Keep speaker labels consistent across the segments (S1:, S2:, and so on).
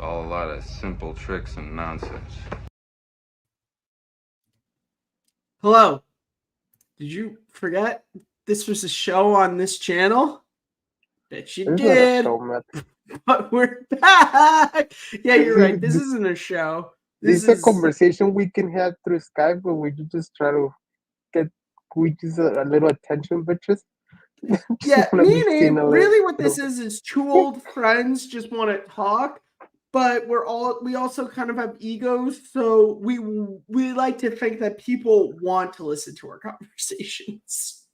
S1: all a lot of simple tricks and nonsense.
S2: Hello. Did you forget this was a show on this channel? Bet you did. But we're back. Yeah, you're right. This isn't a show.
S3: This is a conversation we can have through Skype, but we just try to get a little attention, bitches.
S2: Yeah, me and Abe, really what this is two old friends just want to talk, but we also kind of have egos, so we like to think that people want to listen to our conversations.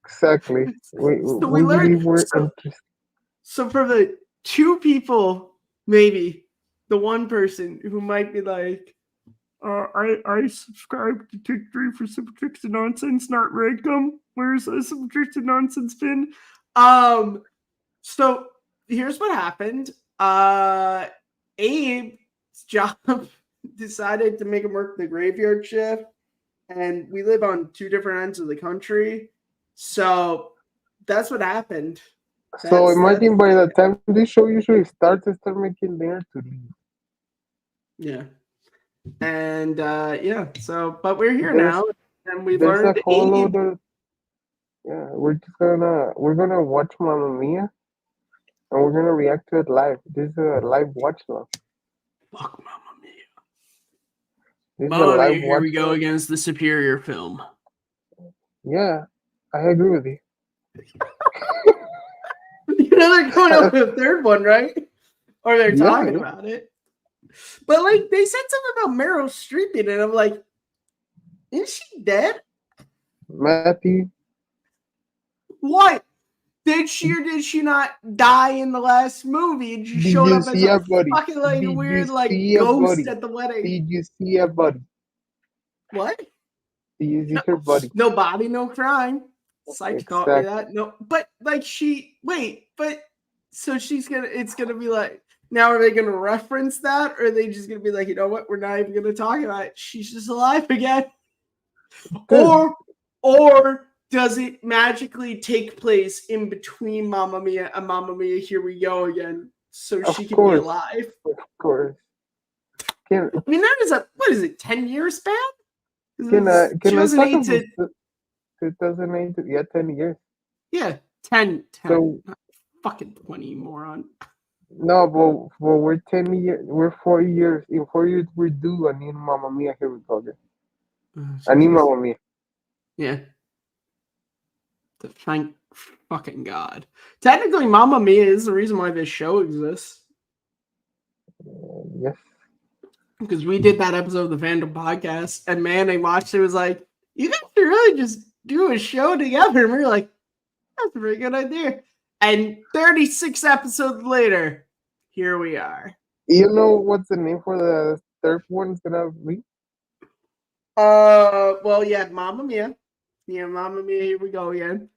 S3: Exactly. We learned.
S2: So for the two people, maybe the one person who might be like, I subscribe to Tick 3 for Simple Tricks and Nonsense, not Ragum. Where's the Simple Tricks and Nonsense pin? So here's what happened. Abe's job decided to make him work the graveyard shift, and we live on two different ends of the country. So that's what happened.
S3: So imagine by the time this show usually starts, they start making dinner to leave.
S2: Yeah. And but we're here now, and we learned.
S3: We're gonna watch Mamma Mia, and we're gonna react to it live. This is a live watch now.
S2: Fuck Mamma Mia. Mamma Mia, here we go against the superior film.
S3: Yeah, I agree with you.
S2: They're going up with a third one, right? Or they're talking about it. But like they said something about Meryl Streep in it. I'm like, is she dead?
S3: Matthew.
S2: What? Did she or did she not die in the last movie? And she showed up as a fucking like weird like ghost at the wedding.
S3: Did you see her body?
S2: What?
S3: Did you see her body?
S2: No body, no crime. Psych taught me that. No, but like so it's gonna be like, now are they gonna reference that, or are they just gonna be like, you know what, we're not even gonna talk about it, she's just alive again? Or does it magically take place in between Mamma Mia and Mamma Mia, Here We Go Again, so she can be alive?
S3: Of course.
S2: I mean, that is what is it, 10-year span?
S3: Can I talk about 2008 to 10 years?
S2: Yeah, 10.
S3: So,
S2: fucking 20, moron.
S3: No, but we're 10 years. We're 4 years. In 4 years, we're due. I need Mamma Mia. Here we go again. I need Mamma Mia.
S2: Yeah. Thank fucking God. Technically, Mamma Mia is the reason why this show exists.
S3: Yes.
S2: Because we did that episode of the Fandom Podcast, and man, they watched it, was like, you guys should really just do a show together. And we were like, that's a very good idea. And 36 episodes later, here we are.
S3: You know what's the name for the third one is gonna be?
S2: Well, yeah, Mamma Mia. Yeah, Mamma Mia, Here We Go Again.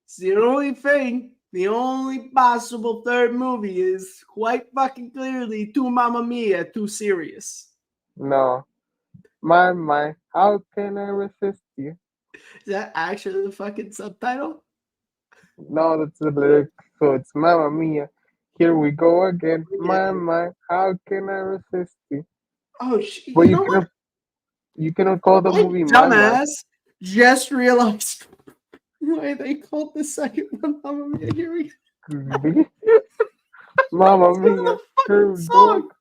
S2: It's the only thing, the only possible third movie is quite fucking clearly too Mamma Mia, too serious.
S3: No. My, how can I resist you?
S2: Is that actually the fucking subtitle?
S3: No, that's the lyric. So it's Mamma Mia, Here We Go Again. My, how can I resist you?
S2: Oh,
S3: but you cannot call the movie
S2: dumbass. Just realized why they called the second one Mamma Mia, Here We Go.
S3: Mamma Mia, Here We Go.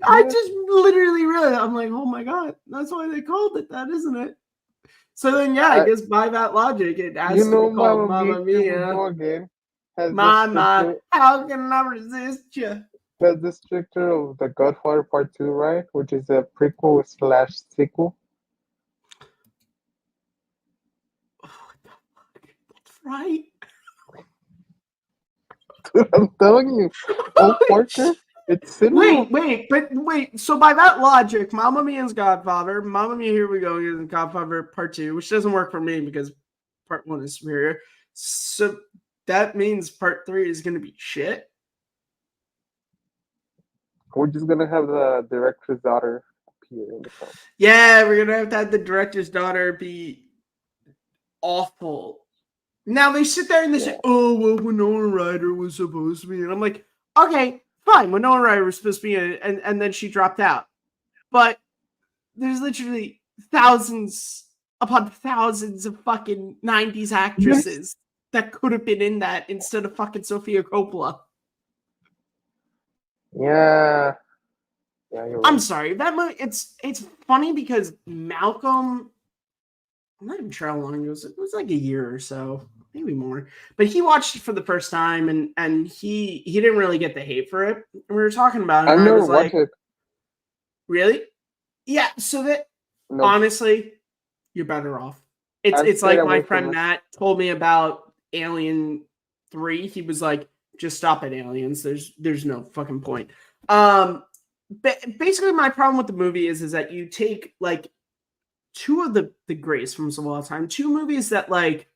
S2: I just literally realized, I'm like, oh my God, that's why they called it that, isn't it? So then, yeah, I guess by that logic, it has to be called Mamma Mia. Mama, how can I resist you?
S3: That's the stricter of The Godfather Part 2, right? Which is a prequel / sequel.
S2: Oh, what the fuck? That's right.
S3: Dude, I'm telling you. Oh, Parker. It's cinema.
S2: Wait. So by that logic, Mamma Mia's Godfather, Mamma Mia, Here We Go is Godfather Part 2, which doesn't work for me because Part 1 is superior. So that means Part 3 is going to be shit.
S3: We're just going to have the director's daughter appear in the film.
S2: Yeah, we're going to have the director's daughter be awful. Now they sit there and they say, oh, well, Winona Ryder was supposed to be. And I'm like, okay, fine. Winona Ryder was supposed to be in it, and then she dropped out. But there's literally thousands upon thousands of fucking 90s actresses that could have been in that instead of fucking Sofia Coppola.
S3: Yeah. Yeah, you're right.
S2: I'm sorry. That movie, it's funny because Malcolm, I'm not even sure how long it was. It was like a year or so, maybe more. But he watched it for the first time, and he didn't really get the hate for it. And we were talking about it,
S3: I've
S2: and I
S3: never
S2: was
S3: watched
S2: like,
S3: it.
S2: really? Yeah. So that
S3: No.
S2: honestly, you're better off.
S3: I've
S2: It's
S3: stayed
S2: like my
S3: away from
S2: friend
S3: it.
S2: Matt told me about Alien 3. He was like, just stop at Aliens. There's no fucking point. Basically, my problem with the movie is that you take like two of the greatest films of all time, two movies that like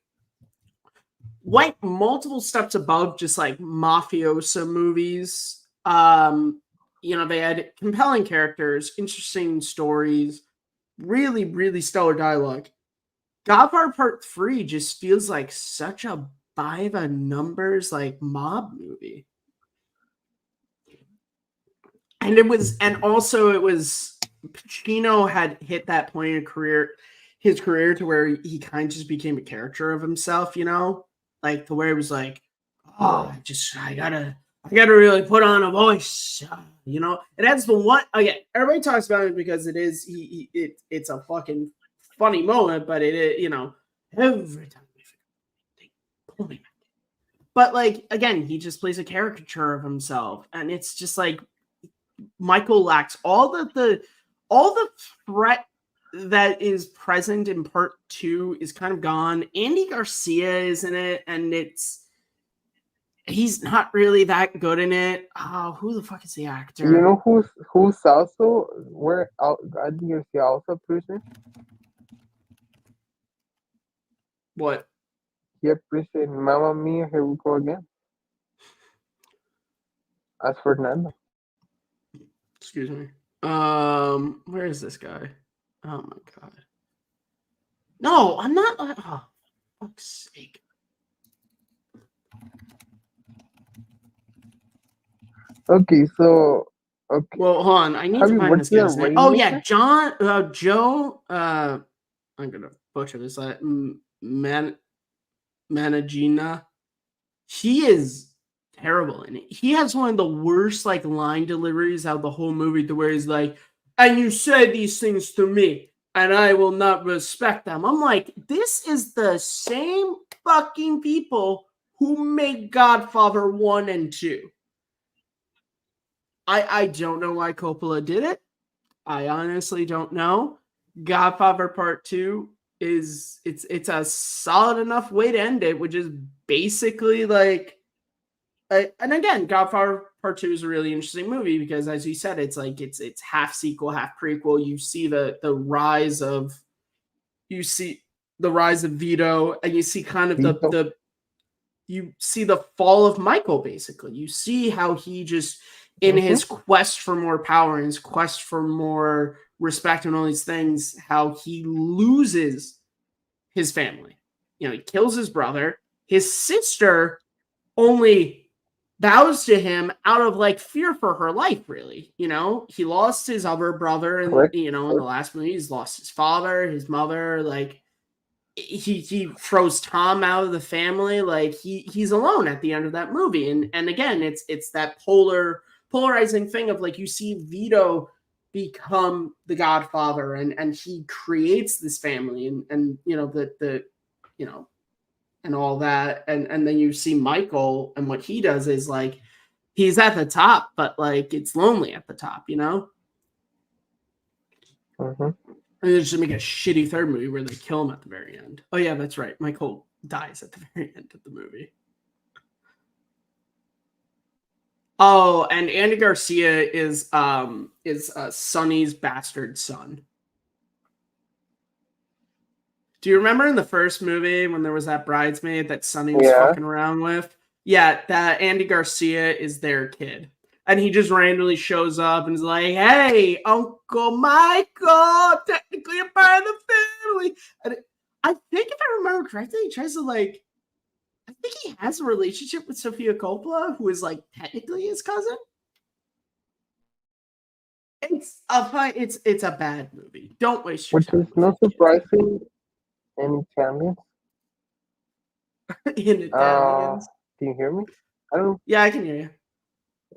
S2: went multiple steps above just like mafioso movies. They had compelling characters, interesting stories, really, really stellar dialogue. Godfather Part 3 just feels like such a by the numbers like mob movie. And it was Pacino had hit that point in his career to where he kind of just became a character of himself, like to where it was like, oh, I gotta really put on a voice, And that's the one again. Everybody talks about it because it is it's a fucking funny moment, but it is every time they pull me back. But like again, he just plays a caricature of himself, and it's just like Michael lacks all the threat that is present in part 2 is kind of gone. Andy Garcia is in it, and he's not really that good in it. Oh, who the fuck is the actor?
S3: You know who's also where I think you're also a person.
S2: What?
S3: He appreciated Mamma Mia. Here we go again. As Fernando.
S2: Excuse me. Where is this guy? Oh my god. No, I'm not. Oh, fuck's sake.
S3: Okay, so okay.
S2: Well, hold on. I need to find this guy's name. Oh yeah, Joe. I'm gonna butcher this. Managina. He is terrible in it. He has one of the worst like line deliveries out of the whole movie, to where he's like, "And you said these things to me, and I will not respect them." I'm like, this is the same fucking people who made Godfather 1 and 2. I don't know why Coppola did it. I honestly don't know. Godfather Part 2 it's a solid enough way to end it, which is basically like and again, Godfather Part 2 is a really interesting movie because, as you said, it's like it's half sequel, half prequel. You see the rise of Vito, and you see kind of you see the fall of Michael, basically. You see how he just, in his quest for more power, in his quest for more respect and all these things, how he loses his family. He kills his brother. His sister only bows to him out of like fear for her life, really. He lost his other brother, and in the last movie, he's lost his father, his mother, like he throws Tom out of the family. Like he's alone at the end of that movie. And again, it's that polarizing thing of like, you see Vito become the Godfather, and he creates this family, and and all that, and then you see Michael, and what he does is like, he's at the top, but like it's lonely at the top, And they're just make a shitty third movie where they kill him at the very end. Oh yeah, that's right. Michael dies at the very end of the movie. Oh, and Andy Garcia is Sonny's bastard son. Do you remember in the first movie when there was that bridesmaid that Sonny was fucking around with? Yeah, that Andy Garcia is their kid. And he just randomly shows up and is like, "Hey, Uncle Michael, technically a part of the family." And I think if I remember correctly, he tries to like, I think he has a relationship with Sofia Coppola, who is like technically his cousin. It's a bad movie. Don't waste your
S3: Which
S2: time
S3: is
S2: with
S3: not
S2: it,
S3: surprising in Italian.
S2: kids. In Italians.
S3: Can you hear me? I don't.
S2: Yeah, I can hear you.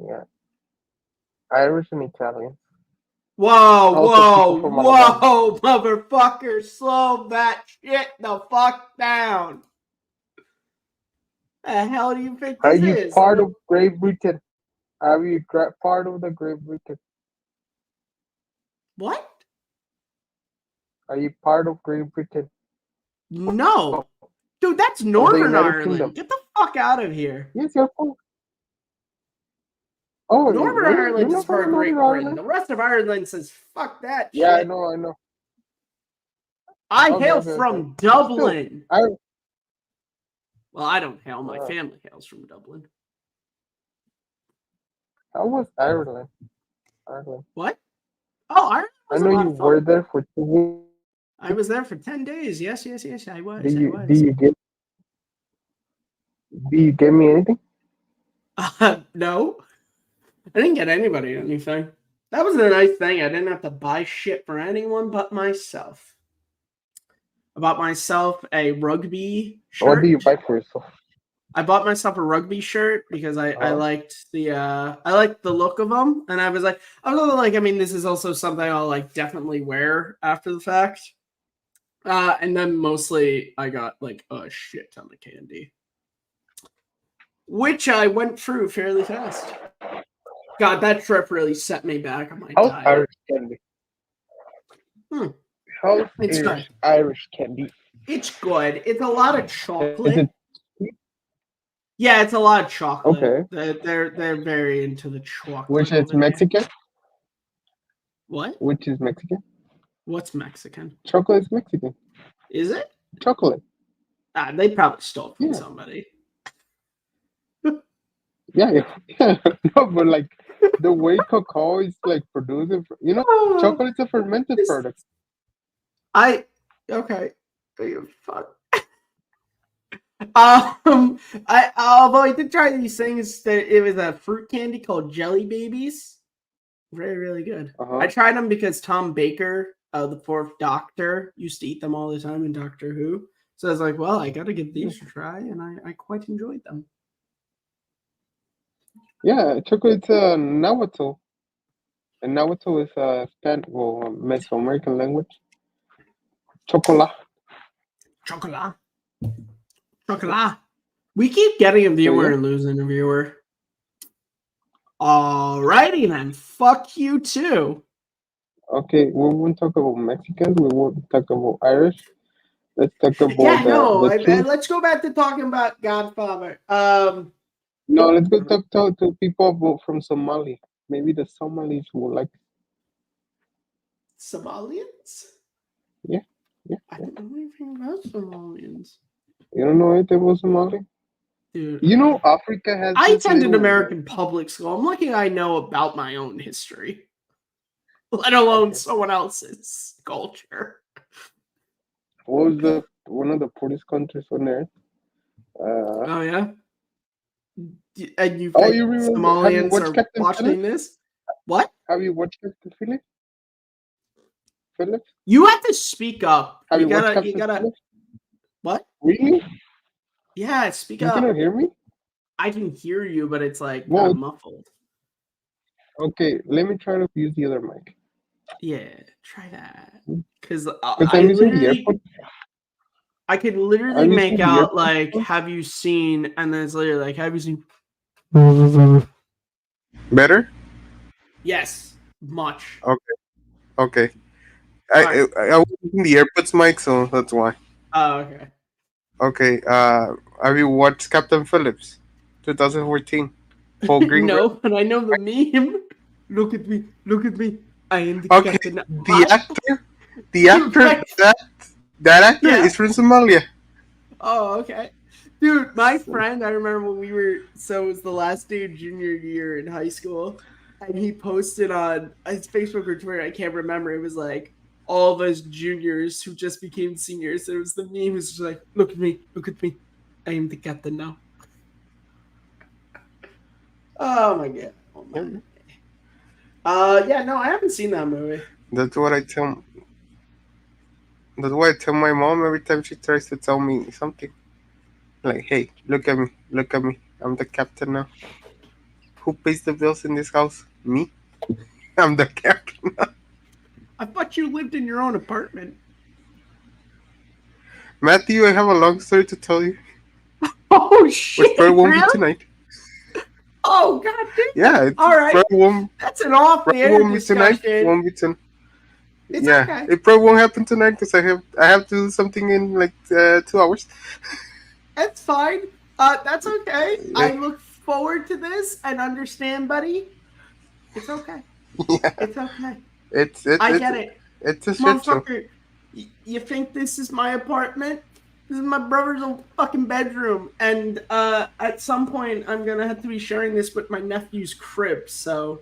S3: Yeah, Irish and Italian.
S2: Whoa,
S3: Also, people
S2: whoa,
S3: from Alabama.
S2: whoa, motherfucker! Slow that shit the fuck down. The hell do you think
S3: Are
S2: this
S3: you
S2: is?
S3: part of Great Britain? Are you part of the Great Britain?
S2: What?
S3: Are you part of Great Britain?
S2: No, dude, that's
S3: Of the
S2: Northern
S3: United Kingdom?
S2: Ireland. Get the fuck out of here.
S3: Yes, you're from. Oh,
S2: Northern
S3: really? You're
S2: Ireland is
S3: not from
S2: part of
S3: Northern
S2: Great Britain.
S3: Ireland?
S2: The rest of Ireland says fuck that
S3: Yeah, I
S2: shit.
S3: know, I know.
S2: I
S3: Okay,
S2: hail
S3: okay, okay.
S2: from
S3: But still,
S2: Dublin.
S3: I.
S2: Well, I don't hail. My
S3: Uh,
S2: family hails from Dublin.
S3: how was Ireland? Ireland.
S2: What? Oh, Ireland
S3: I
S2: was a
S3: know
S2: lot
S3: you
S2: of fun.
S3: were there for 2 weeks.
S2: I was there for 10 days. Yes, I was.
S3: Do
S2: I
S3: you do
S2: was.
S3: you get do you get me anything?
S2: No, I didn't get anybody anything. That was the nice thing. I didn't have to buy shit for anyone but myself. I bought myself a rugby
S3: What do you
S2: shirt.
S3: buy for yourself?
S2: I bought myself a rugby shirt because I
S3: Uh-huh.
S2: liked the look of them, and I was like, I mean, this is also something I'll like definitely wear after the fact. And then mostly I got like a shit ton of candy, which I went through fairly fast. God, that trip really set me back on my
S3: How's
S2: diet.
S3: Irish candy? How's
S2: It's good.
S3: Irish candy?
S2: It's good. It's a lot of chocolate.
S3: Is it
S2: Yeah, it's a lot of chocolate.
S3: okay?
S2: They're very into the chocolate.
S3: Which is
S2: over there.
S3: Mexican?
S2: What?
S3: Which is Mexican?
S2: What's Mexican?
S3: Chocolate is Mexican.
S2: Is it?
S3: Chocolate.
S2: They probably stole from
S3: Yeah.
S2: somebody.
S3: Yeah. No, but like the way cacao is like produced, chocolate is a fermented product.
S2: Okay. Fuck. Although I did try these things, that it was a fruit candy called Jelly Babies. Really, really good.
S3: Uh-huh.
S2: I tried them because Tom Baker, the fourth Doctor, used to eat them all the time in Doctor Who. So I was like, well, I got to give these a try, and I quite enjoyed them.
S3: Yeah, chocolate's Nahuatl. And Nahuatl is Mesoamerican language. Chocolate.
S2: Chocolate. Chocolate. We keep getting a viewer and losing a viewer. Alrighty then. Fuck you too.
S3: Okay, we won't talk about Mexicans. We won't talk about Irish. Let's talk about
S2: let's go back to talking about Godfather.
S3: No, let's go talk to people from Somalia. Maybe the Somalis will like
S2: Somalians?
S3: Yeah.
S2: I don't know anything about Somalians.
S3: You don't know anything about Somalia?
S2: Dude.
S3: You know Africa has
S2: I attended American public school. I'm lucky I know about my own history. Let alone someone else's culture.
S3: What was one of the poorest countries on earth?
S2: Oh yeah? And you
S3: remember?
S2: Somalians are
S3: Captain
S2: watching
S3: Phillips?
S2: this? What?
S3: Have you watched Captain Phillips?
S2: You have to speak up.
S3: Have you watched
S2: You
S3: Captain
S2: gotta.
S3: Phillips?
S2: What?
S3: Really?
S2: Yeah, speak
S3: You
S2: up.
S3: cannot hear me?
S2: I can hear you, but it's like kind of muffled.
S3: Okay, let me try to use the other mic.
S2: Yeah, try that. Because
S3: I'm using the AirPods.
S2: I could literally make out like, have you seen? And then it's literally like, have you seen?
S3: Better?
S2: Yes, much.
S3: Okay. I was using the AirPods mic, so that's why.
S2: Oh, okay.
S3: Okay. Have you watched Captain Phillips, 2014? Paul Green.
S2: No, but I know the meme. Look at me. I am the captain.
S3: The actor that actor is from Somalia.
S2: Oh, okay. Dude, my friend, I remember when it was the last day of junior year in high school, and he posted on his Facebook or Twitter, I can't remember, it was like, all of us juniors who just became seniors, it was the meme, it was just like, look at me, I am the captain now. Oh my god. Yeah, no, I haven't seen that movie.
S3: That's what I tell. That's what I tell my mom every time she tries to tell me something. Like, hey, look at me, look at me. I'm the captain now. Who pays the bills in this house? Me. I'm the captain.
S2: I thought you lived in your own apartment.
S3: Matthew, I have a long story to tell you,
S2: Oh shit!
S3: which probably won't be
S2: Really?
S3: tonight.
S2: Oh god damn!
S3: Yeah, it
S2: All right,
S3: probably
S2: that's an off-the-air
S3: won't be tonight.
S2: discussion.
S3: Won't be tonight.
S2: It's
S3: Yeah,
S2: okay.
S3: it probably won't happen tonight because I have to do something in like 2 hours.
S2: That's fine. That's okay. I
S3: Yeah,
S2: look forward to this and understand, buddy. It's okay.
S3: yeah.
S2: It's okay.
S3: It's
S2: I get it.
S3: it's a shit show.
S2: Motherfucker, you think this is my apartment? This is my brother's old fucking bedroom. And at some point, I'm going to have to be sharing this with my nephew's crib. So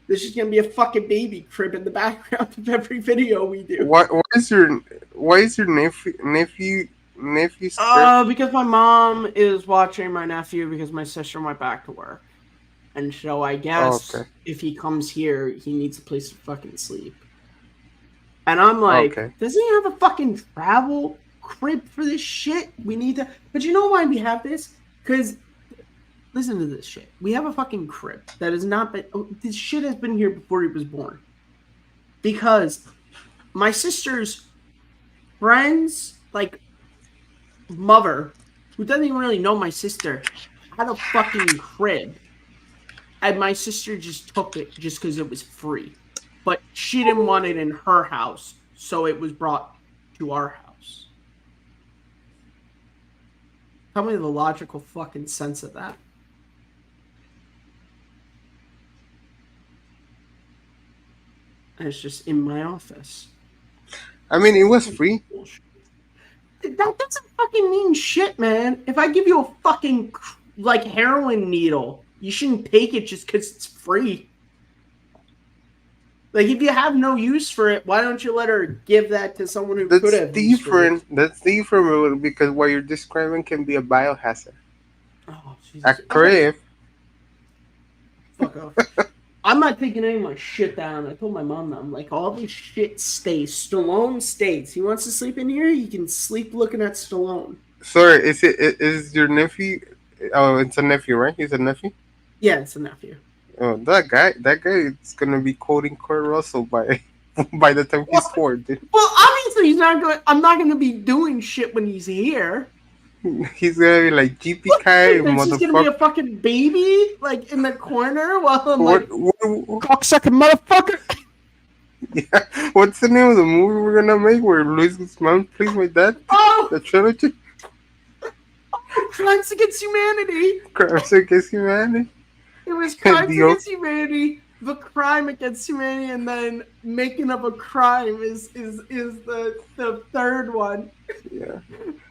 S2: this is going to be a fucking baby crib in the background of every video we do.
S3: Why is your nephew's crib?
S2: Because my mom is watching my nephew because my sister went back to work. And so I guess if he comes here, he needs a place to fucking sleep. And I'm like, doesn't he have a fucking travel crib for this shit? We need to. But you know why we have this? Because, listen to this shit. We have a fucking crib that has not been. Oh, this shit has been here before he was born. Because my sister's friend's, like, mother, who doesn't even really know my sister, had a fucking crib. And my sister just took it just because it was free. But she didn't want it in her house, so it was brought to our house. Tell me the logical fucking sense of that. And it's just in my office.
S3: I mean, it was free.
S2: That doesn't fucking mean shit, man. If I give you a fucking, like, heroin needle, you shouldn't take it just because it's free. Like, if you have no use for it, why don't you let her give that to someone who could have use for it?
S3: That's different because what you're describing can be a biohazard.
S2: Oh, Jesus.
S3: A crib.
S2: Fuck off. I'm not taking any of my shit down. I told my mom that. I'm like, all this shit stays. Stallone stays. He wants to sleep in here, he can sleep looking at Stallone.
S3: Sorry, is your nephew? Oh, it's a nephew, right? He's a nephew?
S2: Yeah, it's a nephew.
S3: Oh, that guy is gonna be quoting Kurt Russell by the time he's 4, dude.
S2: Well, obviously he's not going. I'm not going to be doing shit when he's here.
S3: He's gonna be like GP Kai,
S2: motherfucker. He's gonna be a fucking baby, like in the corner, while I'm
S3: what,
S2: cocksucking motherfucker.
S3: Yeah, what's the name of the movie we're gonna make where Luis Guzman plays my dad?
S2: Oh,
S3: the trilogy.
S2: Crimes Against Humanity.
S3: Crimes Against Humanity.
S2: It was Crimes Against Humanity, the crime against humanity, and then making of a crime is the third one.
S3: Yeah,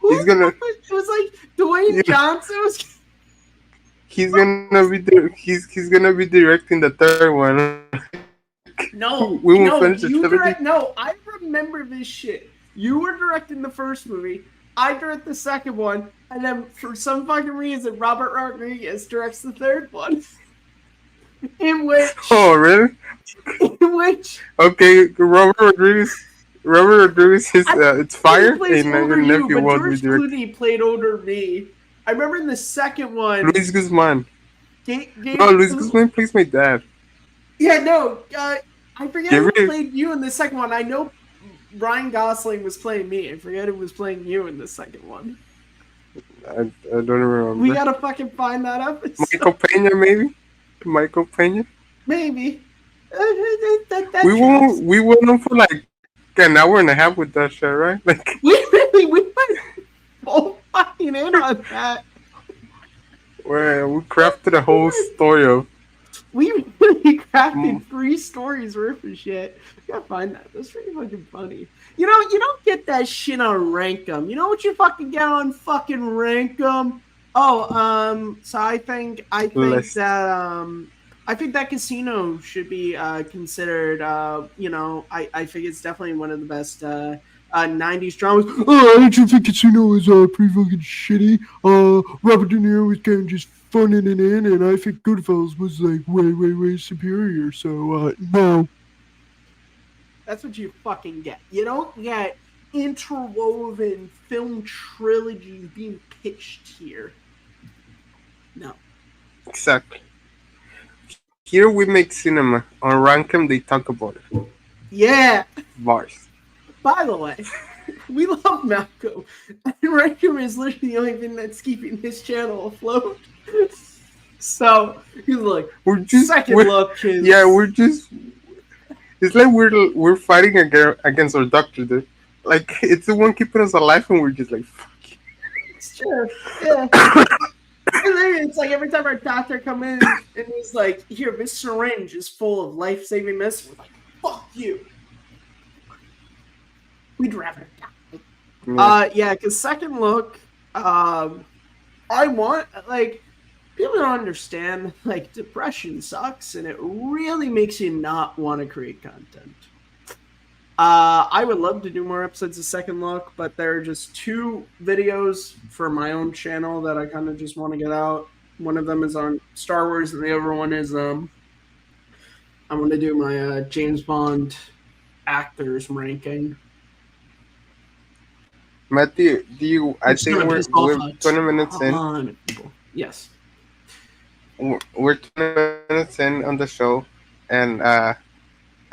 S3: he's gonna.
S2: It was like Dwayne Johnson was.
S3: He's gonna be directing the third one.
S2: No,
S3: we won't finish the trilogy.
S2: No, I remember this shit. You were directing the first movie. I direct the second one, and then for some fucking reason, Robert Rodriguez directs the third one. In which?
S3: Oh, really?
S2: In which?
S3: Okay, Robert Rodriguez is it's fire, and your nephew won't be directing.
S2: Clooney played older me. I remember in the second one.
S3: Luis Guzman. Luis Guzman plays my dad.
S2: Yeah, no, I forget who played you in the second one. I know Ryan Gosling was playing me. I forget who was playing you in the second one.
S3: I don't remember.
S2: We gotta fucking find that up.
S3: Michael Pena, maybe. Michael Pena.
S2: Maybe.
S3: We went on for like an hour and a half with that shit, right? Like
S2: we went full fucking in on that.
S3: Well, we crafted a whole story of.
S2: We really crafted 3 stories worth of shit. You gotta find that. That's pretty fucking funny. You know, you don't get that shit on Rankum. You know what you fucking get on fucking Rankum? Oh, so I think that casino should be considered. You know, I think it's definitely one of the best '90s dramas. Oh, I actually think Casino was pretty fucking shitty. Robert De Niro was kind of just funning it in, and I think Goodfellas was like way superior. So no. That's what you fucking get. You don't get interwoven film trilogies being pitched here. No.
S3: Exactly. Here we make cinema. On Rankem, they talk about it.
S2: Yeah.
S3: Bars.
S2: By the way, we love Malcolm. And Rankem is literally the only thing that's keeping his channel afloat. So he's like, second look, kids.
S3: Yeah, we're just. It's like we're fighting against our doctor, dude. Like it's the one keeping us alive, and we're just like, fuck.
S2: It's true. Yeah. And then it's like every time our doctor come in and he's like, "Here, this syringe is full of life-saving medicine." We're like, "Fuck you." We'd rather die. Yeah, because second look, I want people don't understand. Like, depression sucks, and it really makes you not want to create content. I would love to do more episodes of Second Look, but there are just 2 videos for my own channel that I kind of just want to get out. One of them is on Star Wars, and the other one is I'm going to do my James Bond actors ranking.
S3: Matthew, I think we're 20 minutes in.
S2: Yes.
S3: We're 20 minutes in on the show, and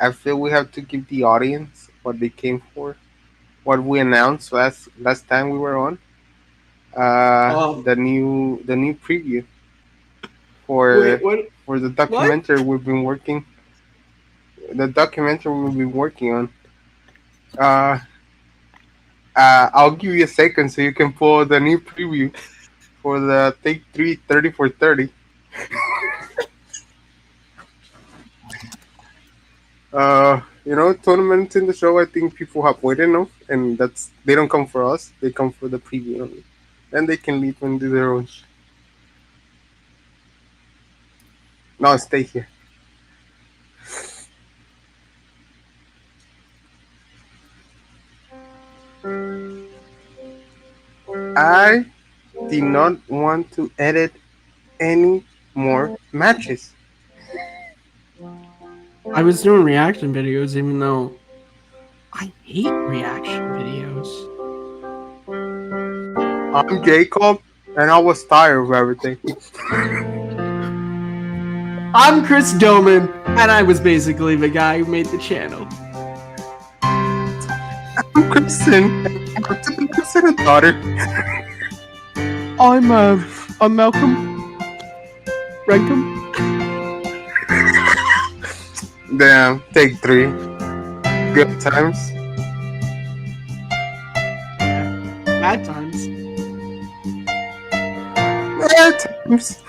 S3: I feel we have to give the audience what they came for, what we announced last time we were on. The new preview for the documentary we've been working. The documentary we've been working on. I'll give you a second so you can pull the new preview for the Take 3 30 for 30. You know, 20 minutes in the show, I think people have waited enough, and they don't come for us, they come for the preview only. Then they can leave and do their own shit. No, stay here. I did not want to edit any more matches.
S2: I was doing reaction videos, even though I hate reaction videos.
S3: I'm Jacob, and I was tired of everything.
S2: I'm Chris Doman, and I was basically the guy who made the channel.
S3: I'm Kristen, and I'm the Kristen daughter.
S2: I'm Malcolm. Rankum.
S3: Damn, Take 3. Good times.
S2: Bad times.
S3: Bad times.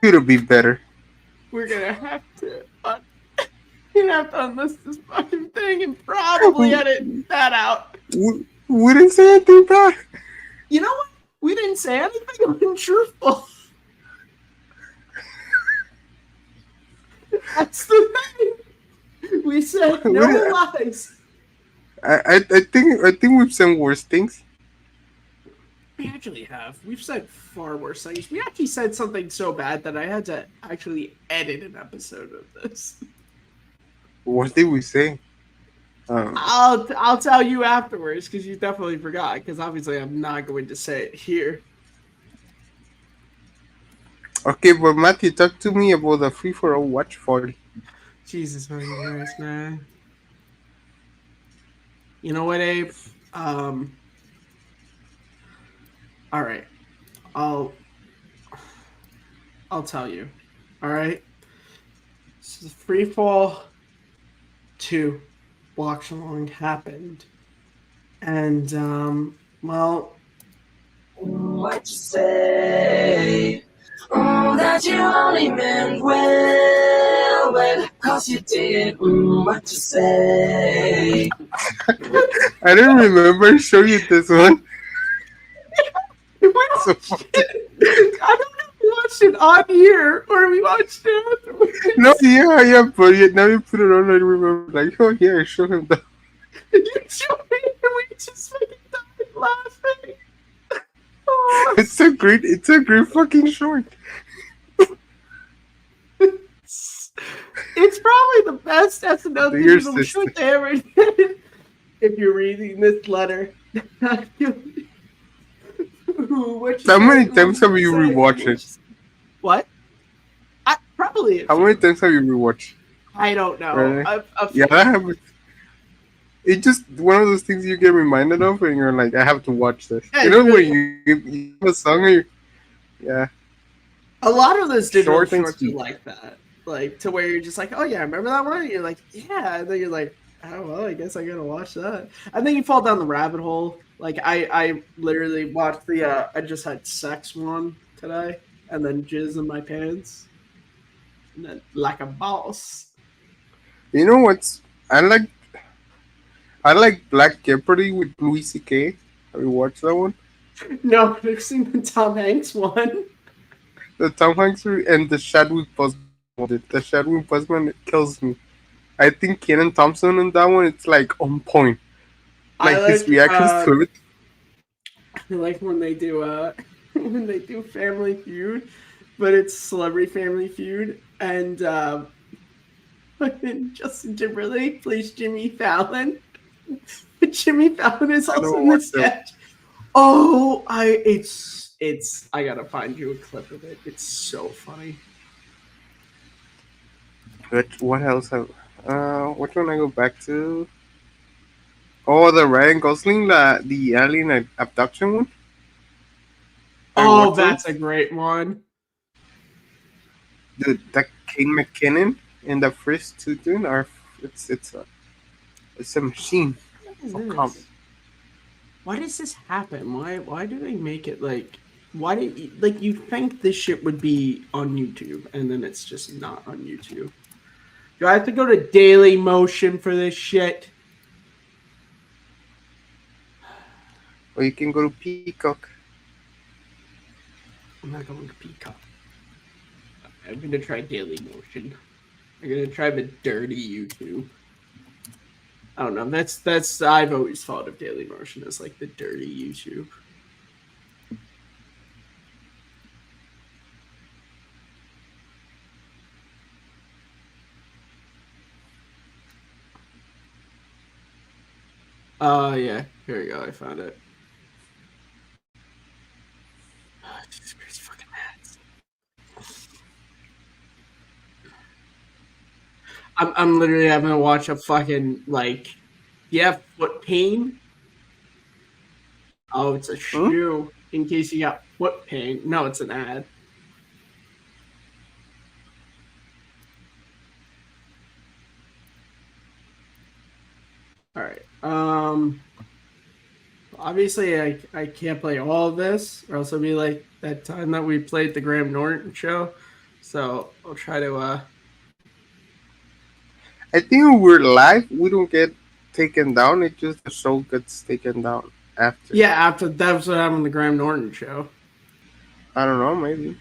S3: It'll be better.
S2: We're gonna have to unlist this fucking thing and probably edit that out.
S3: We didn't say anything bad.
S2: You know what? We didn't say anything untruthful. That's the thing. We said no lies.
S3: I think we've said worse things.
S2: We actually have. We've said far worse things. We actually said something so bad that I had to actually edit an episode of this.
S3: What did we say?
S2: I'll tell you afterwards because you definitely forgot. Because obviously I'm not going to say it here.
S3: Okay, but Matthew, talk to me about the free-for-all watch party.
S2: Jesus Christ, man. You know what, Abe? All right. I'll tell you. All right. So the free fall 2 watch along happened, and well.
S4: What you say? That you only meant well, cause you did. What you say?
S3: I didn't remember showing you this one.
S2: I don't know why watched it on here, or we watched it afterwards.
S3: No, yeah, but now you put it on. I remember, like, oh yeah, I showed him that.
S2: You showed me, and we just fucking died laughing. Oh,
S3: It's a great fucking short.
S2: it's probably the best SNL
S3: Do your
S2: digital
S3: sister.
S2: short they ever did. If you're reading this letter,
S3: How many times have you rewatched it?
S2: What? Probably.
S3: How many times have you rewatched?
S2: I don't know.
S3: Really?
S2: A
S3: Yeah,
S2: few.
S3: I haven't. It's just one of those things you get reminded of, and you're like, I have to watch this.
S2: Yeah,
S3: you know,
S2: you really-
S3: when you have a song, and yeah.
S2: A lot of those digital
S3: Short and
S2: shorts are
S3: sweet.
S2: like that. Like, to where you're just like, oh yeah, remember that one? And you're like, yeah. And then you're like, oh, well, I guess I gotta watch that. And then you fall down the rabbit hole. Like, I literally watched the, I just had sex one today, and then jizz in my pants. And then, like a boss.
S3: You know what's I like Black Jeopardy with Louis C.K. Have you watched that one?
S2: No, I've seen the Tom Hanks one.
S3: The Tom Hanks and the Chadwick Boseman. The Chadwick Boseman, it kills me. I think Kenan Thompson in that one, it's like on point. Like his reactions to it.
S2: I like when they do Family Feud, but it's Celebrity Family Feud, and Justin Timberlake plays Jimmy Fallon. Jimmy Fallon is also in the sketch. Oh, I gotta find you a clip of it. It's so funny.
S3: What else have which one I go back to? Oh, the Ryan Gosling, the alien abduction one.
S2: Oh, that's a great one.
S3: The Kane McKinnon in the first two dude are it's a machine.
S2: Why does this happen? Why do they make it like? Why do you think this shit would be on YouTube and then it's just not on YouTube? Do I have to go to Daily Motion for this shit?
S3: Or you can go to Peacock.
S2: I'm not going to Peacock. I'm gonna try Daily Motion. I'm gonna try the dirty YouTube. I don't know. That's I've always thought of Daily Motion as like the dirty YouTube. Yeah. Here we go. I found it. Oh, Jesus Christ, fucking ads. I'm literally having to watch a fucking like. Yeah, foot pain. Oh, it's a shoe. In case you got foot pain. No, it's an ad. All right. Obviously, I can't play all of this, or else it'll be like that time that we played the Graham Norton show. So I'll try to.
S3: I think when we're live, we don't get taken down. It's just the show gets taken down after.
S2: Yeah, after that's what happened on the Graham Norton show.
S3: I don't know, maybe.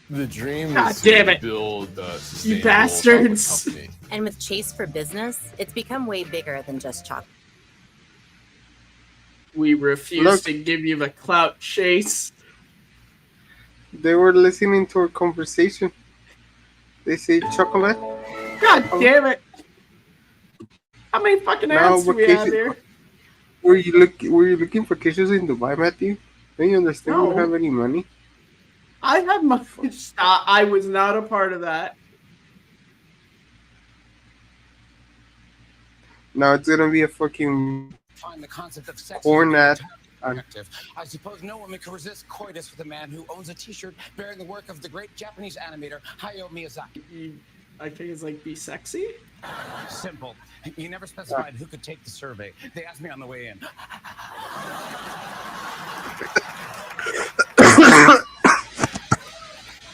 S5: The dream
S2: God
S5: is
S2: damn
S5: to
S2: it.
S5: build a
S2: You
S5: sustainable
S2: bastards.
S5: chocolate company.
S6: And with Chase for Business, it's become way bigger than just chocolate.
S2: We refuse to give you the clout, Chase.
S3: They were listening to our conversation. They say chocolate.
S2: God damn it! How many fucking ads do we have here?
S3: Were you looking for kisses in Dubai, Matthew? Don't you understand? You don't have any money.
S2: I have my. Stop! I was not a part of that.
S3: Now it's gonna be a fucking
S7: Find the concept of sex
S3: corn ad.
S7: I suppose no woman can resist coitus with a man who owns a T-shirt bearing the work of the great Japanese animator Hayao Miyazaki.
S2: I think it's like be sexy.
S7: Simple. You never specified who could take the survey. They asked me on the way in.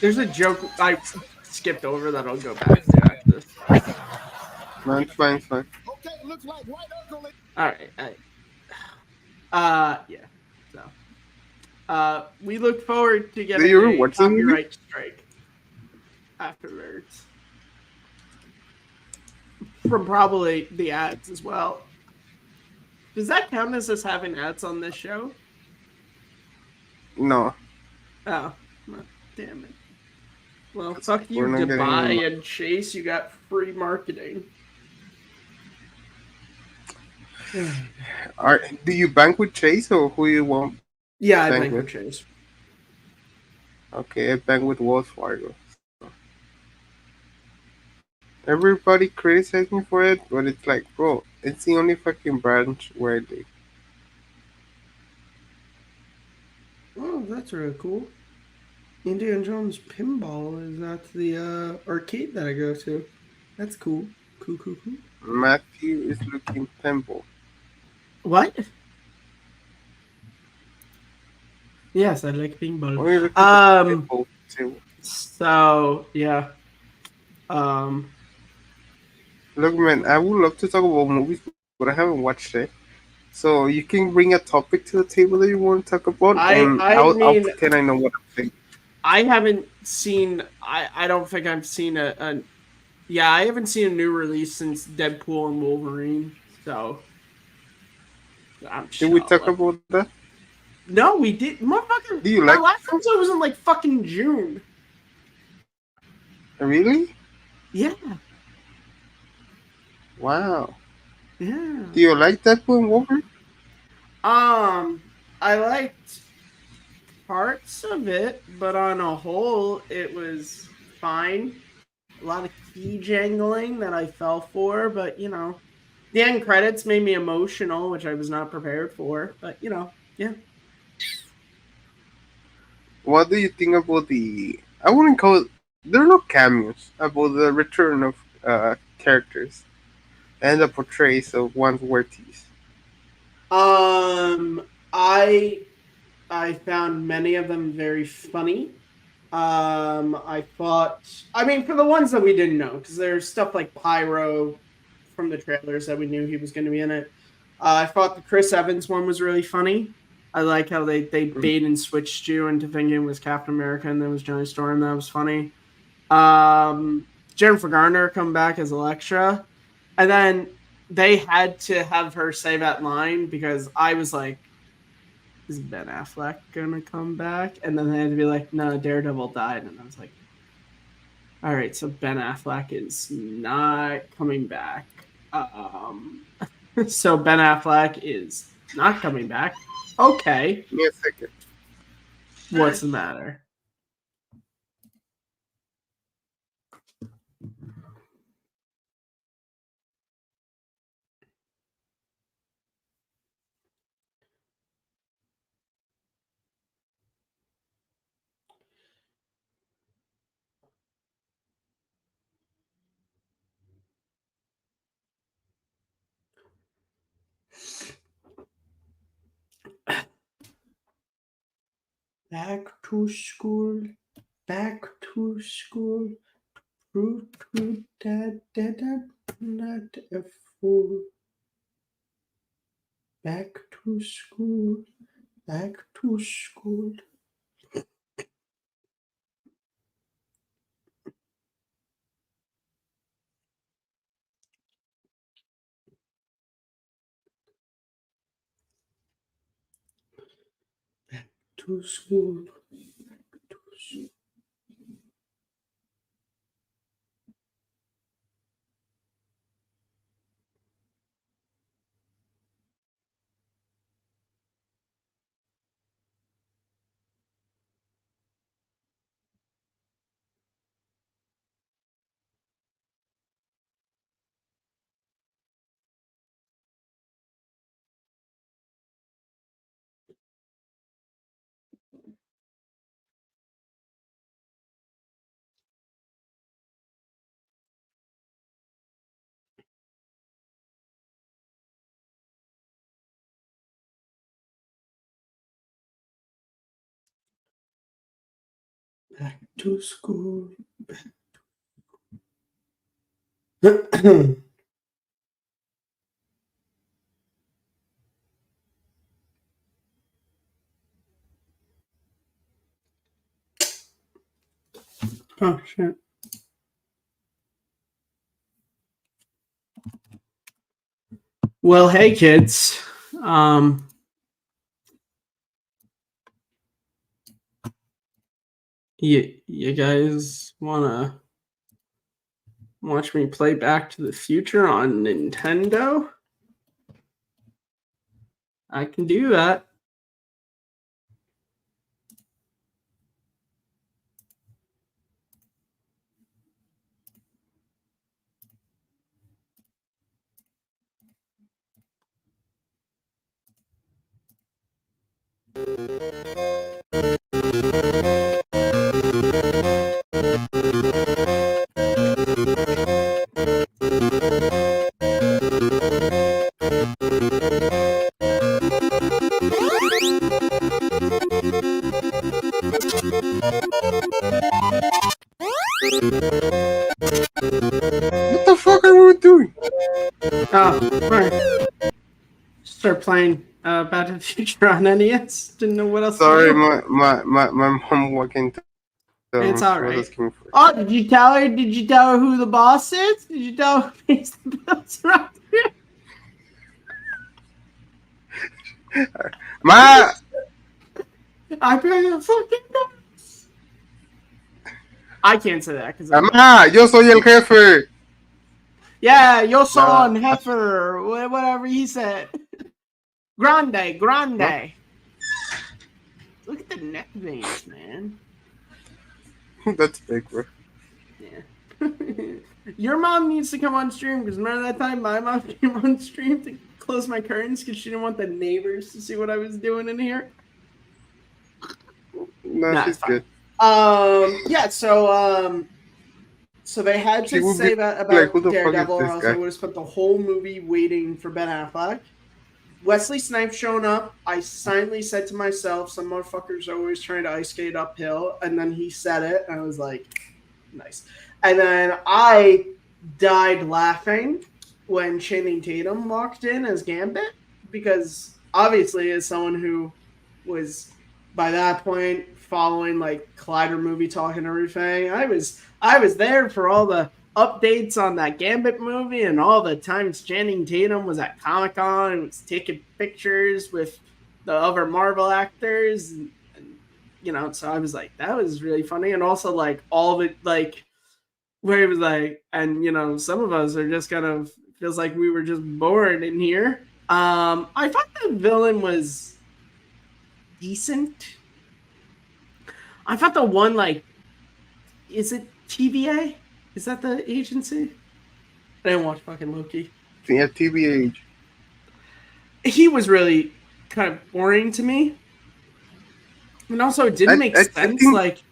S2: There's a joke I skipped over that I'll go back to after this.
S3: No, it's fine, it's fine.
S7: Okay, looks like white uncle.
S2: All right. Yeah. We look forward to
S3: Do
S2: getting
S3: you ever
S2: a
S3: watch the movie?
S2: copyright strike afterwards. From probably the ads as well. Does that count as us having ads on this show?
S3: No,
S2: Oh, well, damn it. Well,
S3: because
S2: fuck you,
S3: we're not getting any
S2: Dubai
S3: money.
S2: and Chase. You got free marketing.
S3: Do you bank with Chase or who you want
S2: Yeah, I
S3: bank
S2: bank
S3: with?
S2: with Chase.
S3: Okay, I bank with Wells Fargo. Everybody criticizes me for it, but it's like, bro, it's the only fucking branch where they.
S2: Oh, that's really cool. Indiana Jones Pinball is at the arcade that I go to. That's cool. Cool.
S3: Matthew is looking temple.
S2: What? Yes, I like pinball.
S3: Why are you looking for temple too?
S2: So yeah.
S3: Look, man, I would love to talk about movies, but I haven't watched it. So you can bring a topic to the table that you want to talk about, and
S2: I
S3: I'll
S2: mean,
S3: pretend I know what I'm saying.
S2: I haven't seen. I don't think I've seen a. Yeah, I haven't seen a new release since Deadpool and Wolverine. So I'm
S3: Did we talk
S2: chilling.
S3: about that?
S2: No, we did, motherfucker.
S3: Do you
S2: Our
S3: like
S2: last
S3: them?
S2: episode was in like fucking June.
S3: Really?
S2: Yeah,
S3: Wow.
S2: yeah.
S3: Do you like Deadpool and Wolverine?
S2: I liked parts of it, but on a whole, it was fine. A lot of key jangling that I fell for, but the end credits made me emotional, which I was not prepared for. But yeah.
S3: What do you think about the? I wouldn't call it. There are no cameos about the return of characters and the portrays of one's worthies.
S2: Um, I I found many of them very funny. I thought, I mean, for the ones that we didn't know, because there's stuff like Pyro from the trailers that we knew he was going to be in it. I thought the Chris Evans one was really funny. I like how they bait and switched you into thinking it was Captain America and then it was Johnny Storm. That was funny. Jennifer Garner come back as Elektra, and then they had to have her say that line because I was like, is Ben Affleck gonna come back? And then they had to be like, no, Daredevil died. And I was like, all right, so Ben Affleck is not coming back. So Ben Affleck is not coming back. Okay,
S3: Give me a second.
S2: what's the matter? Back to school, back to school. Prove to dad that I'm not a fool. Back to school, back to school. To school. To school. Back to school. Oh shit. Well, hey kids. You guys wanna watch me play Back to the Future on Nintendo? I can do that.
S3: What the fuck are we doing?
S2: Oh, right. Start playing Back to the Future on NES. Didn't know what else
S3: Sorry,
S2: to do.
S3: my mom walked into the room.
S2: It's
S3: She
S2: all
S3: was
S2: right.
S3: asking for.
S2: Oh, did you tell her? Did you tell her who the boss is? Did you tell her who pays the bills around here?
S3: Ma,
S2: I pay the fucking bills. I can't say that because
S3: ma, yo soy el jefe.
S2: yeah, yo son heifer, whatever he said. Grande.
S3: No.
S2: Look at the neck veins, man.
S3: That's big, bro.
S2: Yeah. Your mom needs to come on stream because remember that time my mom came on stream to close my curtains because she didn't want the neighbors to see what I was doing in here.
S3: No,
S2: Nah,
S3: she's
S2: it's fine.
S3: good.
S2: Yeah, so they had
S3: She
S2: to
S3: would
S2: say
S3: be
S2: that
S3: like,
S2: about
S3: who the fuck is
S2: Daredevil, or
S3: this
S2: else I
S3: guy?
S2: would have spent the whole movie waiting for Ben Affleck. Wesley Snipes showing up, I silently said to myself, some motherfuckers are always trying to ice skate uphill, and then he said it, and I was like, nice. And then I died laughing when Channing Tatum walked in as Gambit, because obviously as someone who was by that point following like Collider movie talk and everything, I was there for all the updates on that Gambit movie and all the times Channing Tatum was at Comic-Con and was taking pictures with the other Marvel actors and you know, so I was like, that was really funny. And also like all of it like where it was like, and you know, some of us are just kind of feels like we were just bored in here. I thought the villain was decent. I thought the one like, is it TVA? Is that the agency? I didn't watch fucking Loki.
S3: Yeah, TBH.
S2: He was really kind of boring to me, and also it didn't make sense. Like,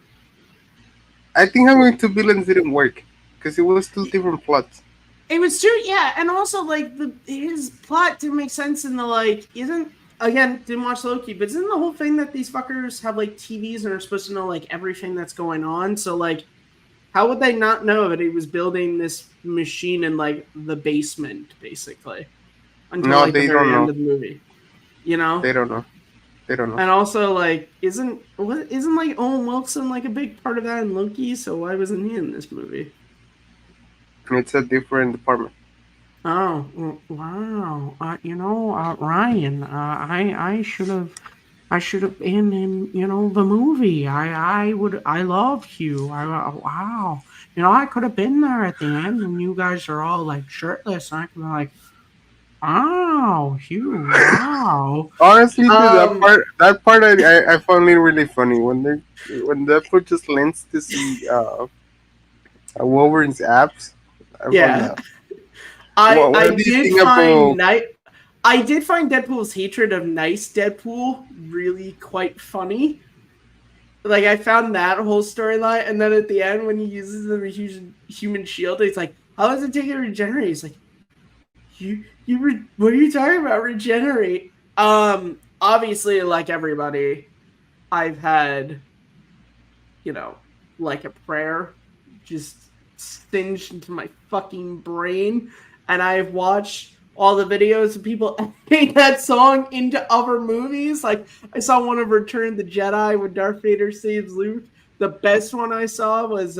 S3: I think having two villains didn't work because it was two different plots.
S2: it was true, yeah, and also like his plot didn't make sense in the like isn't again didn't watch Loki, but isn't the whole thing that these fuckers have like TVs and are supposed to know like everything that's going on? So like, how would they not know that he was building this machine in like the basement, basically, until
S3: No,
S2: like the
S3: they
S2: very
S3: don't
S2: end
S3: know.
S2: of the movie? You know,
S3: They don't know. They don't know.
S2: and also like isn't like Owen Wilson like a big part of that in Loki? So why wasn't he in this movie?
S3: It's a different department.
S2: Oh wow! You know, Ryan, I should have been in the movie. I loved you. Wow. You know, I could have been there at the end when you guys are all like shirtless. And I could be like, wow, Hugh, wow.
S3: Honestly, dude, that part I found it really funny when Deadpool just lends to see Wolverine's abs. I found
S2: Yeah.
S3: that. What do you think about?
S2: I did find Deadpool's hatred of nice Deadpool really quite funny. Like I found that whole storyline, and then at the end when he uses the huge human shield, he's like, "How does it take it to regenerate?" He's like, what are you talking about? Regenerate?" Obviously, like everybody, I've had, like a prayer, just singed into my fucking brain, and I've watched all the videos of people editing that song into other movies. Like I saw one of Return of the Jedi when Darth Vader saves Luke. The best one I saw was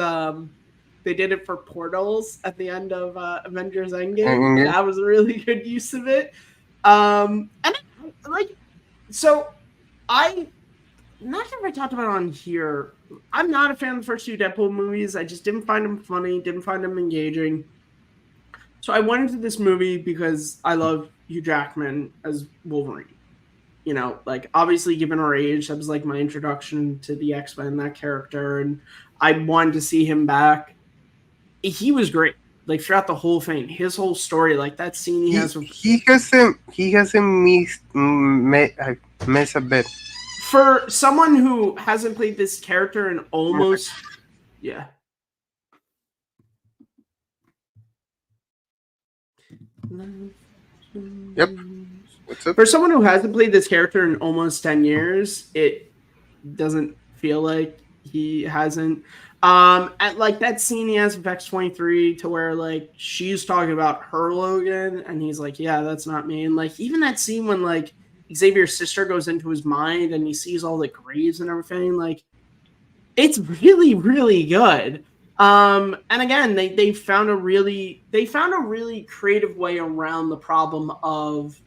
S2: they did it for portals at the end of Avengers Endgame. That was a really good use of it. And like, so I'm not sure if I talked about it on here. I'm not a fan of the first two Deadpool movies. I just didn't find them funny, didn't find them engaging. So I went into this movie because I love Hugh Jackman as Wolverine. You know, like obviously given our age, that was like my introduction to the X-Men, that character, and I wanted to see him back. He was great. Like throughout the whole thing, his whole story, like that scene he has.
S3: He hasn't missed a bit.
S2: For someone who hasn't played this character in almost, yeah.
S3: Yep. What's up?
S2: For someone who hasn't played this character in almost 10 years, it doesn't feel like he hasn't. And like that scene he has with X-23 to where like she's talking about her Logan and he's like, yeah, that's not me. And like even that scene when like Xavier's sister goes into his mind and he sees all the graves and everything, like it's really, really good. And again, they found a really creative way around the problem of,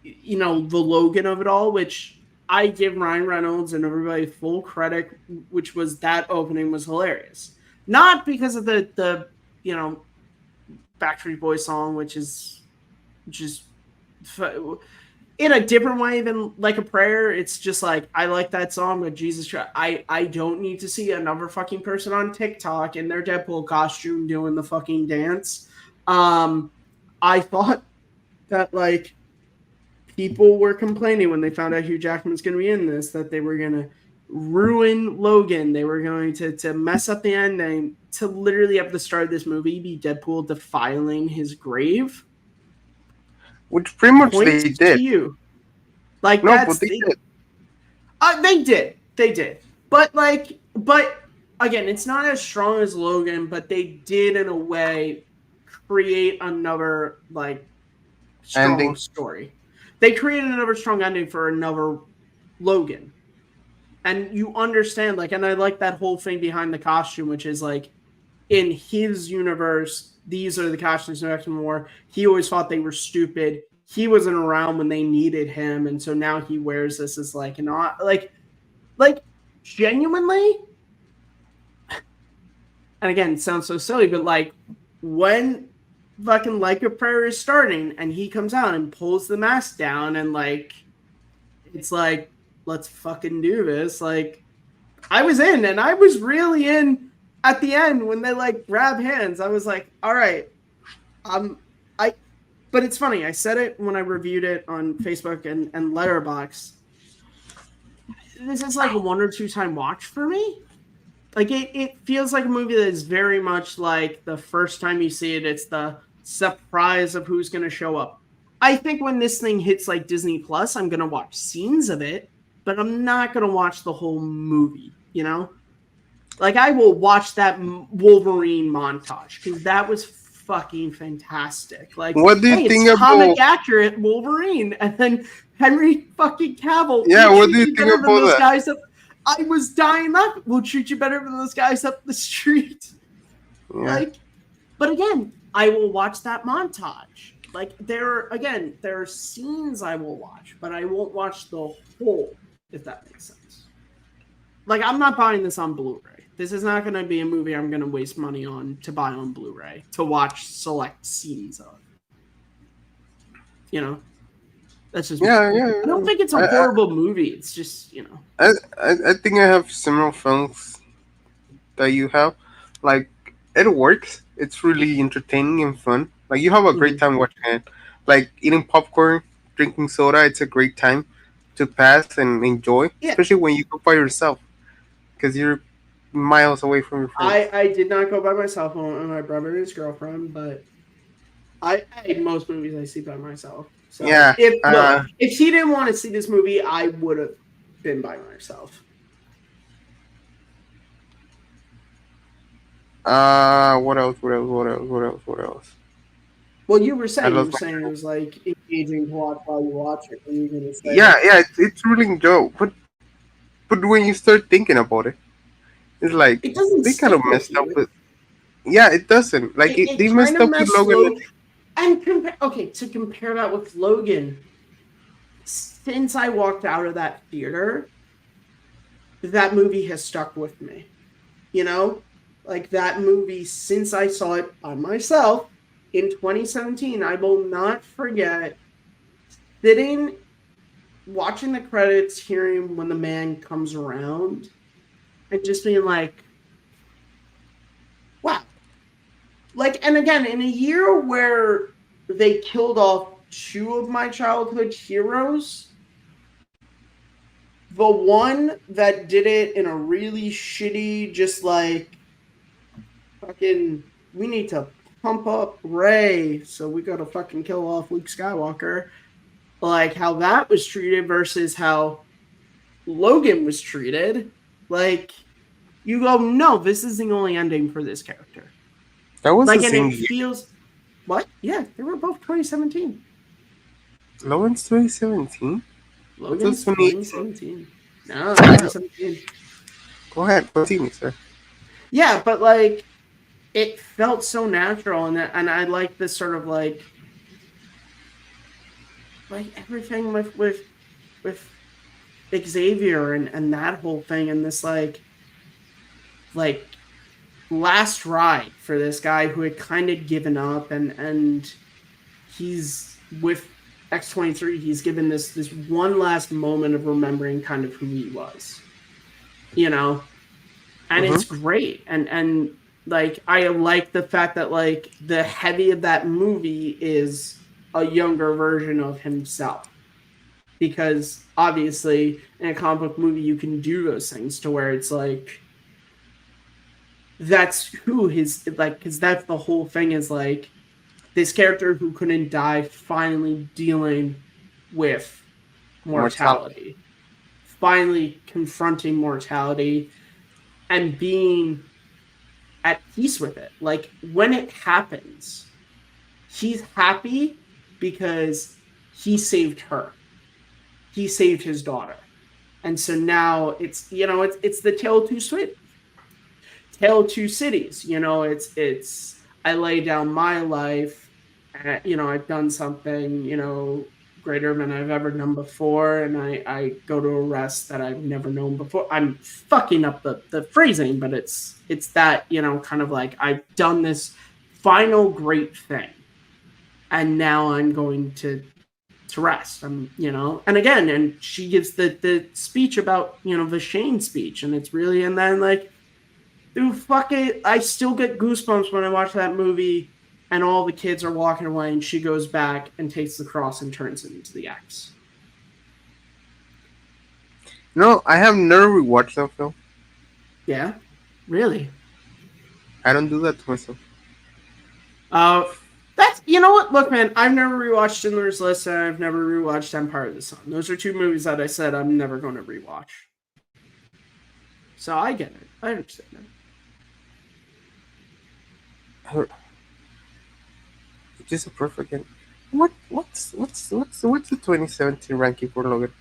S2: you know, the Logan of it all, which I give Ryan Reynolds and everybody full credit, which was that opening was hilarious. Not because of the you know, Backstreet Boys song, which is just in a different way than Like a Prayer. It's just like, I like that song, but Jesus Christ, I don't need to see another fucking person on TikTok in their Deadpool costume doing the fucking dance. I thought that like people were complaining when they found out Hugh Jackman was going to be in this, that they were going to ruin Logan. They were going to mess up the ending, to literally at the start of this movie be Deadpool defiling his grave.
S3: Which pretty much they did.
S2: You. Like,
S3: no,
S2: that's,
S3: but they
S2: did. They did. But again, it's not as strong as Logan, but they did in a way create another like strong ending. Story. They created another strong ending for another Logan. And you understand, like, and I like that whole thing behind the costume, which is like, in his universe, these are the costumes in X-Men War. He always thought they were stupid. He wasn't around when they needed him, and so now he wears this as like an like genuinely. And again, it sounds so silly, but like when fucking Like a Prayer is starting, and he comes out and pulls the mask down, and like it's like, let's fucking do this. Like I was in, and I was really in. At the end, when they like grab hands, I was like, all right, but it's funny. I said it when I reviewed it on Facebook and Letterboxd. This is like a 1 or 2 time watch for me. Like it feels like a movie that is very much like the first time you see it, it's the surprise of who's going to show up. I think when this thing hits like Disney Plus, I'm going to watch scenes of it, but I'm not going to watch the whole movie, you know? Like, I will watch that Wolverine montage because that was fucking fantastic. Like,
S3: what do you think
S2: it's comic
S3: about
S2: accurate Wolverine, and then Henry fucking Cavill?
S3: Yeah, what do you think about that?
S2: Guys up, I was dying up. We'll treat you better than those guys up the street. Yeah. Like, but again, I will watch that montage. Like, there are scenes I will watch, but I won't watch the whole. If that makes sense. Like, I'm not buying this on Blu-ray. This is not going to be a movie I'm going to waste money on to buy on Blu-ray to watch select scenes of. You know, that's just
S3: yeah.
S2: I don't think it's a horrible movie. It's just, you know.
S3: I think I have similar films that you have. Like, it works. It's really entertaining and fun. Like, you have a great time watching it. Like, eating popcorn, drinking soda. It's a great time to pass and enjoy, especially when you go by yourself, because you're miles away from your friends.
S2: I did not go by myself. I went with my brother and his girlfriend, but most movies I see by myself. So
S3: yeah.
S2: If he didn't want to see this movie, I would have been by myself.
S3: What else?
S2: Well, you were saying it was like engaging to watch while you watch it. What are you gonna say?
S3: Yeah, it's really enjoyable. But But when you start thinking about it, it's like
S2: It doesn't
S3: they kind of
S2: stick with
S3: messed up
S2: you.
S3: with. Yeah, it doesn't. Like
S2: It
S3: they
S2: kind
S3: messed
S2: of
S3: up with
S2: messed
S3: Logan.
S2: And okay, to compare that with Logan, since I walked out of that theater, that movie has stuck with me. You know, like that movie, since I saw it by myself in 2017, I will not forget sitting, watching the credits, hearing when the man comes around, and just being like, wow. Like, and again, in a year where they killed off two of my childhood heroes, the one that did it in a really shitty, just like fucking, we need to pump up Ray, so we gotta fucking kill off Luke Skywalker. Like how that was treated versus how Logan was treated. Like, you go, no, this is the only ending for this character.
S3: That was the
S2: Like, and
S3: same
S2: it
S3: year.
S2: feels, what? Yeah, they were both 2017.
S3: Logan's 2017. It was
S2: Logan's
S3: 2018.
S2: 2017. No,
S3: Yeah.
S2: 2017.
S3: Go ahead, continue, sir.
S2: Yeah, but like it felt so natural, and I like this sort of like everything with Xavier and that whole thing, and this like last ride for this guy who had kind of given up, and he's with X-23. He's given this one last moment of remembering kind of who he was, you know, and
S3: Mm-hmm.
S2: it's great, and like I like the fact that like the heavy of that movie is a younger version of himself, because obviously in a comic book movie you can do those things to where it's like that's who his like, because that's the whole thing, is like this character who couldn't die finally dealing with
S3: Mortality.
S2: mortality, finally confronting mortality and being at peace with it. Like when it happens, he's happy because he saved her. He saved his daughter. And so now it's, you know, it's the tale of two cities. You know, it's I lay down my life, you know, I've done something, you know, greater than I've ever done before, and I go to a rest that I've never known before. I'm fucking up the phrasing, but it's that, you know, kind of like I've done this final great thing, and now I'm going to rest. I'm, you know, and again, and she gives the speech about, you know, the Shane speech, and it's really, and then like, dude, fuck it, I still get goosebumps when I watch that movie and all the kids are walking away and she goes back and takes the cross and turns it into the X.
S3: No, I have never rewatched that film.
S2: Yeah, really.
S3: I don't do that to myself.
S2: That's, you know what? Look, man, I've never rewatched Schindler's List and I've never rewatched Empire of the Sun. Those are two movies that I said I'm never going to rewatch. So I get it. I understand it.
S3: Just a perfect. What's the 2017 ranking for Logan?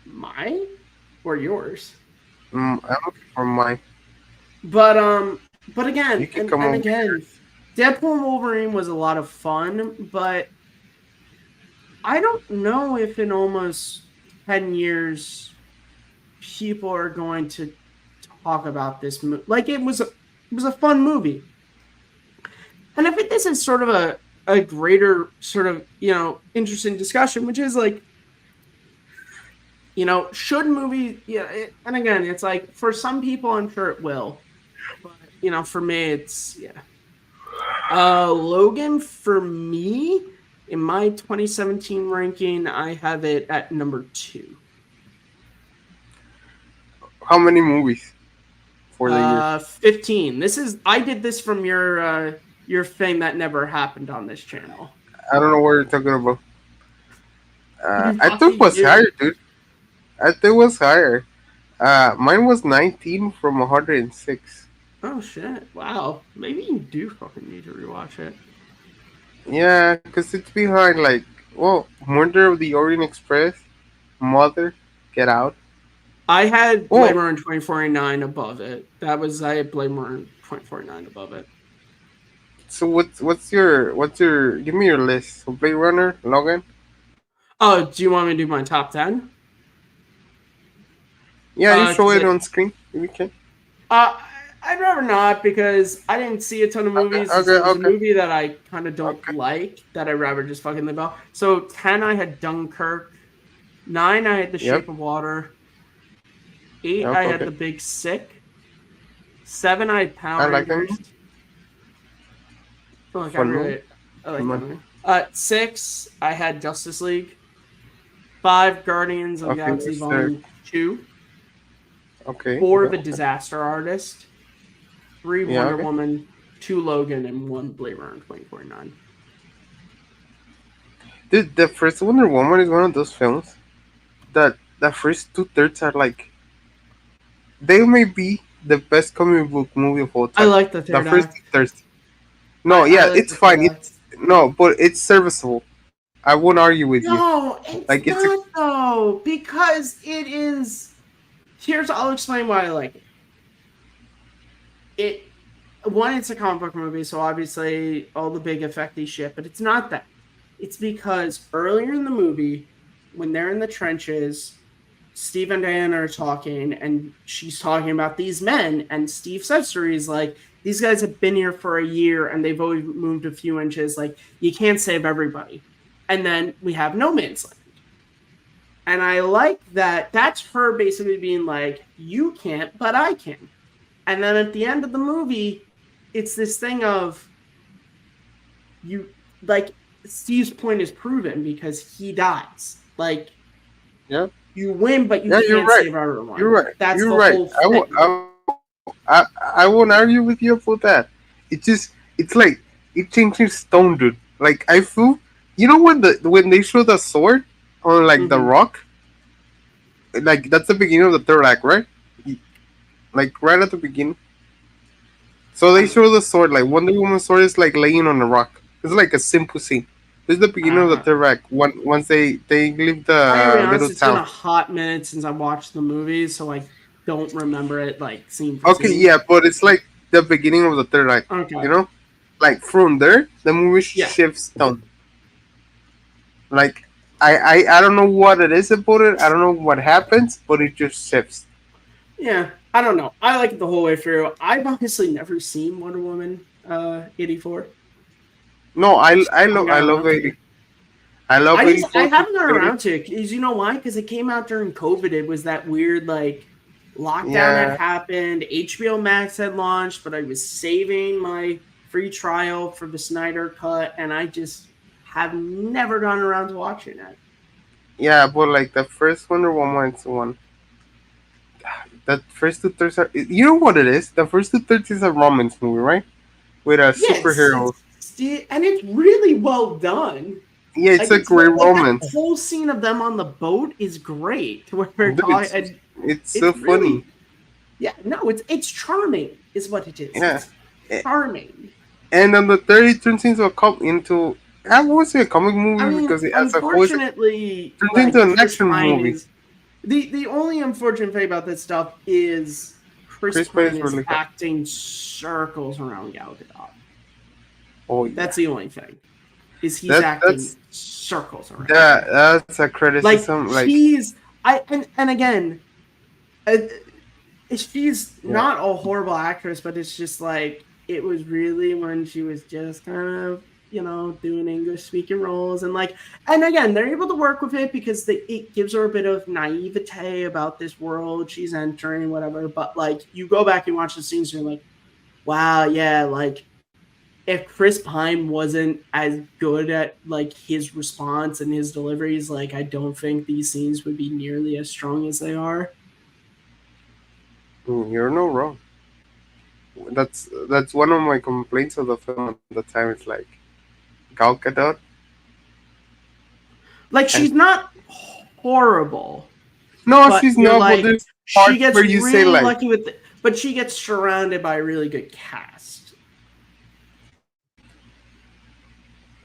S2: Mine or yours?
S3: I'm looking for mine.
S2: But again,
S3: You can
S2: and,
S3: come
S2: and
S3: on.
S2: again, Deadpool and Wolverine was a lot of fun, but I don't know if in almost 10 years people are going to talk about this movie. Like it was a fun movie. And I think this is sort of a greater sort of, you know, interesting discussion, which is like, you know, should movies, yeah, and again, it's like for some people I'm sure it will. But, you know, for me it's, yeah. Logan, for me, in my 2017 ranking, I have it at number 2.
S3: How many movies for the year?
S2: 15. I did this from your thing that never happened on this channel.
S3: I don't know what you're talking about. I
S2: Lucky
S3: thought it was
S2: you.
S3: higher, dude. I thought it was higher. Mine was 19 from 106.
S2: Oh shit! Wow, maybe you do fucking need to rewatch it.
S3: Yeah, because it's behind, like, well, Murder of the Orient Express, Mother, Get Out.
S2: I had
S3: Oh,
S2: Blade Runner 2049 above it. I had Blade Runner 2049 above it.
S3: so what's your give me your list. So Blade Runner, Logan.
S2: Oh, do you want me to do my top 10?
S3: Yeah, you show
S2: 'Cause
S3: it on screen if you can.
S2: uh, I'd rather not because I didn't see a ton of
S3: Okay,
S2: movies.
S3: okay,
S2: There's a
S3: okay,
S2: movie that I kind of don't
S3: okay.
S2: like that I'd rather just fucking live out. So 10, I had Dunkirk. 9, I had The
S3: Yep,
S2: Shape of Water. 8,
S3: yep,
S2: I had
S3: okay.
S2: The Big Sick. 7, I had
S3: I
S2: Power
S3: like that
S2: Rangers.
S3: movie.
S2: Like
S3: Fun movie.
S2: I like
S3: Come
S2: that
S3: on.
S2: movie. 6, I had Justice League. 5, Guardians of the
S3: Okay,
S2: Galaxy
S3: what's there?
S2: Volume 2.
S3: Okay,
S2: 4,
S3: okay,
S2: The
S3: okay.
S2: Disaster Artist. 3,
S3: Yeah,
S2: Wonder
S3: okay.
S2: Woman. 2, Logan, and 1, Blade Runner 2049.
S3: Dude, the first Wonder Woman is one of those films that the first two thirds are like they may be the best comic book movie of all
S2: I
S3: time.
S2: like the
S3: The
S2: third
S3: first
S2: act.
S3: two thirds. No,
S2: I
S3: yeah,
S2: like
S3: it's
S2: the third
S3: fine.
S2: act.
S3: It's no, but it's serviceable. I won't argue with you.
S2: No, it's
S3: Like it's a
S2: not though, because it is. I'll explain why I like it. It one, it's a comic book movie, so obviously all the big effecty shit, but it's not that. It's because earlier in the movie, when they're in the trenches, Steve and Diana are talking, and she's talking about these men, and Steve says to her, he's like, these guys have been here for a year and they've only moved a few inches. Like, you can't save everybody. And then we have No Man's Land. And I like that. That's her basically being like, you can't, but I can. And then at the end of the movie, it's this thing of you, like, Steve's point is proven because he dies. Like,
S3: yeah,
S2: you win, but you
S3: yeah. You're
S2: can't
S3: right.
S2: save
S3: You're
S2: everyone.
S3: right.
S2: That's
S3: You're
S2: the
S3: right.
S2: whole thing.
S3: I won't argue with you about that. It just it's like it changes tone, dude. Like I feel you know when they show the sword on like the
S2: Mm-hmm.
S3: rock, like that's the beginning of the third act, right? Like right at the beginning. So they show the sword, like Wonder Woman's sword is like laying on a rock. It's like a simple scene. This is the beginning of the
S2: Uh,
S3: third act. Once they leave
S2: I gotta be
S3: the
S2: honest,
S3: little
S2: it's been
S3: town.
S2: a hot minute since I watched the movie, so I don't remember it like scene for
S3: Okay,
S2: scene.
S3: yeah, but it's like the beginning of the third act. You
S2: Okay.
S3: know, like from there, the movie
S2: Yeah.
S3: shifts tone. Like I don't know what it is about it. I don't know what happens, but it just shifts.
S2: Yeah. I don't know. I like it the whole way through. I've honestly never seen Wonder Woman 84.
S3: No,
S2: Just haven't
S3: I
S2: gotten
S3: love
S2: around to
S3: 80.
S2: it.
S3: I love
S2: I
S3: 84.
S2: haven't gotten
S3: 80.
S2: around to it. Because you know why? Because it came out during COVID. It was that weird like lockdown had
S3: Yeah,
S2: happened. HBO Max had launched, but I was saving my free trial for the Snyder cut, and I just have never gotten around to watching it.
S3: yeah, but like the first Wonder Woman is the one. That first two thirds are. You know what it is? The first two thirds is a romance movie, right? With a
S2: Yeah,
S3: superhero.
S2: and it's really well done.
S3: Yeah, it's
S2: Like
S3: a
S2: it's
S3: great
S2: like that
S3: romance.
S2: whole scene of them on the boat is great. Where they're
S3: Dude,
S2: talking, and
S3: it's so
S2: it's
S3: funny.
S2: really it's charming, is what it is.
S3: Yeah.
S2: It's charming.
S3: And on the third, it turns into I won't say a comic
S2: I
S3: movie
S2: mean,
S3: because as a whole, it
S2: unfortunately,
S3: turns into
S2: like
S3: an
S2: Chris
S3: action
S2: Pine
S3: movie.
S2: is the only unfortunate thing about this stuff is Chris
S3: Chris Pine
S2: Pine
S3: is
S2: is
S3: really hot.
S2: acting circles around Gal Gadot.
S3: Oh yeah,
S2: That's the only thing. Is he's
S3: that
S2: acting circles around.
S3: that's a
S2: Like
S3: criticism. Like
S2: and again, uh, she's
S3: yeah,
S2: not a horrible actress, but it's just like it was really when she was just kind of doing English speaking roles, and again they're able to work with it because it gives her a bit of naivete about this world she's entering, whatever. But like you go back and watch the scenes, and you're like, wow, yeah, like if Chris Pine wasn't as good at like his response and his deliveries, like I don't think these scenes would be nearly as strong as they are.
S3: you're no wrong. That's one of my complaints of the film at the time. It's like Gal Gadot,
S2: Like
S3: and
S2: she's not horrible,
S3: no,
S2: but
S3: she's
S2: you're
S3: not. But
S2: like
S3: there's
S2: she
S3: parts
S2: gets
S3: where you say
S2: really
S3: like,
S2: lucky with it, but she gets surrounded by a really good cast.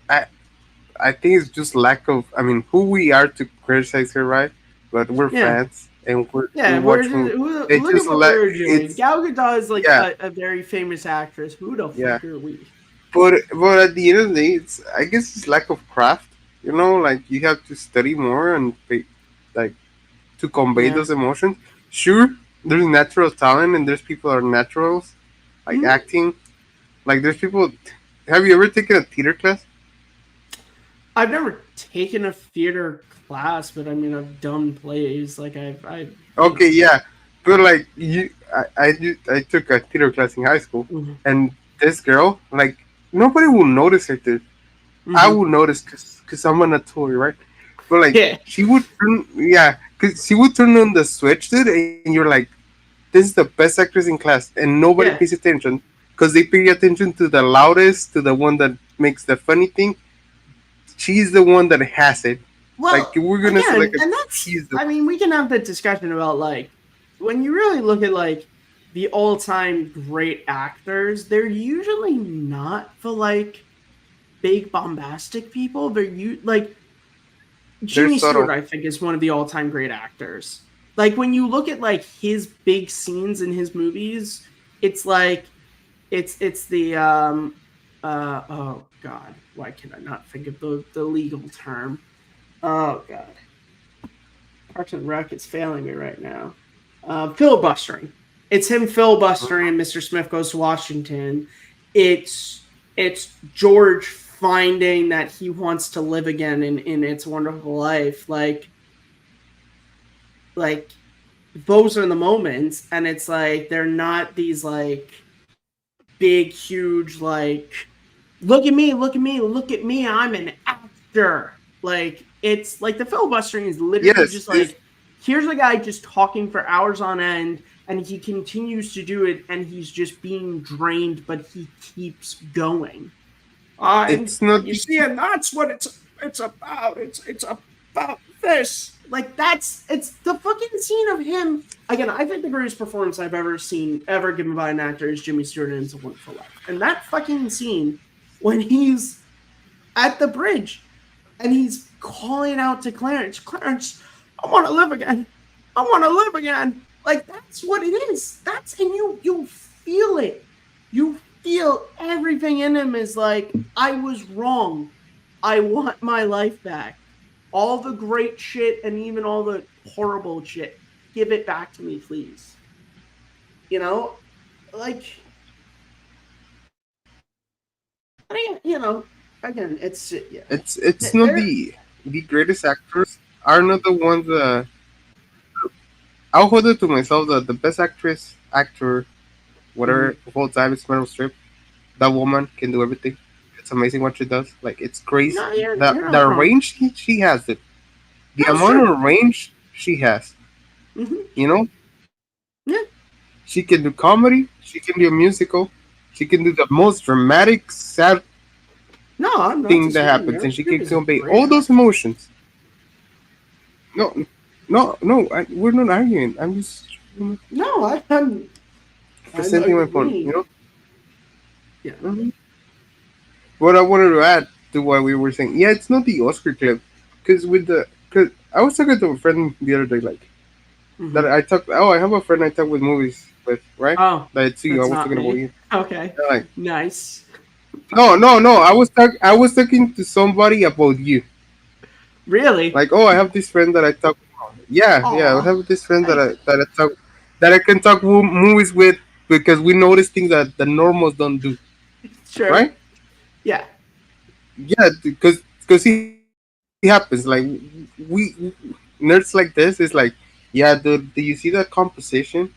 S3: I I think it's just lack of. I mean, who we are to criticize her, right? But we're
S2: Yeah.
S3: fans. and we
S2: Yeah,
S3: watch movies. They
S2: look at
S3: just
S2: what
S3: let
S2: we're doing.
S3: it's
S2: Gal Gadot is like
S3: yeah,
S2: a very famous actress. Who the
S3: yeah.
S2: fuck are we?
S3: But at the end of the day, it's I guess it's lack of craft. You know, like you have to study more and like to convey
S2: Yeah.
S3: those emotions. Sure, there's natural talent and there's people that are naturals, like
S2: Mhm.
S3: acting. Like there's people. Have you ever taken a theater class?
S2: I've never taken a theater class, but I mean, I've done plays. Like you
S3: Okay,
S2: know.
S3: yeah, but like I took a theater class in high school,
S2: Mhm.
S3: and this girl, like nobody will notice her. Dude. I
S2: Mhm.
S3: will notice because I'm on a toy, right? But like
S2: Yeah.
S3: she would turn, yeah, because she would turn on the switch, dude, and you're like, this is the best actress in class, and nobody pays
S2: Yeah.
S3: attention because they pay attention to the loudest, to the one that makes the funny thing. She's the one that has it. Like
S2: Well,
S3: if we're gonna
S2: again,
S3: select it,
S2: and that's,
S3: she's the
S2: I mean, we can have the discussion about like when you really look at like the all-time great actors, they're usually not the like big bombastic people. They're like
S3: they're
S2: Jimmy Stewart,
S3: subtle.
S2: I think, is one of the all-time great actors. Like when you look at like his big scenes in his movies, it's like it's the oh god, why can I not think of the legal term? Oh god. Parks and Rec is failing me right now. Filibustering. It's him filibustering. Mr. Smith Goes to Washington. It's George finding that he wants to live again in It's a Wonderful Life. Like those are the moments, and it's like they're not these like big, huge like look at me, look at me, look at me, I'm an actor. Like it's like the filibustering is literally
S3: Yes,
S2: just
S3: it's
S2: like here's a guy just talking for hours on end and he continues to do it and he's just being drained, but he keeps going. And
S3: it's not
S2: you
S3: the
S2: see, and that's what it's about. It's about this. Like that's it's the fucking scene of him. Again, I think the greatest performance I've ever seen ever given by an actor is Jimmy Stewart in It's a Wonderful Life. And that fucking scene when he's at the bridge and he's calling out to Clarence, Clarence, I want to live again. I want to live again. Like that's what it is. That's and you feel it. You feel everything in him is like, I was wrong. I want my life back. All the great shit and even all the horrible shit. Give it back to me, please. You know? Like you know, again, it's yeah.
S3: it's not
S2: There
S3: the greatest actors are not the ones that I'll hold it to myself that the best actor, whatever
S2: mhm.
S3: of all time is Meryl Streep. That woman can do everything. It's amazing what she does. Like it's crazy.
S2: No,
S3: The
S2: you're not
S3: the
S2: wrong.
S3: range she has it. The
S2: That's
S3: amount
S2: true.
S3: of range she has.
S2: Hmm.
S3: You know,
S2: Yeah.
S3: she can do comedy. She can do a musical. She can do the most dramatic, sad
S2: No, I'm not
S3: thing that
S2: disputing.
S3: happens,
S2: Meryl
S3: and she
S2: Streep
S3: can
S2: is a
S3: convey
S2: great
S3: all those
S2: actor.
S3: emotions. No, no, we're not arguing. I'm just
S2: No, I'm
S3: presenting my point. You
S2: agreeing.
S3: know.
S2: Yeah.
S3: hmm What I wanted to add to what we were saying, yeah, it's not the Oscar clip, because I was talking to a friend the other day, like that
S2: Hmm.
S3: I talk. Oh, I have a friend I talk with movies with, right?
S2: Oh,
S3: That it's you. I
S2: that's
S3: was
S2: not
S3: talking about
S2: me.
S3: you.
S2: Okay.
S3: And like,
S2: Nice.
S3: no, no, no. I was talking to somebody about you.
S2: Really?
S3: Like, oh, I have this friend that I talk. Yeah, yeah. I
S2: Aw.
S3: have this friend
S2: Thank you.
S3: that I talk that I can talk movies with because we notice things that the normals don't do,
S2: Sure.
S3: right?
S2: Yeah.
S3: Yeah, because it happens. Like we nerds like this is like, yeah, dude. Do you see that composition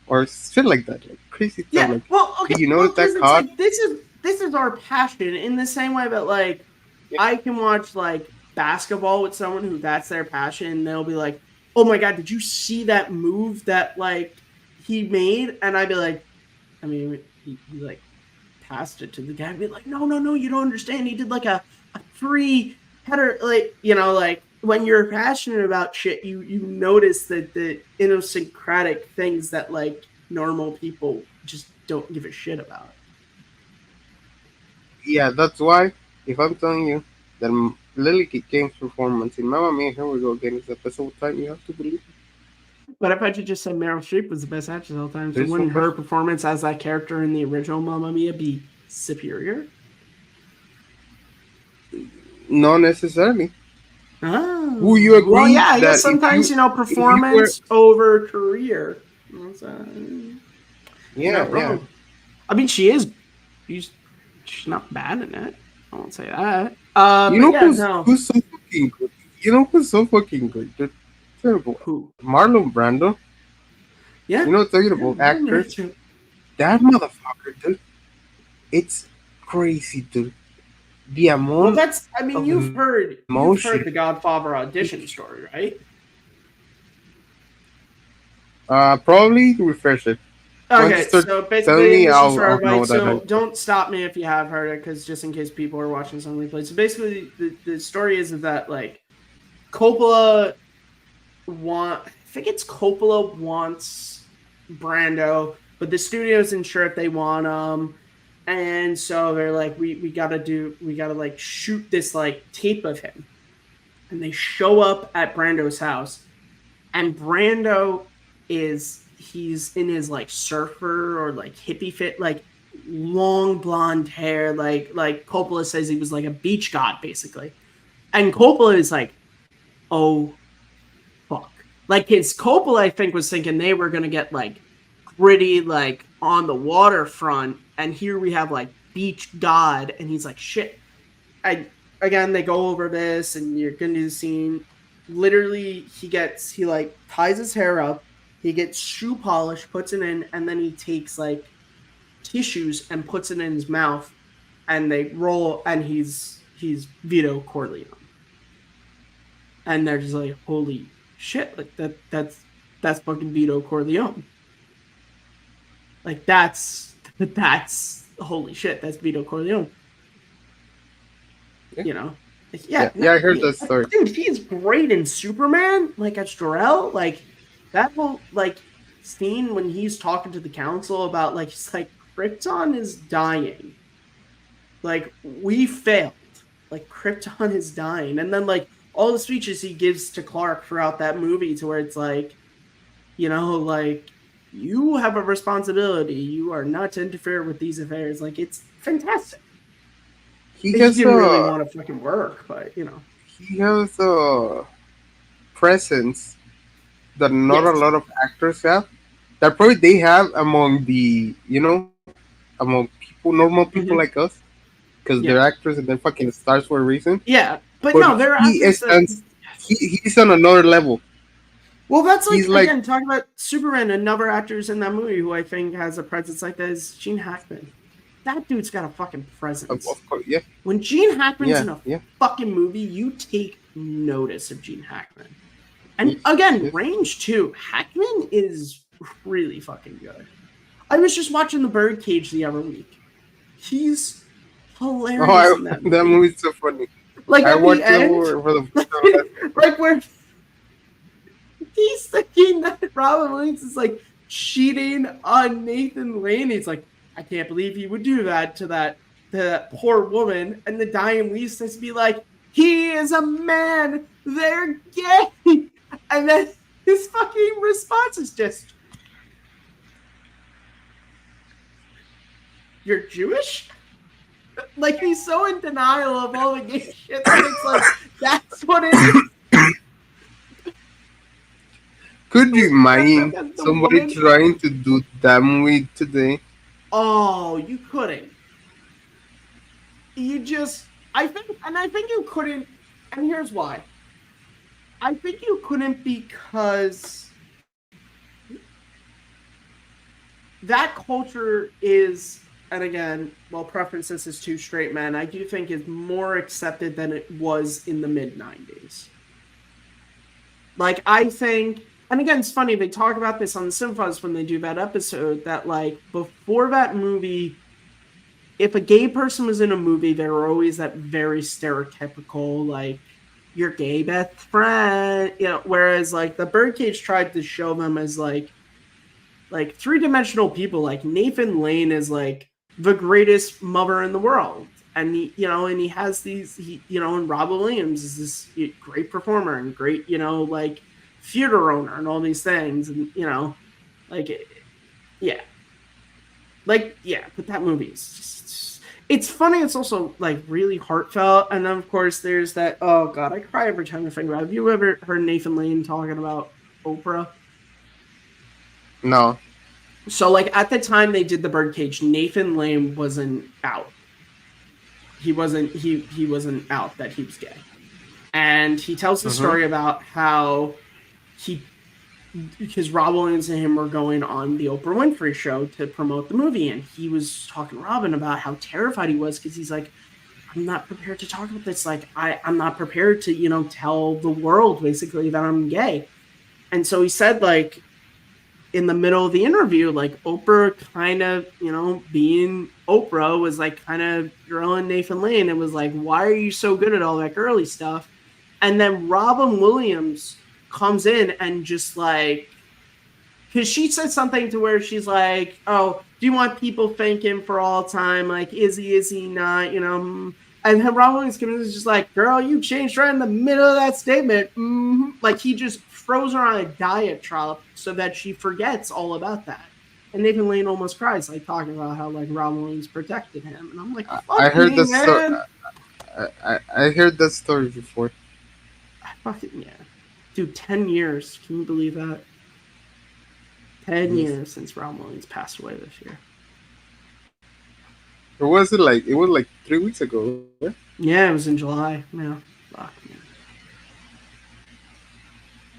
S3: or shit like that? Like crazy stuff.
S2: Yeah.
S3: Like,
S2: Well,
S3: do
S2: okay.
S3: you notice
S2: Well,
S3: that
S2: because it's
S3: card?
S2: like this is our passion in the same way that like
S3: Yeah,
S2: I can watch like basketball with someone who that's their passion and they'll be like, "Oh my god, did you see that move that like he made?" And I'd be like, I mean, he like passed it to the guy and be like, no, no, no, you don't understand. He did like a three header, like, you know, like when you're passionate about shit, you notice that the idiosyncratic things that like normal people just don't give a shit about.
S3: yeah. That's why if I'm telling you that Lily Game's performance in Mamma Mia, here we go again, is the best of all time, you have to believe.
S2: But I bet you just said Meryl Streep was the best actress of all time. So
S3: There's
S2: wouldn't
S3: no
S2: her performance as that character in the original Mamma Mia be superior?
S3: Not necessarily.
S2: Oh.
S3: Will you agree
S2: Well, yeah, I guess
S3: that if
S2: sometimes,
S3: you were-
S2: performance over career. That's,
S3: Yeah,
S2: not
S3: yeah.
S2: wrong. I mean, she's not bad in it. I won't say that.
S3: You
S2: but
S3: know
S2: yeah, no.
S3: who's so fucking good? You know who's so fucking good? They're terrible.
S2: Who?
S3: Marlon Brando.
S2: Yeah.
S3: You know, talking
S2: Yeah,
S3: about
S2: I don't know.
S3: actors. That motherfucker, dude. It's crazy, dude. The amount
S2: Well, that's. I mean,
S3: of
S2: you've heard
S3: emotion.
S2: the Godfather audition story, right?
S3: Probably refresh it.
S2: Okay,
S3: Once start
S2: so
S3: telling
S2: basically,
S3: me,
S2: this is for
S3: I'll
S2: everybody.
S3: know that.
S2: So don't stop me if you have heard it, because just in case people are watching some replays. So basically, the story is that like Coppola I think it's Coppola wants Brando, but the studio's not sure if they want him, and so they're like, we gotta like shoot this like tape of him, and they show up at Brando's house, and Brando he's in his like surfer or like hippie fit, like long blonde hair, like Coppola says he was like a beach god basically, and Coppola is like, oh fuck, like his Coppola I think was thinking they were gonna get like gritty, like on the waterfront, and here we have like beach god, and he's like shit. Again, they go over this, and you're gonna do the scene. Literally, he like ties his hair up, he gets shoe polish, puts it in, and then he takes like tissues and puts it in his mouth, and they roll, and he's Vito Corleone, and they're just like, holy shit, like that's fucking Vito Corleone, like that's holy shit, that's Vito Corleone.
S3: Yeah.
S2: You know,
S3: Yeah, I heard that story.
S2: Dude, he's great in Superman, like as Jor-El. Like that whole like scene when he's talking to the council about like he's like Krypton is dying. Like we failed. Like Krypton is dying, and then like all the speeches he gives to Clark throughout that movie, to where it's like, like you have a responsibility. You are not to interfere with these affairs. Like it's fantastic.
S3: He
S2: He
S3: has
S2: didn't really want to fucking work, but
S3: he has a presence that not
S2: Yes.
S3: a lot of actors have. That probably they have among the among people, normal people
S2: Mhm.
S3: like us, because
S2: Yeah.
S3: they're actors and they're fucking stars for a reason.
S2: Yeah, but
S3: But
S2: no, there are
S3: he
S2: actors that.
S3: stands. He's on another level.
S2: Well, that's like,
S3: he's like-
S2: again, talking about Superman. Another actors in that movie who I think has a presence like that is Gene Hackman. That dude's got a fucking presence.
S3: Of course, yeah.
S2: When Gene Hackman's in a
S3: Yeah.
S2: fucking movie, you take notice of Gene Hackman. And again,
S3: Yeah.
S2: range too. Hackman is really fucking good. I was just watching The Birdcage the other week. He's hilarious in that movie.
S3: That movie's so funny.
S2: Like
S3: I
S2: at
S3: watched
S2: the end,
S3: it for the first time.
S2: like where he's thinking that Robin Williams is like cheating on Nathan Lane. He's like, I can't believe he would do that to that poor woman. And the dying Lee says to be like, he is a man. They're gay. And then his fucking response is just, you're Jewish? Like he's so in denial of all the gay shit that it's like, that's what it is.
S3: Could you imagine
S2: The
S3: somebody
S2: woman-
S3: trying to do that movie today?
S2: Oh, you couldn't. I think you couldn't, and here's why. I think you couldn't because that culture is, and again, well, preferences is two straight men, I do think is more accepted than it was in the mid-90s. Like, I think, and again, it's funny, they talk about this on the Cinefuzz when they do that episode, that, like, before that movie, if a gay person was in a movie, they were always that very stereotypical, like, your gay best friend, whereas, like, the Birdcage tried to show them as, like three-dimensional people. Like, Nathan Lane is, like, the greatest mother in the world. And he has these, and Robin Williams is this great performer and great, like, theater owner and all these things, and like yeah, but that movie is just, it's funny. It's also like really heartfelt, and then of course there's that. Oh god, I cry every time I think about it. Have you ever heard Nathan Lane talking about Oprah?
S3: No.
S2: So like at the time they did the Birdcage, Nathan Lane wasn't out. He wasn't out that he was gay, and he tells the story about how he because Rob Williams and him were going on the Oprah Winfrey show to promote the movie, and he was talking to Robin about how terrified he was because he's like, I'm not prepared to talk about this. Like I'm not prepared to tell the world basically that I'm gay. And so he said like in the middle of the interview, like Oprah kind of, being Oprah was like kind of grilling Nathan Lane and was like, why are you so good at all that girly stuff? And then Robin Williams comes in and just like, because she said something to where she's like, oh, do you want people thinking for all time? Like, is he not, And then Robin Williams comes in and is just like, girl, you changed right in the middle of that statement. Mm-hmm. Like, he just throws her on a diatribe so that she forgets all about that. And Nathan Lane almost cries, like, talking about how, like, Robin Williams protected him. And I'm like,
S3: I heard
S2: me,
S3: that
S2: man.
S3: I heard that story before.
S2: Yeah. Dude, 10 years. Can you believe that? 10 years since Robin Williams passed away this year.
S3: Or was it like, it was like 3 weeks ago, right?
S2: Yeah, it was in July. Yeah. Fuck,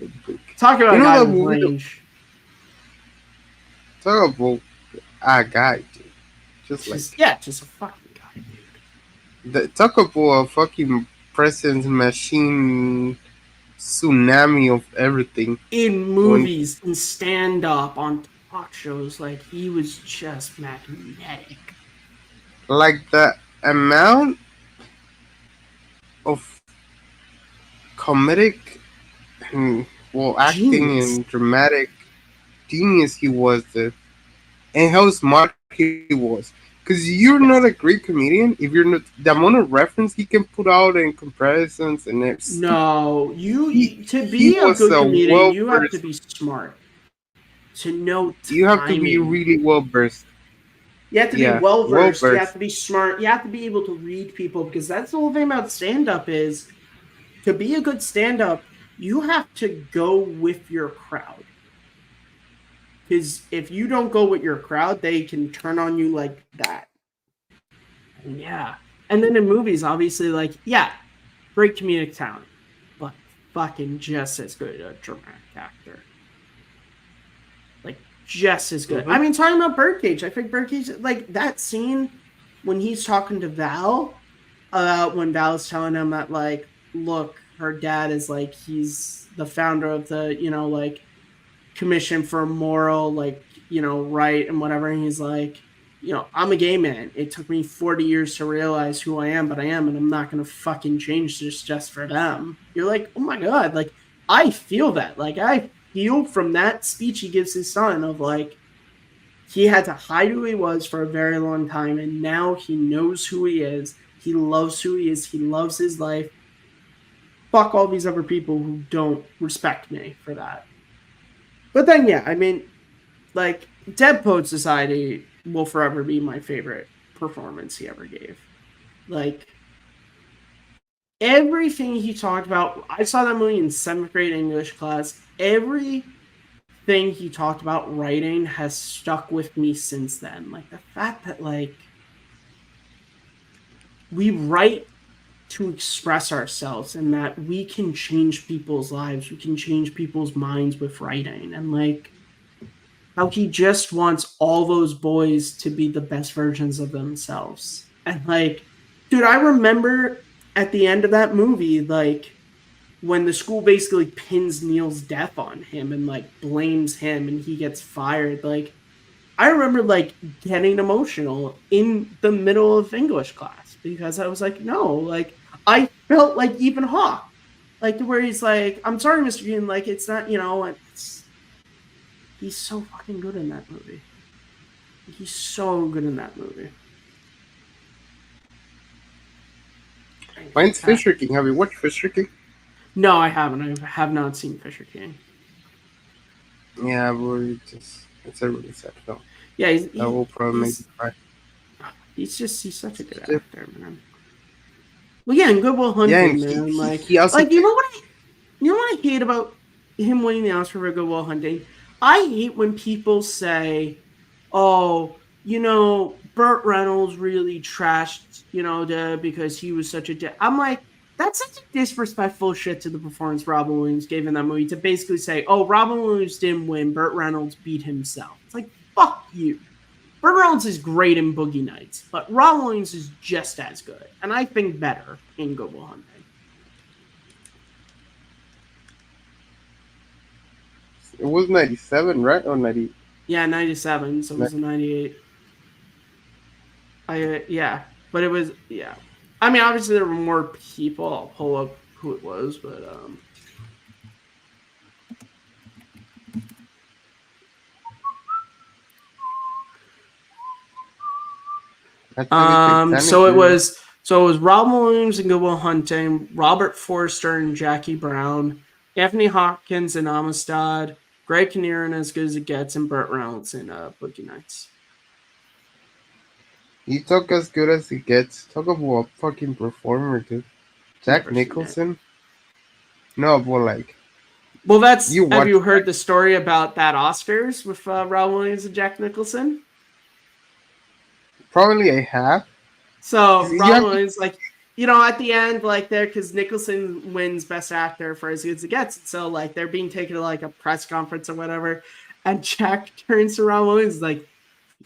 S2: man. Talk about guy with range.
S3: Talk about a guy, dude. Just
S2: a fucking guy,
S3: dude. Talk about a fucking presence machine tsunami of everything.
S2: In movies, in stand-up, on talk shows, like, he was just magnetic.
S3: Like, the amount of comedic and, acting
S2: Genius.
S3: and dramatic genius he was, and how smart he was. Because you're not a great comedian if you're not. The amount of reference he can put out and comparisons and everything.
S2: No, to be a good comedian, you have to be smart. To know timing.
S3: You have to be really well versed.
S2: You have to be well versed. You have to be smart. You have to be able to read people, because that's the whole thing about stand-up is to be a good stand-up, you have to go with your crowd. Because if you don't go with your crowd, they can turn on you like that. Yeah. And then in movies, obviously, like, yeah, great comedic talent, but fucking just as good a dramatic actor. Like, just as good. I mean, talking about Birdcage, I think Birdcage, like, that scene when he's talking to Val, when Val's telling him that, like, look, her dad is, like, he's the founder of the, like, Commission for Moral, like, right and whatever. And he's like, I'm a gay man. It took me 40 years to realize who I am, but I am, and I'm not going to fucking change this just for them. You're like, oh my God. Like, I feel that. Like, I feel from that speech he gives his son of, like, he had to hide who he was for a very long time, and now he knows who he is. He loves who he is. He loves his life. Fuck all these other people who don't respect me for that. But then, yeah, I mean, like, Dead Poet Society will forever be my favorite performance he ever gave. Like, everything he talked about, I saw that movie in 7th grade English class. Everything he talked about writing has stuck with me since then. Like, the fact that, like, we write to express ourselves and that we can change people's lives. We can change people's minds with writing. And, like, how he just wants all those boys to be the best versions of themselves. And, like, dude, I remember at the end of that movie, like, when the school basically pins Neil's death on him and, like, blames him and he gets fired. Like, I remember, like, getting emotional in the middle of English class because I was like, no, like, I felt like Ethan Hawke. Like, where he's like, I'm sorry, Mr. Green, like, it's not, he's so fucking good in that movie. He's so good in that movie.
S3: Mine's Fisher King. Have you watched Fisher King?
S2: No, I haven't. I have not seen Fisher King.
S3: Yeah, but it's a really sad film.
S2: Yeah,
S3: That will probably make you cry.
S2: he's such a good
S3: Just-
S2: actor, man. Well, yeah, and Good Will
S3: Yeah,
S2: Hunting,
S3: and
S2: man.
S3: he also
S2: Like you know what I hate about him winning the Oscar for Good Will Hunting? I hate when people say, "Oh, Burt Reynolds really trashed, because he was such a dick." I'm like, that's such a disrespectful shit to the performance Robin Williams gave in that movie to basically say, "Oh, Robin Williams didn't win, Burt Reynolds beat himself." It's like, fuck you. Burt Reynolds is great in Boogie Nights, but Robin Williams is just as good, and I think better in Good Will Hunting.
S3: it was 97, right? Or 90?
S2: Yeah, 97, so it was a 98. Yeah, but it was, yeah. I mean, obviously there were more people. I'll pull up who it was, but
S3: That's like the
S2: so
S3: Titanic.
S2: it was Robin Williams and Good Will Hunting, Robert Forster and Jackie Brown, Anthony Hopkins and Amistad, Greg Kinnear in As Good as It Gets, and Burt Reynolds in Boogie Nights.
S3: He talk as good as he gets. Talk about a fucking performer, dude. Jack
S2: Never seen it.
S3: Nicholson? No, but like,
S2: Well, have
S3: watch
S2: you heard the story about that Oscars with Robin Williams and Jack Nicholson?
S3: probably I have.
S2: So
S3: You
S2: Robin
S3: have to-
S2: Williams, at the end, because Nicholson wins Best Actor for As Good as It Gets, so they're being taken to a press conference or whatever, and Jack turns to Robin Williams like,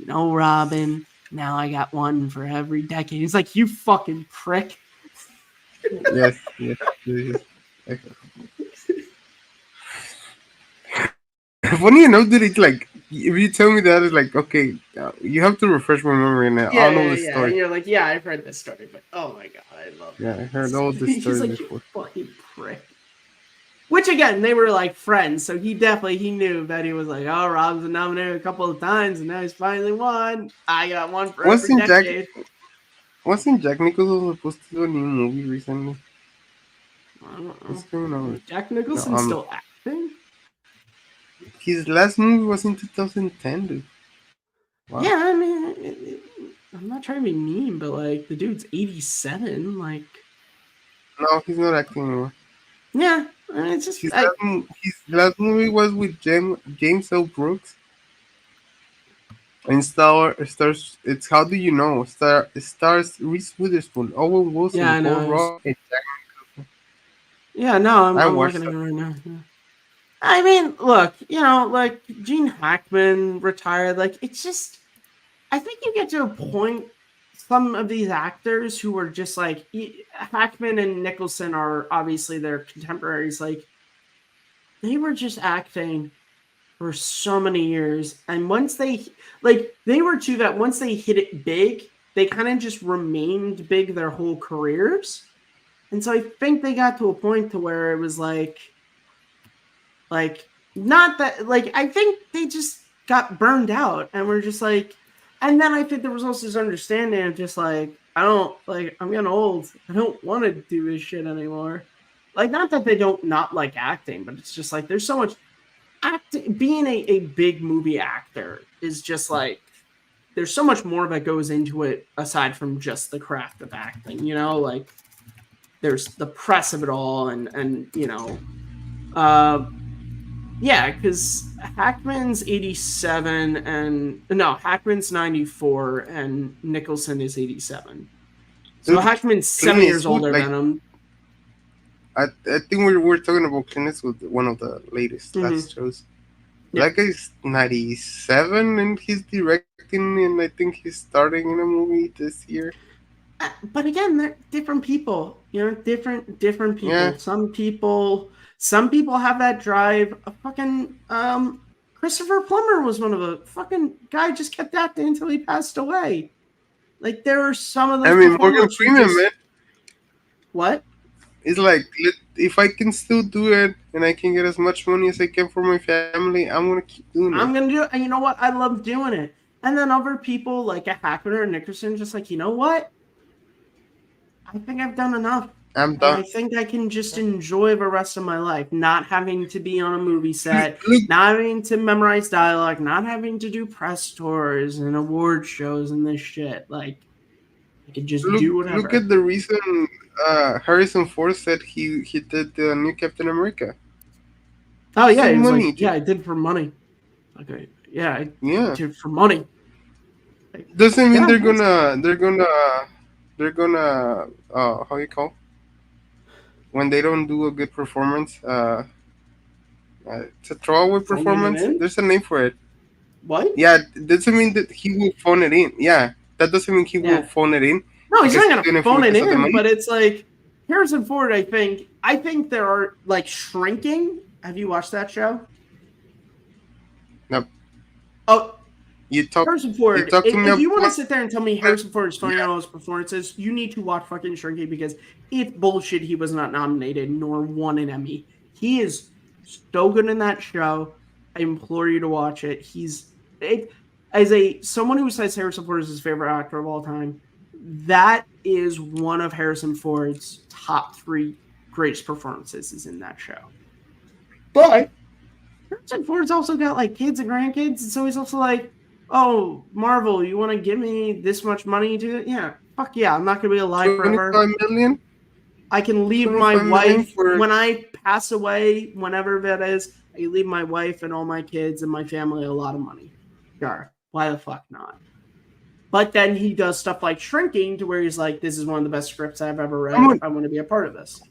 S2: Robin, now I got one for every decade. He's like, you fucking prick.
S3: yes. Funny enough, dude, it's like, if you tell me that, it's like, okay, you have to refresh my memory, and I'll know the
S2: And
S3: story.
S2: you're like, yeah, I've heard this story, but oh my god, I love it.
S3: Yeah, I heard all the
S2: He's
S3: stories
S2: like,
S3: before.
S2: you fucking prick. Which again, they were friends, so he knew that he was like, oh, Rob's been nominated a couple of times, and now he's finally won. I got one for every decade.
S3: Wasn't Jack Nicholson supposed to do a new movie recently?
S2: I don't know.
S3: What's going on?
S2: Jack Nicholson's still acting?
S3: His last movie was in 2010, dude. Wow.
S2: Yeah, I mean, I'm not trying to be mean, but the dude's 87.
S3: No, he's not acting anymore.
S2: Yeah, I mean, it's just
S3: His last movie was with James L. Brooks. And stars. It's How Do You Know? Stars Reese Witherspoon, Owen Wilson,
S2: Yeah, I know,
S3: Paul Rudd, and Jack.
S2: Yeah, no, I'm
S3: watched
S2: looking at it right now. Yeah. I mean, look, Gene Hackman retired. It's just, I think you get to a point. Some of these actors who were just Hackman and Nicholson are obviously their contemporaries. They were just acting for so many years, and once they were two that once they hit it big, they kind of just remained big their whole careers. And so I think they got to a point to where it was not that, I think they just got burned out and were just and then I think there was also this understanding of just I'm getting old. I don't want to do this shit anymore. Not that they don't not like acting, but it's just there's so much acting. Being a big movie actor is just there's so much more that goes into it aside from just the craft of acting, there's the press of it all, and because Hackman's 87 Hackman's 94 and Nicholson is 87. So
S3: Dude,
S2: Hackman's 7 years older than him.
S3: I think we're talking about Clint Eastwood, one of the latest last shows.
S2: Yeah.
S3: That guy's 97 and he's directing, and I think he's starting in a movie this year.
S2: But again, they're different people. Different people.
S3: Yeah.
S2: Some people have that drive. A fucking Christopher Plummer was one of the fucking guy just kept acting until he passed away. There were some of those.
S3: I mean, Morgan Freeman, man.
S2: What?
S3: It's if I can still do it and I can get as much money as I can for my family, I'm gonna keep doing it.
S2: I'm gonna do it, and you know what? I love doing it. And then other people like a Hackman or Nicholson, just you know what? I think I've done enough.
S3: I'm
S2: And I
S3: done.
S2: think I can just enjoy the rest of my life, not having to be on a movie set,
S3: Look,
S2: not having to memorize dialogue, not having to do press tours and award shows and this shit. Like, I could just
S3: look,
S2: do
S3: look
S2: whatever.
S3: at the reason Harrison Ford said he did the new Captain America.
S2: Oh yeah,
S3: Save
S2: he was like,
S3: money,
S2: yeah,
S3: dude.
S2: I did it for money. Okay, yeah, I
S3: Yeah.
S2: did it for money. Like,
S3: Doesn't mean
S2: yeah,
S3: they're gonna how you call when they don't do a good performance, it's a throwaway
S2: phoning it
S3: performance.
S2: in.
S3: There's a name for it.
S2: What?
S3: Yeah, doesn't mean that he will phone it in. Yeah, that doesn't mean he will
S2: Yeah.
S3: phone it in
S2: No, he's
S3: because
S2: not
S3: he's
S2: gonna
S3: doing it for
S2: phone it
S3: because of the
S2: in,
S3: money.
S2: but it's like Harrison Ford. I think there are like Shrinking. Have you watched that show?
S3: No,
S2: Oh,
S3: you talk
S2: Harrison
S3: you
S2: Ford.
S3: talk to me
S2: If you want to
S3: about
S2: sit there and tell me
S3: it.
S2: Harrison Ford is funny
S3: Yeah,
S2: in all his performances, you need to watch fucking Shrinking because it's bullshit. He was not nominated nor won an Emmy. He is so good in that show. I implore you to watch it. As a someone who says Harrison Ford is his favorite actor of all time. That is one of Harrison Ford's top 3 greatest performances is in that show. But Harrison Ford's also got like kids and grandkids, and so he's also like, "Oh, Marvel, you want to give me this much money to it? Yeah, fuck yeah, I'm not gonna be alive
S3: 25
S2: forever.
S3: million,
S2: I can leave my
S3: 25 million
S2: wife
S3: for
S2: when I pass away, whenever that is. I can leave my wife and all my kids and my family a lot of money. Sure, why the fuck not?" But then he does stuff like Shrinking, to where he's like, "This is one of the best scripts I've ever
S3: how
S2: read.
S3: much?
S2: I want to be a part of this."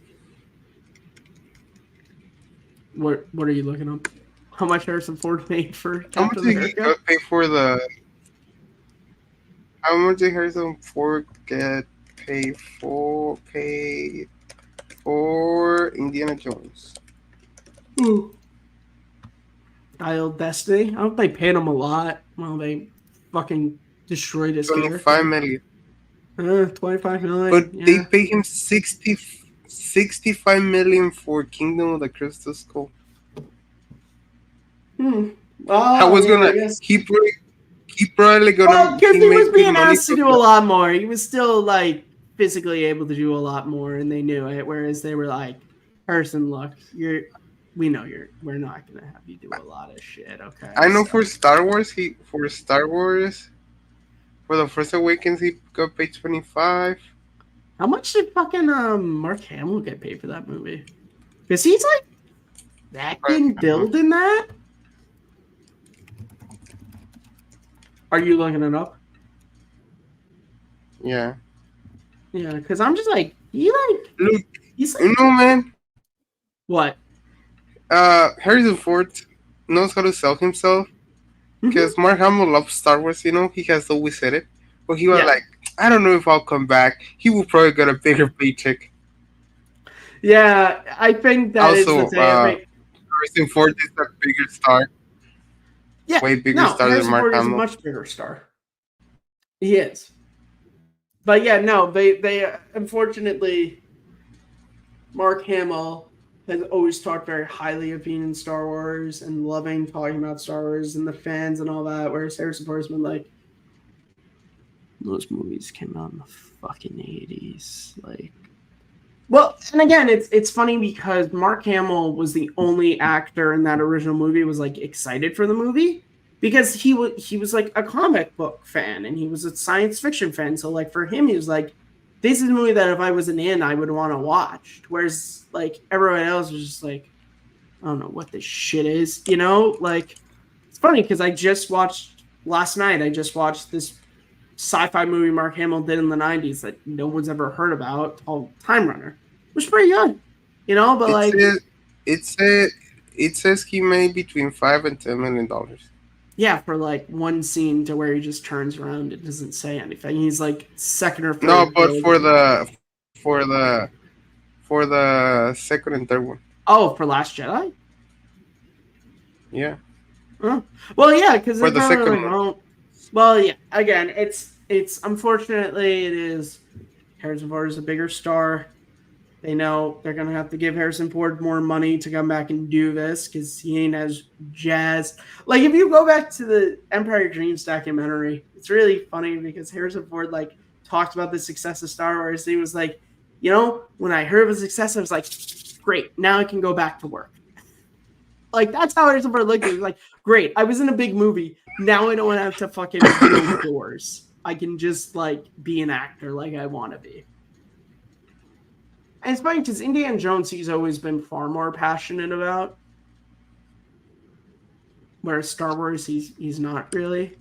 S2: What are you looking up? How much Harrison Ford made for
S3: How much
S2: Captain
S3: did he
S2: America?
S3: pay for the? How much did Harrison Ford get paid for Indiana Jones?
S2: Ooh. Dial Destiny. I hope they paid him a lot. Well, they fucking destroyed his
S3: 25
S2: character.
S3: million.
S2: 25 million.
S3: But they
S2: Yeah.
S3: pay him 65 million for Kingdom of the Crystal Skull. I
S2: Oh,
S3: was
S2: yeah, I
S3: gonna
S2: guess.
S3: he probably
S2: Well,
S3: gonna
S2: because
S3: he
S2: he was
S3: made good
S2: being
S3: money
S2: asked to
S3: from
S2: do a
S3: the
S2: lot more. He was still, like, physically able to do a lot more, and they knew it. Whereas they were like, "Person, look, we're not going to have you do a lot of shit, okay?
S3: I know
S2: So,
S3: for Star Wars for the First Awakens he got paid 25.
S2: how much did fucking Mark Hamill get paid for that movie? Because he's, like, acting build in that? Are you looking it up?
S3: Yeah.
S2: Yeah, because I'm just like,
S3: Look,
S2: he's like,
S3: you know, man,
S2: what?
S3: Harrison Ford knows how to sell himself
S2: Mhm.
S3: because Mark Hamill loves Star Wars. You know, he has always said it. But he was
S2: Yeah.
S3: like, I don't know if I'll come back. He will probably get a bigger paycheck.
S2: Yeah, I think that is the
S3: Also,
S2: thing. I think,
S3: Harrison Ford is a bigger star,
S2: yeah,
S3: way bigger
S2: no,
S3: star than
S2: Harrison
S3: Mark
S2: Ford is a
S3: Hamill.
S2: much bigger star. He is. But yeah, no, they unfortunately, Mark Hamill has always talked very highly of being in Star Wars and loving talking about Star Wars and the fans and all that, whereas Harrison Ford has been like, those movies came out in the fucking 80s. Like, well, and again, it's funny because Mark Hamill was the only actor in that original movie was like excited for the movie because he was like a comic book fan and he was a science fiction fan. So like for him, he was like, this is a movie that if I wasn't in, I would want to watch. Whereas like everyone else was just like, I don't know what this shit is, you know? Like it's funny because I just watched last night. I just watched this sci-fi movie Mark Hamill did in the 90s that no one's ever heard about called Time Runner. It was pretty good, you know, but
S3: It
S2: like,
S3: says it says he made between $5 and $10 million.
S2: yeah, for like one scene to where he just turns around, it doesn't say anything. He's like second or
S3: No,
S2: third
S3: but
S2: build.
S3: for the for the second and third one.
S2: Oh, for Last Jedi?
S3: Yeah,
S2: Huh. Well, yeah, because
S3: for
S2: they're
S3: the
S2: probably
S3: second
S2: like,
S3: one.
S2: well, yeah. Again, it's unfortunately it is Harrison Ford is a bigger star. They know they're gonna have to give Harrison Ford more money to come back and do this because he ain't as jazzed. Like if you go back to the Empire Dreams documentary, it's really funny because Harrison Ford like talked about the success of Star Wars. He was like, You know, when I heard of his success, I was like, great, now I can go back to work. Like, that's how I sort of looked at it. Like, great, I was in a big movie. Now I don't have to fucking build doors. I can just, like, be an actor like I want to be. And it's funny because Indiana Jones, he's always been far more passionate about. Whereas Star Wars, he's not really.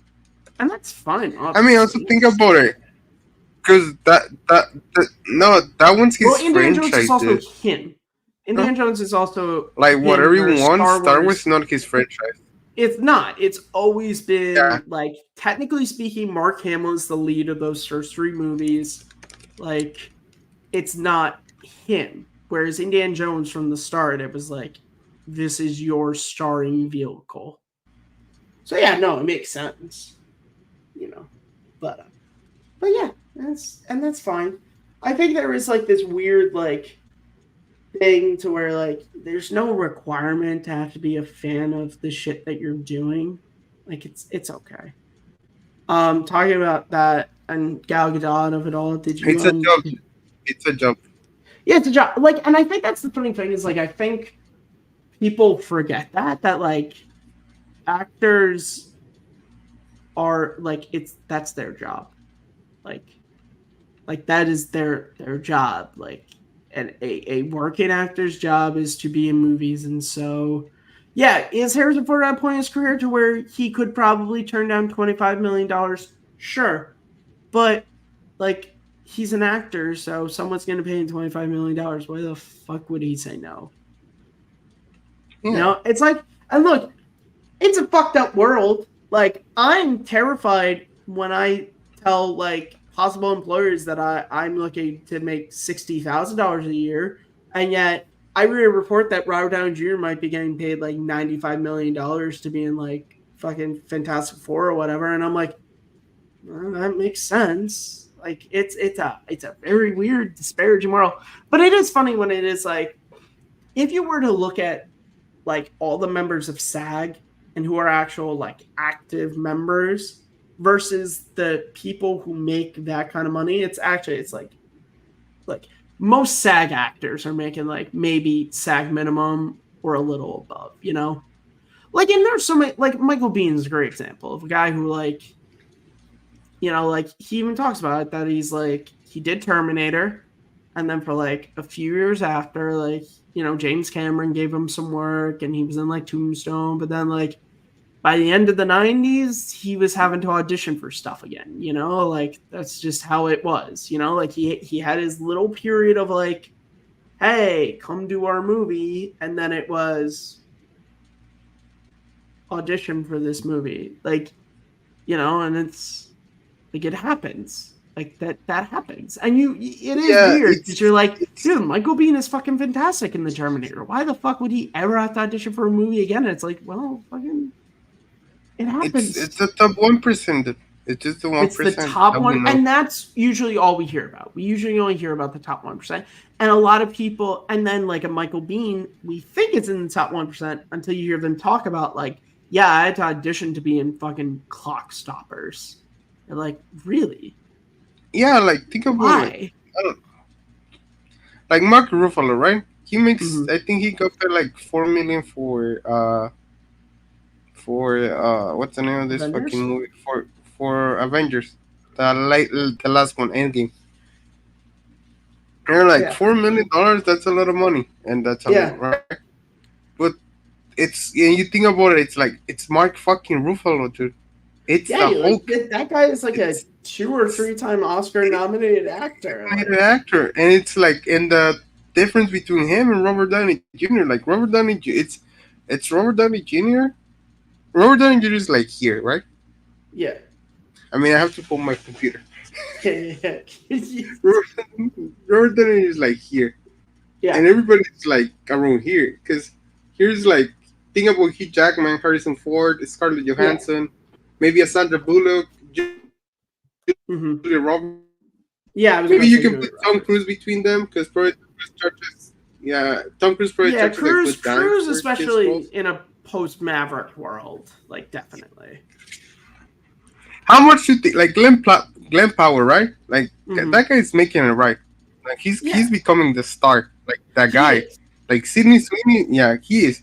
S2: And that's fine, obviously.
S3: I mean, also think about it. Because that one's his
S2: well, Indiana
S3: franchise.
S2: Jones is also
S3: dude.
S2: Indiana Jones is also
S3: Like,
S2: him,
S3: whatever you
S2: whereas
S3: want, Star Wars is not his franchise.
S2: It's not. It's always been,
S3: Yeah.
S2: like, technically speaking, Mark Hamill's the lead of those first three movies. Like, it's not him. Whereas Indiana Jones, from the start, it was like, this is your starring vehicle. So, yeah, no, it makes sense. You know. But yeah, that's fine. I think there is, like, this weird, like, thing to where, like, there's no requirement to have to be a fan of the shit that you're doing. Like, it's okay. Talking about that and Gal Gadot of it all, did you?
S3: It's a joke. It's a joke.
S2: Yeah, it's a job. Like, and I think that's the funny thing is, like, I think people forget that like actors are like that's their job. Like that is their job. Like, and a working actor's job is to be in movies, and so yeah, is Harrison Ford at a point in his career to where he could probably turn down $25 million? Sure, but like, he's an actor, so someone's going to pay him $25 million. Why the fuck would he say no?
S3: Yeah.
S2: You know, it's like, and look, it's a fucked up world. Like, I'm terrified when I tell, like, possible employers that I'm looking to make $60,000 a year, and yet I read a report that Robert Downey Jr. might be getting paid like $95 million to be in, like, fucking Fantastic Four or whatever, and I'm like, well, that makes sense. Like, it's a very weird, disparaging world. But it is funny when it is like, if you were to look at, like, all the members of SAG and who are actual, like, active members versus the people who make that kind of money, it's like most SAG actors are making, like, maybe SAG minimum or a little above, you know? Like, and there's so many, like, Michael Bihn's a great example of a guy who, like, you know, like, he even talks about it, that he's like, he did Terminator, and then for like a few years after, like, you know, James Cameron gave him some work, and he was in like Tombstone, but then, like, by the end of the 90s, he was having to audition for stuff again, you know, like, that's just how it was, you know, like, he had his little period of like, hey, come do our movie, and then it was audition for this movie, like, you know, and it's like, it happens. Like, that happens. And it is weird because you're like, dude, Michael Biehn is fucking fantastic in The Terminator. Why the fuck would he ever have to audition for a movie again? And it's like, well, fucking, it happens.
S3: It's the top 1%. It's just the 1%.
S2: It's the top one. And that's usually all we hear about. We usually only hear about the top 1%. And a lot of people, and then like a Michael Biehn, we think it's in the top 1% until you hear them talk about, like, yeah, I had to audition to be in fucking Clock Stoppers. They're like, really?
S3: Yeah, like, think about it. Like Mark Ruffalo, right? He makes, I think he got paid like $4 million for what's the name of this
S2: Avengers?
S3: fucking movie? For Avengers, the last one, Endgame. They're like, $4 million. That's a lot of money, and that's a lot, right? But it's, you think about it, it's like, it's Mark fucking Ruffalo, dude. It's the Hulk.
S2: Like, that guy is like a 2 or 3 time Oscar nominated actor.
S3: And it's like, and the difference between him and Robert Downey Jr. Like, Robert Downey, it's Robert Downey Jr. Robert Downey Jr. is like here, right?
S2: Yeah.
S3: I mean, I have to pull my computer.
S2: Yeah.
S3: Robert Downey is like here.
S2: Yeah.
S3: And everybody's like around here. Because here's like, think about Hugh Jackman, Harrison Ford, Scarlett Johansson, maybe a Sandra Bullock, Julia Roberts.
S2: Yeah,
S3: maybe you can put Tom Cruise between them, because probably Tom Cruise probably
S2: Cruise especially in a post Maverick world, like, definitely.
S3: How much you think? Like Glenn Powell, right? Like, that guy's making it right. Like he's
S2: Yeah.
S3: he's becoming the star, like that
S2: He
S3: guy,
S2: is.
S3: like Sidney Sweeney. Yeah, he is.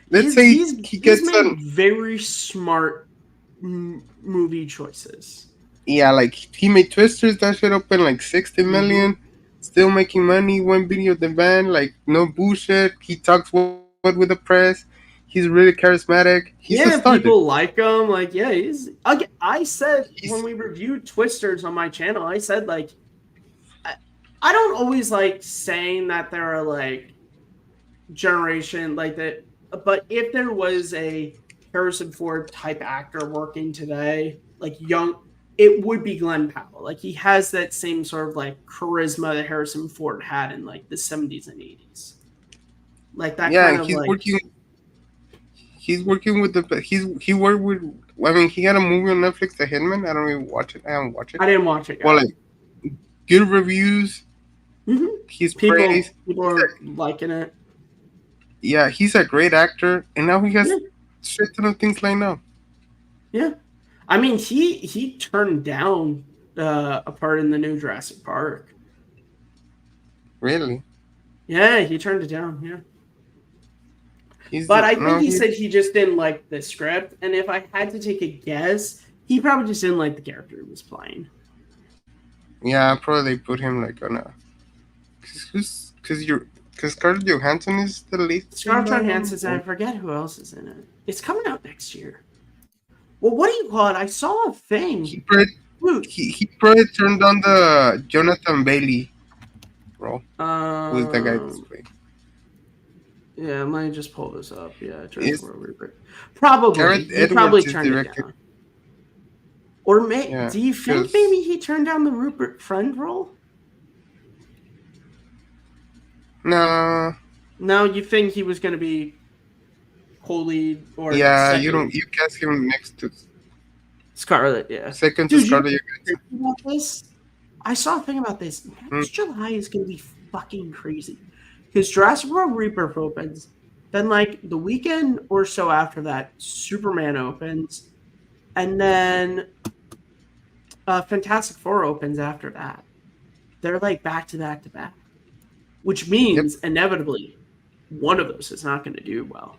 S3: Let's say he
S2: He's
S3: gets
S2: made
S3: an
S2: very smart movie choices.
S3: yeah, like he made Twisters. That shit open like 60 million.
S2: Mm-hmm.
S3: Still making money. One video the van, like no bullshit. He talks what with the press. He's really charismatic. He's a
S2: Yeah,
S3: star, dude.
S2: people like him. Like, yeah, he's. I said when
S3: He's
S2: we reviewed Twisters on my channel, I said like, I don't always like saying that there are like generation like that, but if there was a Harrison Ford type actor working today, like young, it would be Glenn Powell. Like he has that same sort of like charisma that Harrison Ford had in like the 70s and 80s. Like that
S3: yeah,
S2: kind
S3: and
S2: of like.
S3: he's working with the he worked with. I mean, he had a movie on Netflix, The Hitman. I don't even watch it. I haven't watched it.
S2: I didn't watch it
S3: Well,
S2: yet.
S3: like good reviews.
S2: Mm-hmm.
S3: He's
S2: People
S3: praised.
S2: are liking it.
S3: Yeah, he's a great actor, and now he
S2: Yeah.
S3: has shit ton of things lined up.
S2: Yeah. I mean, he turned down a part in the new Jurassic Park.
S3: Really,
S2: Yeah, he turned it down. Yeah.
S3: he's
S2: But I think
S3: no,
S2: he said he just didn't like the script. And if I had to take a guess, he probably just didn't like the character he was playing.
S3: yeah, probably they put him like on a because Scarlett Johansson is the lead.
S2: Scarlett
S3: in that
S2: Johansson, and I
S3: one?
S2: forget who else is in it. It's coming out next year. Well, what do you call it? I saw a thing.
S3: He probably
S2: Dude,
S3: he probably turned on the Jonathan Bailey role. Who is the guy that's playing?
S2: Yeah, let me just pull this up. Yeah,
S3: Is
S2: probably.
S3: Gareth
S2: He
S3: Edwards
S2: probably
S3: is
S2: turned it
S3: directed?
S2: down. Or
S3: Yeah,
S2: do you think
S3: 'cause-
S2: maybe he turned down the Rupert Friend role?
S3: Nah,
S2: No, you think he was going to be co-lead or
S3: yeah,
S2: second?
S3: you don't. You cast him next to
S2: Scarlett, yeah.
S3: second to
S2: Dude,
S3: Scarlett
S2: you
S3: Johansson.
S2: know about this? I saw a thing about this.
S3: Hmm.
S2: Next July is going to be fucking crazy. Because Jurassic World Rebirth opens. Then, like, the weekend or so after that, Superman opens. And then Fantastic Four opens after that. They're, like, back to back to back. Which means, inevitably, one of those is not going to do well.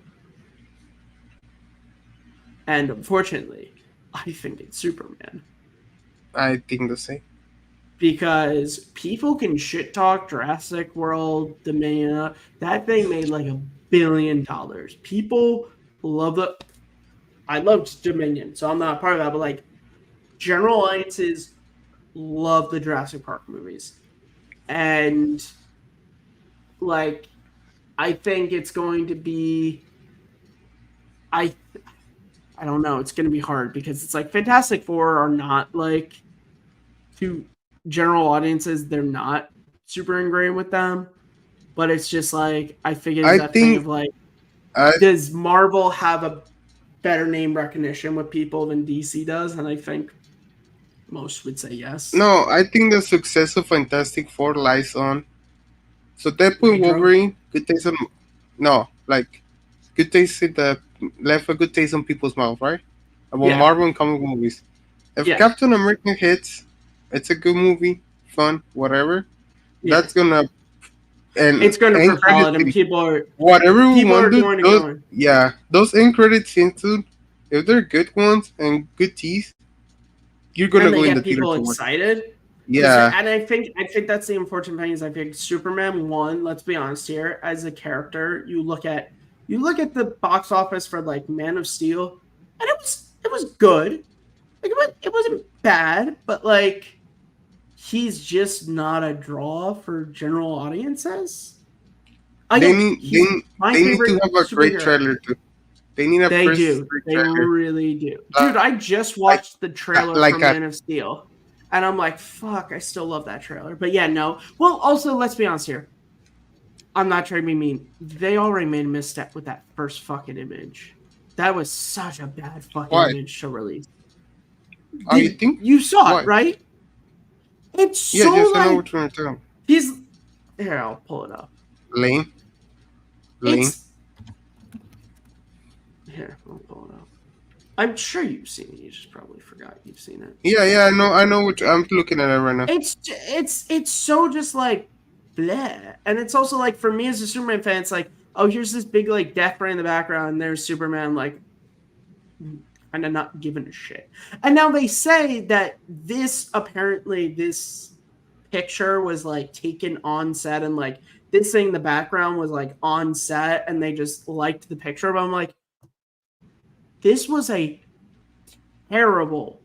S2: And unfortunately, I think it's Superman.
S3: I think the same.
S2: Because people can shit talk Jurassic World, Dominion. That thing made like $1 billion. People love the. I loved Dominion, so I'm not part of that. But like, general audiences love the Jurassic Park movies, and like, I think it's going to be. I don't know. It's going to be hard because it's like Fantastic Four are not like to general audiences. They're not super ingrained with them, but it's just like I figured
S3: I
S2: that thing
S3: think
S2: of like,
S3: I
S2: does Marvel have a better name recognition with people than DC does? And I think most would say yes.
S3: no. I think the success of Fantastic Four lies on. So Deadpool and
S2: Pedro?
S3: Wolverine, good taste on. No, like good taste in the left a good taste on people's mouth, right? About
S2: Yeah.
S3: Marvel and comic movies. If
S2: Yeah.
S3: Captain America hits, it's a good movie, fun, whatever.
S2: Yeah.
S3: That's gonna and
S2: It's going to
S3: end
S2: propel it,
S3: credit
S2: and
S3: scene.
S2: people are
S3: Whatever we want, dude.
S2: going to
S3: Those,
S2: go in.
S3: yeah, those end credit scenes, dude. If they're good ones and good teas, you're gonna
S2: And
S3: go
S2: they
S3: in the
S2: get
S3: theater
S2: people
S3: to watch.
S2: excited.
S3: Yeah,
S2: And I think that's the unfortunate thing is I think Superman one, let's be honest here, as a character, you look at the box office for like Man of Steel, and it was good. Like it wasn't bad, but like he's just not a draw for general audiences.
S3: they
S2: Again, he's my
S3: need to
S2: favorite
S3: have a great
S2: superhero.
S3: trailer too. They need a
S2: They
S3: first
S2: do.
S3: great
S2: They
S3: trailer.
S2: really do. Dude, I just watched the trailer
S3: like
S2: for
S3: a-
S2: Man of Steel. And I'm like, fuck, I still love that trailer. But yeah, no. Well, also, let's be honest here. I'm not trying to be mean. They already made a misstep with that first fucking image. That was such a bad fucking
S3: Why?
S2: image to release.
S3: Oh, you think?
S2: You saw
S3: Why?
S2: it, right? It's
S3: Yeah,
S2: so
S3: just I know
S2: like
S3: what you're talking.
S2: he's here. I'll pull it up.
S3: Lane.
S2: It's here. I'll pull it up. I'm sure you've seen it. You just probably forgot you've seen it.
S3: Yeah, I know what I'm looking at it right now.
S2: It's so just like bleh. And it's also like for me as a Superman fan, it's like, oh, here's this big like death ray in the background, and there's Superman like kind of not giving a shit. And now they say that this picture was like taken on set, and like this thing in the background was like on set, and they just liked the picture. But I'm like, this was a terrible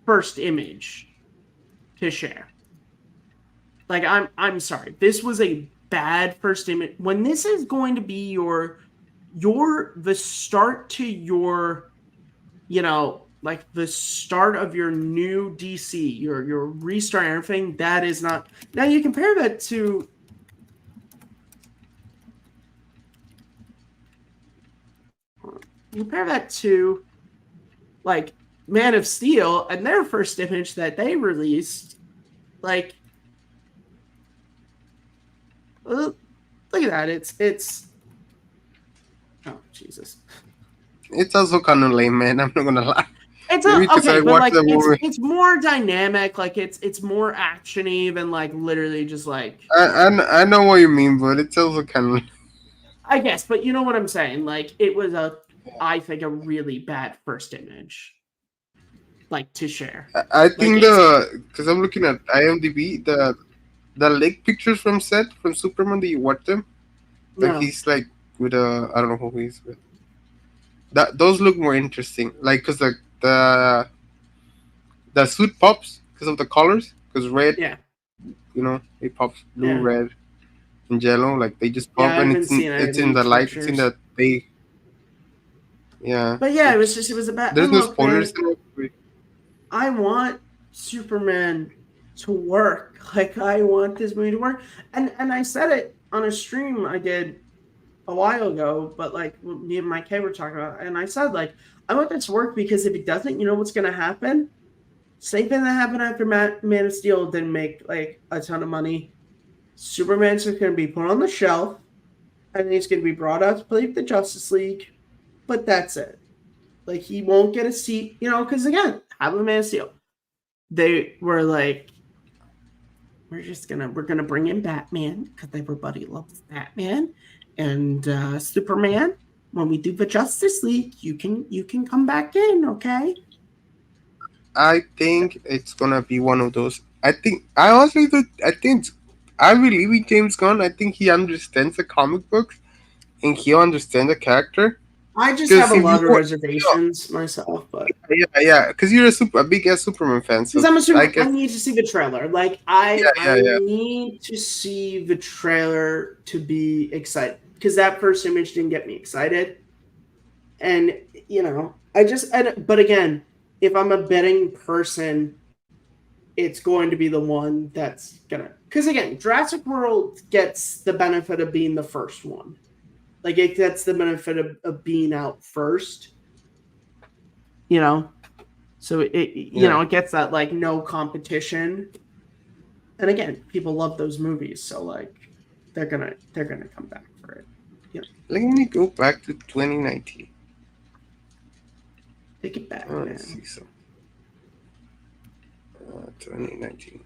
S2: first image to share. Like I'm sorry. This was a bad first image. When this is going to be the start to your, like the start of your new DC, your restart and everything, that is not. Now you compare that to like Man of Steel and their first image that they released. Like, look at that. It's oh Jesus.
S3: It's also kind of lame, man. I'm not gonna lie.
S2: It's okay, but like it's more dynamic. Like it's more actiony than like literally just like.
S3: I know what you mean, but it's also kind of.
S2: I guess, but you know what I'm saying. Like it was I think a really bad first image. Like to share.
S3: I think because I'm looking at IMDb, the leak pictures from set from Superman. Do you watch them? Like he's like with I don't know who he's with. Those look more interesting. Like because the suit pops because of the colors. Because red, it pops blue, red, and yellow. Like they just pop, and it's in the light. It's in that they. Yeah.
S2: But yeah, it was a bad.
S3: There's no spoilers.
S2: I want Superman to work. Like I want this movie to work, and I said it on a stream I did a while ago. But like me and my kid were talking about, and I said like I want this to work because if it doesn't, you know what's gonna happen? Same thing that happened after Man of Steel didn't make like a ton of money. Superman's just gonna be put on the shelf, and he's gonna be brought out to play the Justice League, but that's it. Like he won't get a seat, because again, have a Man of Steel. They were like, we're gonna bring in Batman because everybody loves Batman and Superman. When we do the Justice League, you can come back in, okay?
S3: I think it's gonna be one of those. I believe in James Gunn. I think he understands the comic books and he understands the character.
S2: I just have a lot of reservations myself, but
S3: yeah, because you're a big ass Superman fan. So
S2: I need to see the trailer. Like I need to see the trailer to be excited because that first image didn't get me excited, and but again, if I'm a betting person, it's going to be the one that's gonna. Because again, Jurassic World gets the benefit of being the first one. Like it gets the benefit of being out first, so it gets that like no competition, and again, people love those movies, so like they're gonna come back for it.
S3: Let me go back to 2019.
S2: Take it back,
S3: man.
S2: Let's
S3: see so. 2019.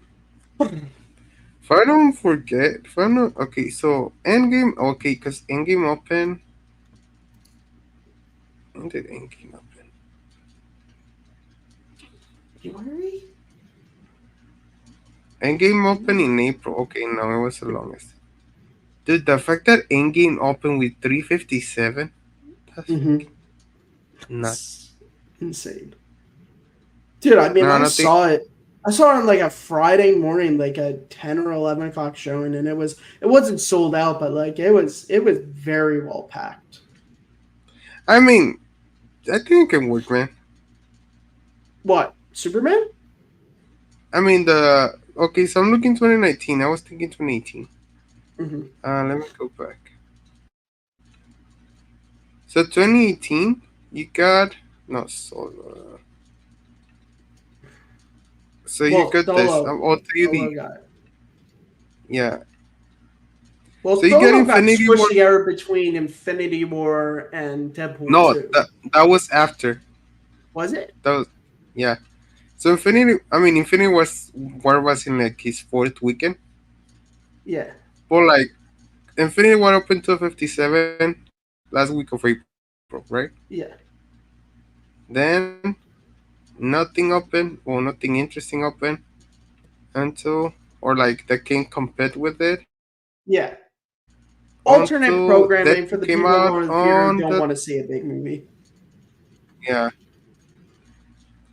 S3: Okay, so Endgame, because Endgame open. When did Endgame open?
S2: January?
S3: Endgame open in April. Okay, no, it was the longest. Dude, the fact that Endgame opened with 357, that's nuts.
S2: Insane. Dude, I mean, I saw it on like a Friday morning, like a 10 or 11 o'clock showing, and it wasn't sold out, but like it was very well packed.
S3: I mean, I think it can work, man.
S2: What? Superman?
S3: I mean, so I'm looking 2019. I was thinking 2018. Let me go back. So 2018, you got So you got
S2: Solo.
S3: this. Yeah.
S2: Well, so you got Infinity War. Squishy between Infinity War and Deadpool.
S3: No,
S2: 2.
S3: that was after.
S2: Was it?
S3: That was, yeah. So Infinity was in like his fourth weekend.
S2: Yeah.
S3: But like Infinity War opened to 57 last week of April, right?
S2: Yeah.
S3: Then nothing open or nothing interesting open until or like that can compete with it
S2: Yeah.
S3: until
S2: Alternate
S3: Deadpool
S2: programming
S3: came
S2: for the
S3: out
S2: people going to the theater
S3: on
S2: who don't
S3: the
S2: want to see a big movie.
S3: yeah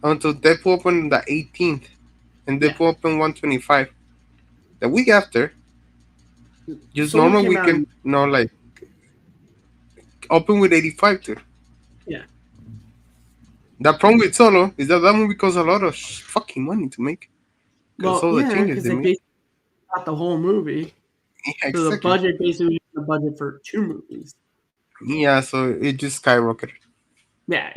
S3: until Deadpool opened the 18th and
S2: Yeah.
S3: Deadpool opened 125 the week after. Just
S2: Solo
S3: normal
S2: came out.
S3: weekend, no like open with 85 too.
S2: Yeah.
S3: The problem with Solo is that movie costs a lot of fucking money to make because
S2: Well,
S3: all the
S2: yeah,
S3: changes
S2: because
S3: they
S2: they
S3: made.
S2: basically got the whole movie.
S3: Yeah,
S2: So the
S3: exactly.
S2: budget basically was the budget for 2 movies.
S3: Yeah, so it just skyrocketed.
S2: Yeah,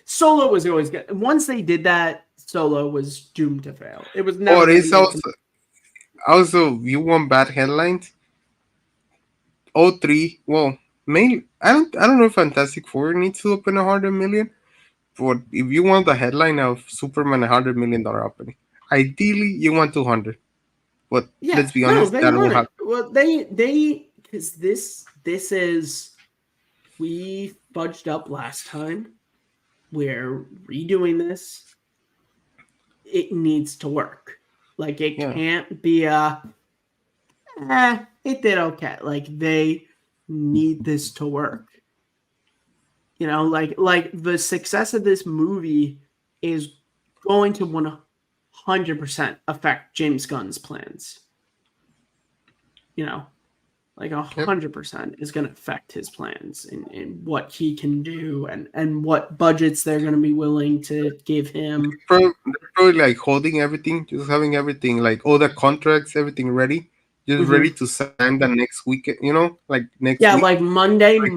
S2: Solo was always good. Once they did that, Solo was doomed to fail. It was never
S3: Or
S2: going to
S3: it's
S2: be able to.
S3: also you want bad headlines. Oh three. Well, mainly I don't know if Fantastic Four needs to open 100 million, but if you want the headline of Superman $100 million opening, ideally you want 200. But
S2: Yeah,
S3: let's be
S2: no,
S3: honest,
S2: they
S3: that won't
S2: want it.
S3: happen.
S2: Well, because this is we fudged up last time. We're redoing this. It needs to work. Like it
S3: Yeah.
S2: can't be it did okay. Like they need this to work. You know, like the success of this movie is going to 100% affect James Gunn's plans. You know, like
S3: Yep.
S2: 100% is going to affect his plans and what he can do and what budgets they're going to be willing to give him.
S3: They're probably like holding everything, just having everything like all the contracts, everything ready, just ready to sign the next weekend. Like next
S2: Yeah,
S3: week.
S2: like Monday,
S3: Like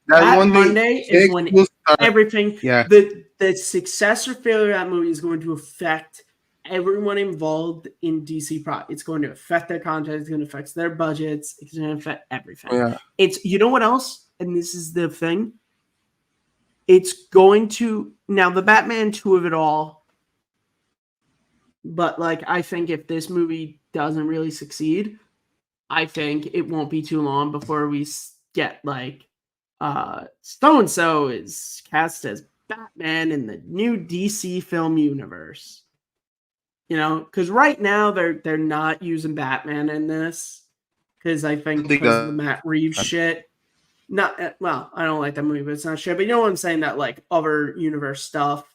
S3: that
S2: that
S3: Monday,
S2: Monday is
S3: checks
S2: when
S3: will start.
S2: everything
S3: Yeah.
S2: the success or failure of that movie is going to affect everyone involved in DC Pro. It's going to affect their contracts, it's going to affect their budgets, it's going to affect everything.
S3: Yeah.
S2: It's you know what else? And this is the thing. It's going to now the Batman 2 of it all. But like I think if this movie doesn't really succeed, I think it won't be too long before we get like so and so is cast as Batman in the new DC film universe. You know, because right now they're not using Batman in this because I think because of the Matt Reeves shit. Not well, I don't like that movie, but it's not shit. But you know what I'm saying? That like other universe stuff.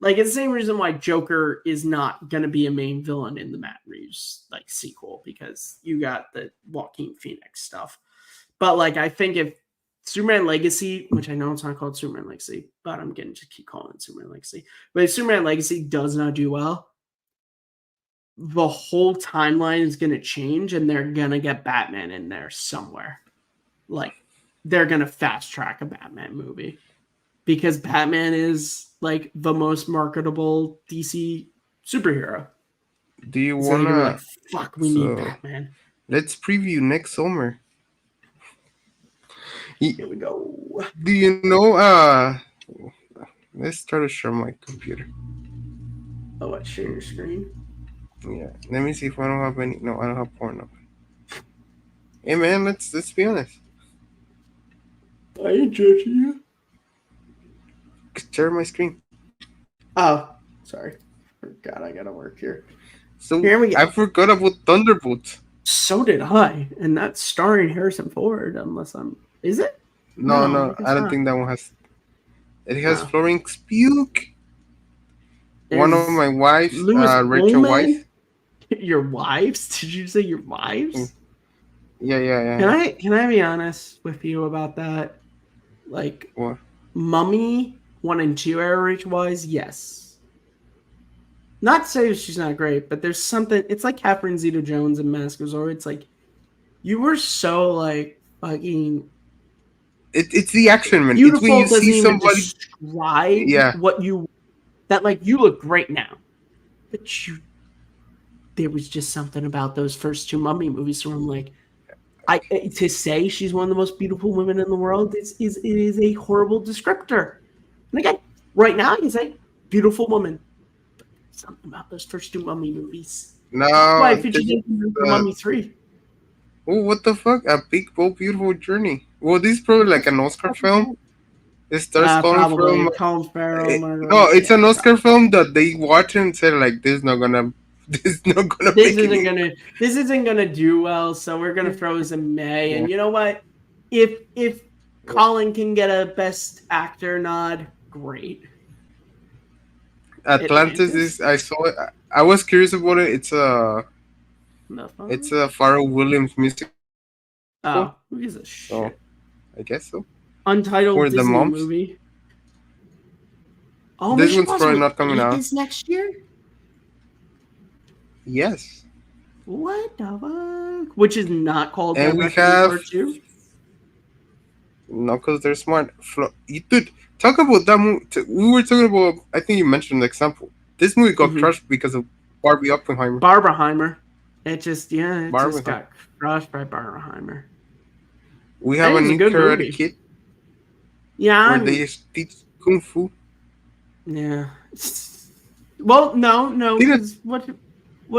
S2: Like it's the same reason why Joker is not gonna be a main villain in the Matt Reeves like sequel because you got the Joaquin Phoenix stuff. But like I think if Superman Legacy, which I know it's not called Superman Legacy, but I'm getting to keep calling it Superman Legacy. But if Superman Legacy does not do well, the whole timeline is gonna change and they're gonna get Batman in there somewhere. Like they're gonna fast track a Batman movie. Because Batman is like the most marketable DC superhero.
S3: Do you
S2: So they're gonna be like,
S3: wanna?
S2: fuck, we need Batman.
S3: Let's preview next summer.
S2: Here we go.
S3: Do you know? Let's try to share my computer.
S2: Oh, what? Share your screen?
S3: Yeah. Let me see if I don't have any. No, I don't have porn up. Hey man, let's be honest.
S2: I ain't judging you.
S3: Share my screen.
S2: Oh, sorry. Forgot I gotta work here.
S3: So
S2: Here we go.
S3: I forgot about Thunderbolts.
S2: So did I, and that's starring Harrison Ford. Unless I'm, is it?
S3: No,
S2: it's
S3: I don't
S2: not.
S3: think that one has. It has
S2: No.
S3: Florence Pugh. One of my wives,
S2: Louis
S3: Rachel
S2: Bowman?
S3: Weisz.
S2: Your wives? Did you say your wives?
S3: Yeah.
S2: Can I be honest with you about that? Like
S3: What?
S2: Mummy 1 and 2 era reach wise, yes. Not to say she's not great, but there's something. It's like Catherine Zeta-Jones in Mask of Zorro. It's like you were so like fucking.
S3: It's the action, man. It's when
S2: Beautiful
S3: you
S2: doesn't
S3: see
S2: even
S3: somebody.
S2: describe
S3: Yeah.
S2: what you. That like you look great now, but you. There was just something about those first 2 Mummy movies where I'm like, to say she's one of the most beautiful women in the world is a horrible descriptor. And again, right now, I can say Beautiful Woman. Something about those first two Mummy movies.
S3: No,
S2: Why featured
S3: this is
S2: in Mummy 3?
S3: oh, what the fuck? A Big Bold Beautiful Journey. Well, this is probably like an Oscar film. It starts calling
S2: Probably
S3: from.
S2: Colin Farrell, Margot.
S3: No, it's
S2: Yeah,
S3: an Oscar
S2: probably.
S3: film that they watch and say like, this is not gonna,
S2: This
S3: make
S2: isn't
S3: it.
S2: gonna do well, so we're gonna throw this in May. And you know what? If Colin can get a Best Actor nod, great.
S3: Atlantis is. I saw it. I was curious about it.
S2: Nothing.
S3: It's a Pharrell Williams musical.
S2: Oh, who gives a
S3: So
S2: shit?
S3: I guess so.
S2: Untitled
S3: For the
S2: Disney
S3: moms.
S2: movie. Oh,
S3: This
S2: Mission
S3: one's probably
S2: Impossible
S3: not coming
S2: 8
S3: out.
S2: is next year.
S3: Yes.
S2: What the fuck? Which is not called
S3: And
S2: Dead
S3: we
S2: Reckoning
S3: have.
S2: Part 2.
S3: No, because they're smart. Dude, talk about that movie. We were talking about. I think you mentioned an example. This movie got crushed because of Barbie Oppenheimer.
S2: Barbenheimer. It just
S3: Barbenheimer.
S2: got crushed by Barbenheimer.
S3: We have
S2: That
S3: a
S2: is a
S3: new
S2: good
S3: Karate
S2: movie.
S3: Kid
S2: Yeah,
S3: where they teach kung fu.
S2: yeah. Well, no,
S3: Didn't-
S2: because what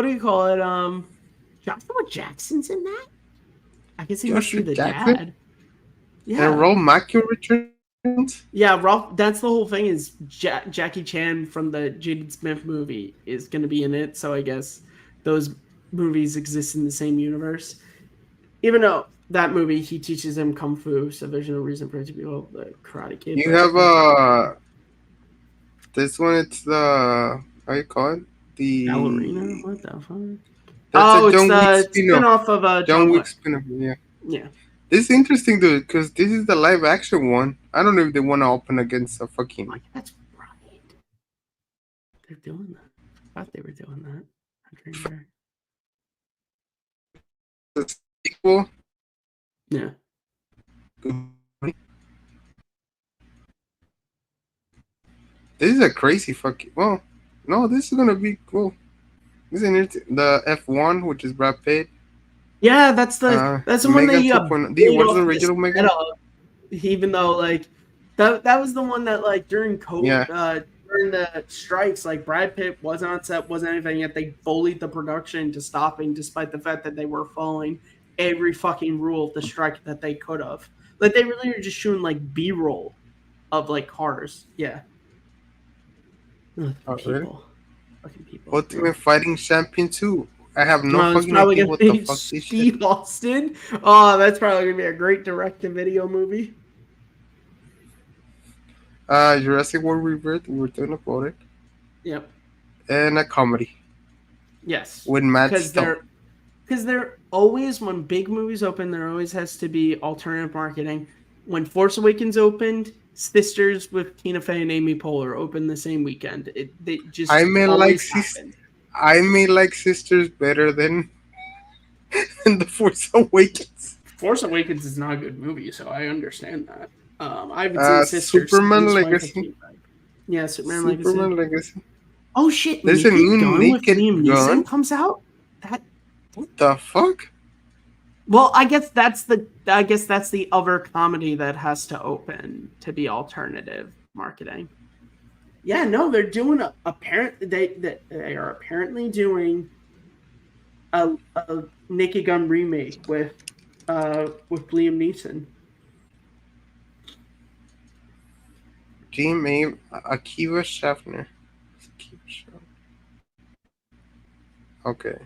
S2: do you call it? Joshua Jackson's in that. I guess he must be
S3: Joshua
S2: the
S3: Jackson?
S2: dad. Yeah,
S3: And Ralph Macchio returns.
S2: yeah. Ralph. That's the whole thing. Is Jackie Chan from the Jaden Smith movie is going to be in it? So I guess those movies exist in the same universe. Even though that movie he teaches him kung fu, so there's no reason for it to be called the Karate Kid.
S3: You
S2: but-
S3: have this one. It's the how you call it? The
S2: Ballerina? What the fuck?
S3: That's
S2: Oh,
S3: a John Wick
S2: it's the
S3: spin-off.
S2: spin-off of
S3: John Wick
S2: Wick.
S3: spin-off. Yeah.
S2: Yeah.
S3: This is interesting, dude, because this is the live action one. I don't know if they want to open against a fucking.
S2: Like, that's right. They're doing that. I thought they were doing that.
S3: sequel.
S2: Yeah.
S3: This is a crazy fucking. Well, no, this is gonna be cool. This is the F1, which is Brad Pitt.
S2: Yeah, that's the one that
S3: Megan
S2: you got
S3: 2.0.
S2: paid
S3: What's
S2: off
S3: the
S2: the
S3: original Megan?
S2: setup, even though like that was the one that like during COVID during the strikes, like Brad Pitt wasn't on set, wasn't anything, yet they bullied the production to stopping despite the fact that they were following every fucking rule of the strike that they could have. Like they really were just shooting like B-roll of like cars. Yeah. Ugh,
S3: Oh,
S2: people.
S3: really?
S2: Fucking people.
S3: Ultimate Fighting Champion 2. I have no
S2: It's
S3: fucking
S2: probably
S3: idea
S2: gonna
S3: what
S2: be
S3: the fuck this shit.
S2: Steve Austin. Oh, that's probably gonna be a great direct-to-video movie.
S3: Jurassic World Rebirth. We were talking about it.
S2: Yep.
S3: And a comedy
S2: Yes.
S3: with Matt
S2: Because
S3: Stone.
S2: they're always, when big movies open, there always has to be alternative marketing. When Force Awakens opened, Sisters with Tina Fey and Amy Poehler opened the same weekend. They just
S3: I may like
S2: always happened.
S3: I may like Sisters better than The Force Awakens.
S2: Force Awakens is not a good movie, so I understand that. I haven't seen Sisters.
S3: Superman
S2: since
S3: Legacy.
S2: 2015. Yeah, Superman
S3: Superman
S2: Legacy.
S3: Legacy.
S2: Oh shit!
S3: There's a
S2: Naked
S3: new
S2: Gun with
S3: Naked
S2: Liam
S3: Gun?
S2: Neeson comes out. That
S3: What the fuck?
S2: well, I guess that's the other comedy that has to open to be alternative marketing. Yeah, no, they're doing they are apparently doing a Naked Gun remake with Liam Neeson.
S3: Akiva Schafner. Okay.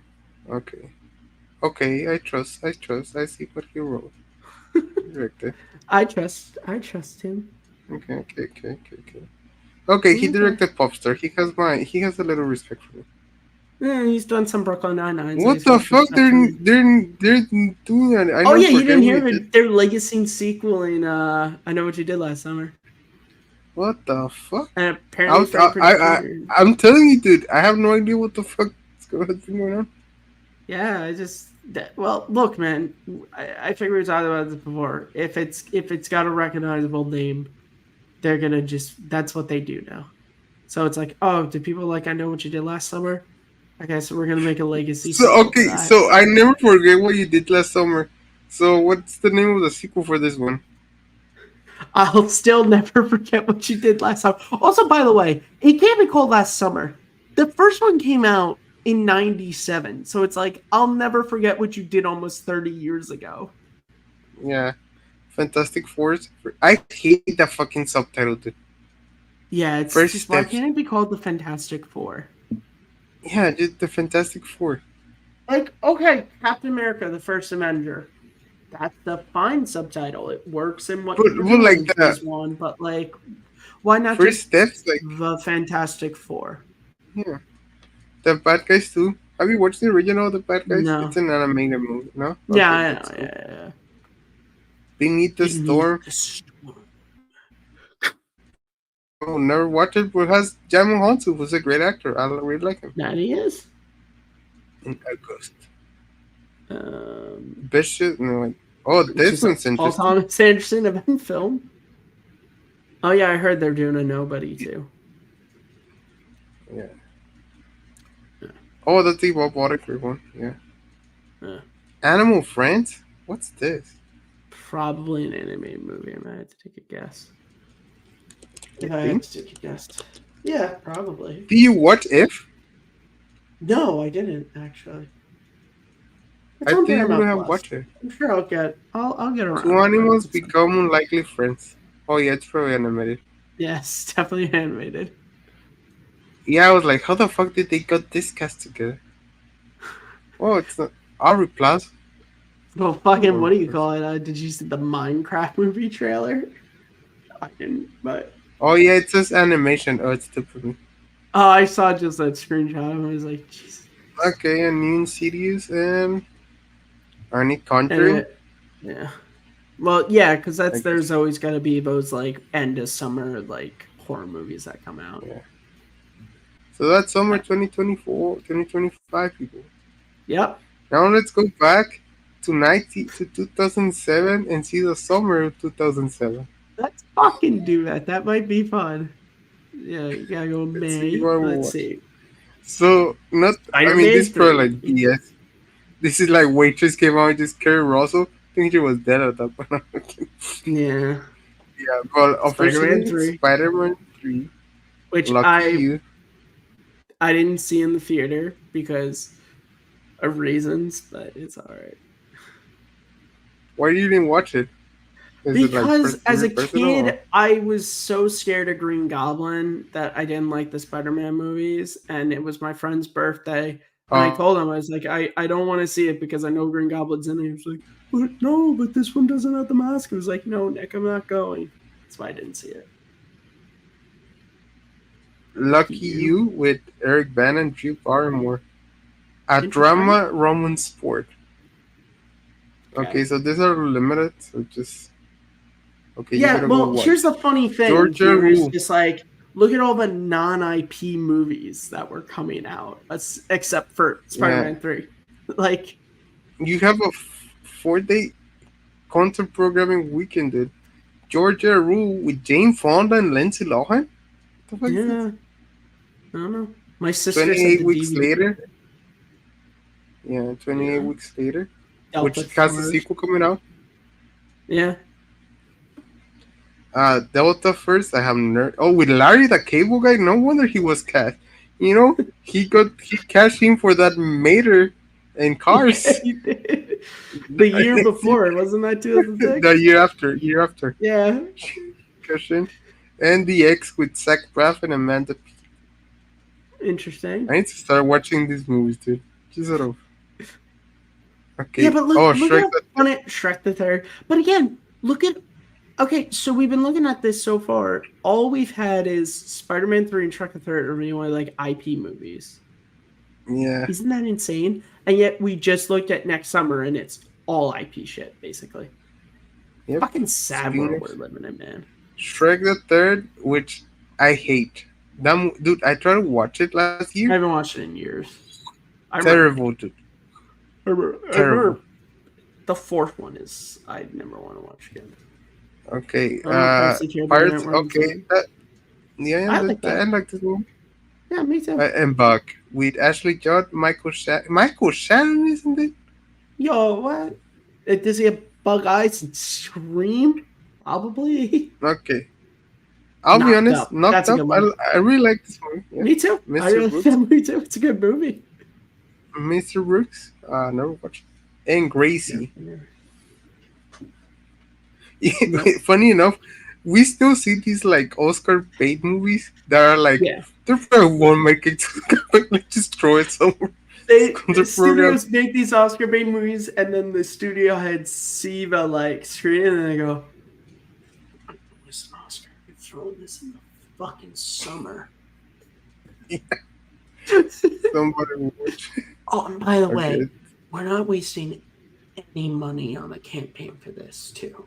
S3: Okay, I trust. I see what he wrote. Directed.
S2: I trust him.
S3: Okay. Okay, he
S2: Okay.
S3: directed Popstar. He has a little respect for me.
S2: Yeah, he's done some Brooklyn Nine-Nine.
S3: What the fuck? They're doing it.
S2: Oh yeah, you didn't hear their legacy sequel in I Know What You Did Last Summer.
S3: What the fuck?
S2: And apparently,
S3: I'm telling you, dude. I have no idea what the fuck is going on.
S2: yeah, well, look, man. I figured we talked about this before. If it's got a recognizable name, they're gonna that's what they do now. So it's like, oh, do people like I Know What You Did Last Summer? Okay, so we're gonna make a legacy.
S3: So so I never forget what you did last summer. So what's the name of the sequel for this one?
S2: I'll still never forget what you did last summer. Also, by the way, it can't be called last summer. The first one came out in 97. So it's like, I'll never forget what you did almost 30 years ago.
S3: Yeah. Fantastic Fours. I hate that fucking subtitle, dude.
S2: Yeah, it's
S3: First
S2: just, why
S3: steps.
S2: can't it be called the Fantastic Four?
S3: Yeah, just the Fantastic Four.
S2: Like, okay, Captain America, the First Avenger. That's the fine subtitle. It works in what
S3: But-
S2: you're
S3: but
S2: doing
S3: like
S2: in
S3: the-
S2: phase one, but like, why not
S3: First
S2: just
S3: steps, like,
S2: the Fantastic Four?
S3: yeah. The Bad Guys too. Have you watched the original of the Bad Guys?
S2: No.
S3: It's an animated movie, no?
S2: Yeah,
S3: Okay,
S2: I
S3: that's
S2: know.
S3: cool.
S2: Yeah.
S3: Beneath the Storm. Oh, never watched it, but it has Jamon Hansu, who's a great actor. I really like him.
S2: That he is.
S3: In August.
S2: Um,
S3: Bishop, no, wait. Oh, this one's
S2: Paul
S3: interesting.
S2: Thomas Anderson event film. Oh yeah, I heard they're doing a Nobody too.
S3: Yeah. Oh, that's the Bob Odenkirk one. Yeah.
S2: Yeah.
S3: Animal Friends? What's this?
S2: Probably an animated movie. I might have to take a guess. If I
S3: think?
S2: had to take a guess. Yeah, probably.
S3: Do you watch If?
S2: No, I didn't actually. It's
S3: I
S2: on
S3: think you would
S2: Paramount
S3: have
S2: Plus.
S3: watched it.
S2: I'm sure I'll get around.
S3: Two
S2: to it.
S3: animals become unlikely friends. Oh yeah, it's probably animated.
S2: Yes, definitely animated.
S3: Yeah, I was like, how the fuck did they got this cast together? Oh, it's not Aubrey Plaza.
S2: Well, fucking, what do you call it? Did you see the Minecraft movie trailer? I didn't, but
S3: Oh yeah, it says animation. Oh, it's stupid.
S2: I saw just that screenshot and I was like, Jesus.
S3: Okay, and New Insidious and Arnie Conjuring.
S2: Yeah. Well, yeah, because
S3: Like-
S2: there's always got to be those like end of summer like horror movies that come out.
S3: Yeah. So that's summer 2024, 2025, people.
S2: Yep.
S3: Now let's go back to 2007 and see the summer of 2007.
S2: Let's fucking do that. That might be fun. Yeah, you gotta go
S3: Let's
S2: May.
S3: see what we
S2: Let's
S3: watch.
S2: see.
S3: So I
S2: Spider-Man
S3: mean, this is probably
S2: 3.
S3: like BS. This is like Waitress came out and just Kerry Russell. I think she was dead at that point.
S2: Yeah.
S3: Yeah, but
S2: Spider-Man
S3: officially
S2: 3.
S3: Spider-Man 3.
S2: Which
S3: Lucky you.
S2: I didn't see in the theater because of reasons, but it's alright.
S3: Why you didn't watch it? Is it, like,
S2: Because as a
S3: personal,
S2: kid, I was so scared of Green Goblin that I didn't like the Spider-Man movies, and it was my friend's birthday. And I
S3: Oh.
S2: told him, I was like, I don't want to see it because I know Green Goblin's in it. He was like, but no, but this one doesn't have the mask. I was like, no, Nick, I'm not going. That's why I didn't see it.
S3: Lucky You with Eric Bana and Drew Barrymore. A
S2: Interesting.
S3: drama romance sport. Okay,
S2: Okay.
S3: so these are limited, so just okay. you
S2: Yeah,
S3: gotta
S2: well,
S3: go watch.
S2: here's the funny thing.
S3: Georgia
S2: here is
S3: Rule.
S2: just like, look at all the non-IP movies that were coming out, except for Spider-Man 3. Like,
S3: You have a 4-day content programming weekend, dude. Georgia Rule with Jane Fonda and Lindsay Lohan. What the fuck is this?
S2: yeah. I don't know. My sister
S3: 28
S2: said
S3: weeks
S2: DVD
S3: later. Yeah, 28
S2: Yeah.
S3: weeks later,
S2: dealt
S3: which
S2: with
S3: has a
S2: Forge.
S3: sequel coming out.
S2: Yeah.
S3: Delta first. I have with Larry the Cable Guy. No wonder he was cast. You know, he cashed in for that Mater in Cars.
S2: Yeah, he did. The year before, wasn't that 2006?
S3: The year after.
S2: Yeah.
S3: Cashed in. And the X with Zach Braff and Amanda.
S2: Interesting.
S3: I need to start watching these movies, dude. Just sort of. Okay.
S2: Yeah, but look
S3: Shrek
S2: at on it, Shrek the Third. But again, look at. Okay, so we've been looking at this so far. All we've had is Spider-Man 3 and Shrek the Third are really only like IP movies.
S3: Yeah.
S2: Isn't that insane? And yet we just looked at next summer and it's all IP shit, basically.
S3: Yep.
S2: Fucking sad
S3: Speaking
S2: world
S3: of-
S2: we're living in, man.
S3: Shrek the Third, which I hate. Dude, I tried to watch it last
S2: I
S3: year.
S2: haven't watched it in years. I remember,
S3: Terrible, dude.
S2: I remember
S3: Terrible.
S2: the fourth one is I never want to watch again.
S3: Okay.
S2: I don't know if that's the kid
S3: Pirates.
S2: that went
S3: Okay.
S2: I like that.
S3: I like this one.
S2: Yeah, me too.
S3: And Buck with Ashley Judd, Michael Shannon, isn't it?
S2: Yo, what? Does he have bug eyes and scream? Probably.
S3: Okay. I'll be
S2: Knocked
S3: honest.
S2: Up.
S3: Knocked
S2: That's a
S3: Up.
S2: good one.
S3: I really like this movie. Yeah.
S2: Me too. I
S3: Mr.
S2: really like
S3: Brooks.
S2: that movie too. It's a good movie.
S3: Mr. Brooks. Never watched. And Gracie.
S2: No.
S3: Funny enough, we still see these like Oscar bait movies that are like
S2: Yeah.
S3: they're probably won't make it to like destroy it somewhere.
S2: The
S3: program.
S2: studios make these Oscar bait movies, and then the studio heads see the like screen, and they go, "Listen, Oscar, you're throwing this in the fucking summer."
S3: Somebody watch.
S2: Oh, and by the way,
S3: Okay.
S2: we're not wasting any money on a campaign for this, too.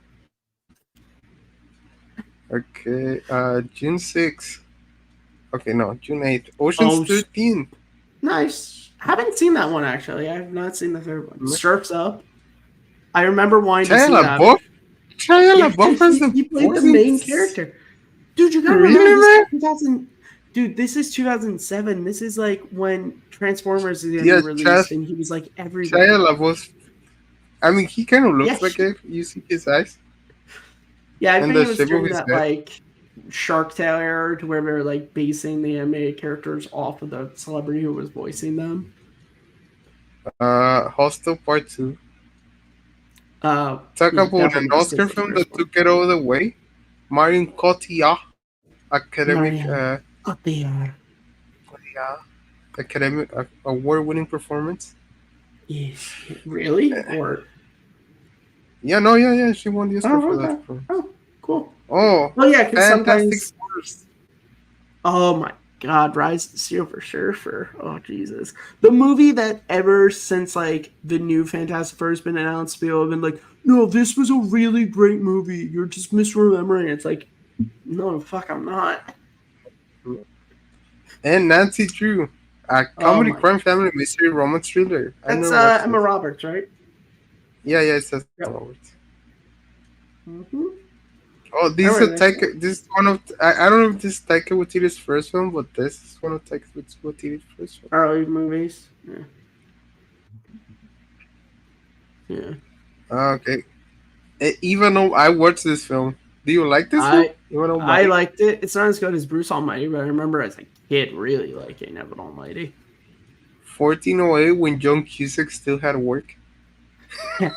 S3: Okay. June 6th. Okay, no, June 8th. Ocean's 13.
S2: Nice. Haven't seen that one actually. I have not seen the third one. Surf's Up. I remember wanting to see that.
S3: Shia LaBeouf as the
S2: he played the
S3: voice?
S2: main character. Dude, you gotta
S3: Really,
S2: remember this is 2000. Dude, this is 2007. This is like when Transformers is getting released, and he was like everywhere.
S3: Shia LaBeouf. I mean, he kind of looks like it. You see his eyes.
S2: Yeah, I
S3: And
S2: think
S3: the
S2: it was
S3: shape of
S2: during
S3: his
S2: that
S3: head.
S2: like Shark Tale era to where they're like basing the animated characters off of the celebrity who was voicing them.
S3: Hostel Part 2. Talk about an Oscar film that took it all the way. Marion Cotillard, academic, academic award-winning performance.
S2: Yes, really? Or
S3: Yeah, she won the Oscar for that.
S2: Oh, cool.
S3: Oh,
S2: well, yeah, because
S3: Fantastic
S2: sometimes.
S3: Fours.
S2: Oh my God, Rise of the Silver Surfer. Oh Jesus, the movie that ever since like the new Fantastic Four has been announced, people have been like, no, this was a really great movie. You're just misremembering. It's like, no, fuck, I'm not.
S3: And Nancy Drew, a comedy crime family mystery romance thriller.
S2: That's Emma Roberts, right?
S3: Yeah, it says Emma Roberts.
S2: Mm-hmm.
S3: Oh, this is Taika. This is one of I don't know if this is Taika Waititi's first film, but this is one of Taika Waititi's first film.
S2: Early movies. Yeah.
S3: Okay. Even though I watched this film, do you like this film?
S2: I liked it. It's not as good as Bruce Almighty, but I remember as a kid really liking Evan Almighty.
S3: 1408 when John Cusack still had work.
S2: Well,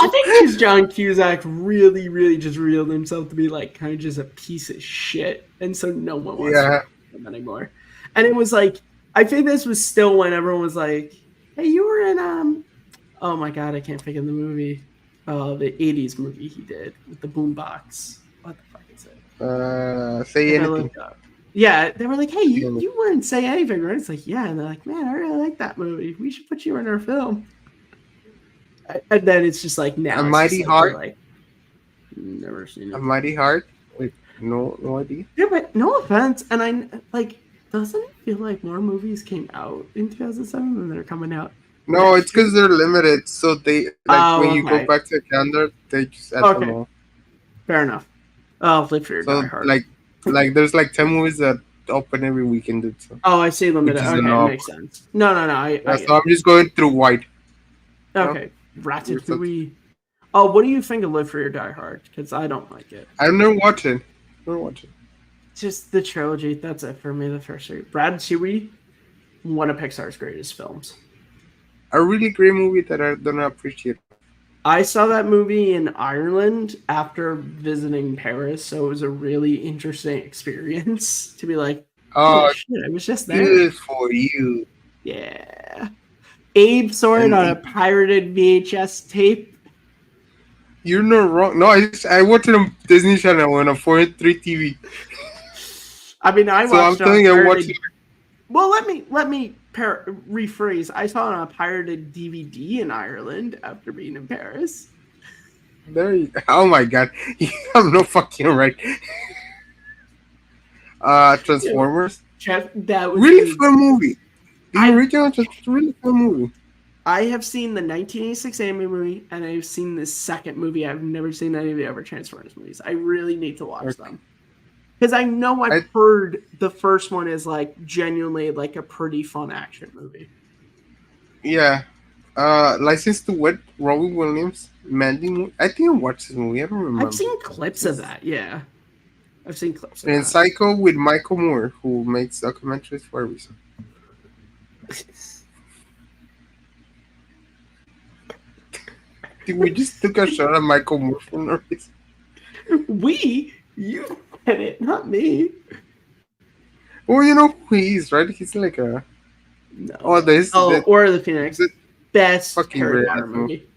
S2: I think because John Cusack really just reeled himself to be like kind of just a piece of shit, and so no one wants to him anymore. And it was like, I think this was still when everyone was like, "Hey, you were in oh my God, I can't think of the movie, the '80s movie he did with the boombox. What the fuck is it?
S3: Say Anything.
S2: Yeah, they were like, "Hey, you weren't Say Anything, right?" It's like, yeah, and they're like, "Man, I really like that movie. We should put you in our film." And then it's just like now.
S3: A Mighty Heart.
S2: Like, never seen it.
S3: A Mighty Heart. Wait, no idea.
S2: Yeah, but no offense, and I like. Doesn't it feel like more movies came out in 2007 than they're coming out?
S3: No, it's because they're limited. So they when you go back to the calendar, they just add them all.
S2: Fair enough. Oh, Live for Your Die Hard.
S3: Like there's like 10 movies that open every weekend. So.
S2: Oh, I see limited. Okay, makes sense. No.
S3: So I'm just going through wide.
S2: Okay, Ratatouille. Oh, what do you think of Live for Your Die Hard? Because I don't like it.
S3: I've never watched it.
S2: Just the trilogy. That's it for me. The first three. Ratatouille, one of Pixar's greatest films.
S3: A really great movie that I don't appreciate.
S2: I saw that movie in Ireland after visiting Paris, so it was a really interesting experience to be like, oh shit, I was just there.
S3: Good for you.
S2: Yeah. Abe saw it on a pirated VHS tape.
S3: You're not wrong. No, I watched it on Disney Channel on a 4:3 TV.
S2: I mean, I watched.
S3: So I'm telling you, I watched it.
S2: Well, let me rephrase. I saw it on a pirated DVD in Ireland after being in Paris.
S3: Oh my God, you have no fucking right. Transformers.
S2: That was
S3: really fun movie. The original was a really fun movie.
S2: I have seen the 1986 anime movie, and I've seen the second movie. I've never seen any of the other Transformers movies. I really need to watch them. Because I know I've heard the first one is like genuinely like a pretty fun action movie.
S3: Yeah. License to Wed, Robin Williams, Mandy. I think I watched this movie. I don't remember.
S2: I've seen clips of that. Yeah, I've seen clips of
S3: And
S2: that.
S3: Psycho with Michael Moore, who makes documentaries for a reason. Dude, we just took a shot at Michael Moore for no reason.
S2: You said it, not me.
S3: Well, you know who he is, right? He's like a.
S2: No.
S3: Oh, this.
S2: Order of the Phoenix.
S3: This-
S2: Best
S3: fucking
S2: Harry
S3: great
S2: Potter
S3: ass
S2: movie.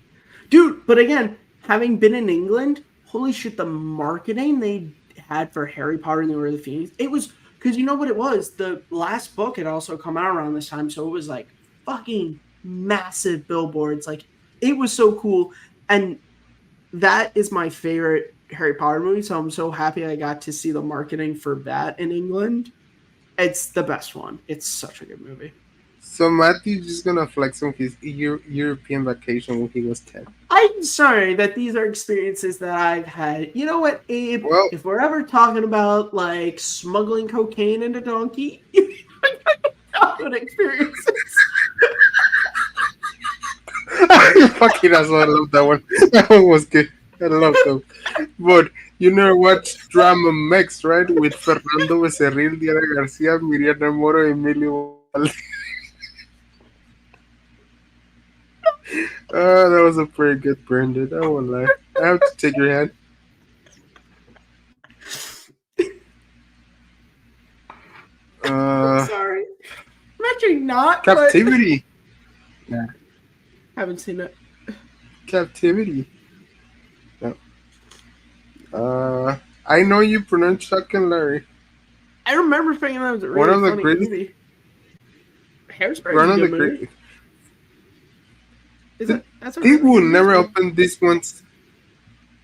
S2: Dude, but again, having been in England, holy shit, the marketing they had for Harry Potter and the Order of the Phoenix, it was, because you know what it was? The last book had also come out around this time, so it was like fucking massive billboards. Like, it was so cool. And that is my favorite Harry Potter movie, so I'm so happy I got to see the marketing for that in England. It's the best one. It's such a good movie.
S3: So Matthew's just gonna flex on his European vacation when he was 10.
S2: I'm sorry that these are experiences that I've had. You know what, Abe?
S3: Well-
S2: if we're ever talking about like smuggling cocaine into Donkey, childhood experiences.
S3: Fucking asshole, I love that one. That one was good. I love them. But you never watched Drama Mex, right? With Fernando Becerril, Diana Garcia, Miriana Moro, Emilio Valde. That was a pretty good burn, dude. I won't lie. I have to take your hand.
S2: I'm sorry. I'm actually not.
S3: Captivity.
S2: But haven't seen it.
S3: Captivity. No. I know you pronounce Chuck and Larry.
S2: I remember thinking that was a
S3: One
S2: really
S3: of the
S2: funny
S3: greatest-
S2: movie. Hairspray
S3: One
S2: is
S3: of
S2: a
S3: the
S2: good movie.
S3: great.
S2: That's a
S3: They
S2: really
S3: will
S2: good
S3: never
S2: movie.
S3: open these ones.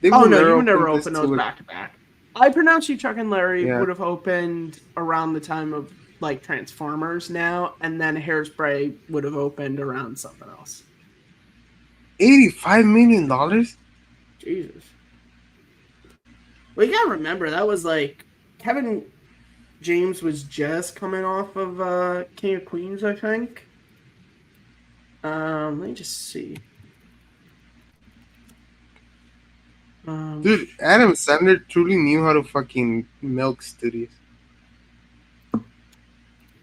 S3: They
S2: Oh
S3: will
S2: no, you would never
S3: this
S2: open
S3: to
S2: those
S3: it.
S2: back to back. I pronounce you Chuck and Larry
S3: Yeah.
S2: would have opened around the time of like Transformers now, and then Hairspray would have opened around something else.
S3: $85 million?
S2: Jesus. Well, you gotta remember that was like Kevin James was just coming off of King of Queens, I think. Let me just see.
S3: Dude, Adam Sandler truly knew how to fucking milk studios.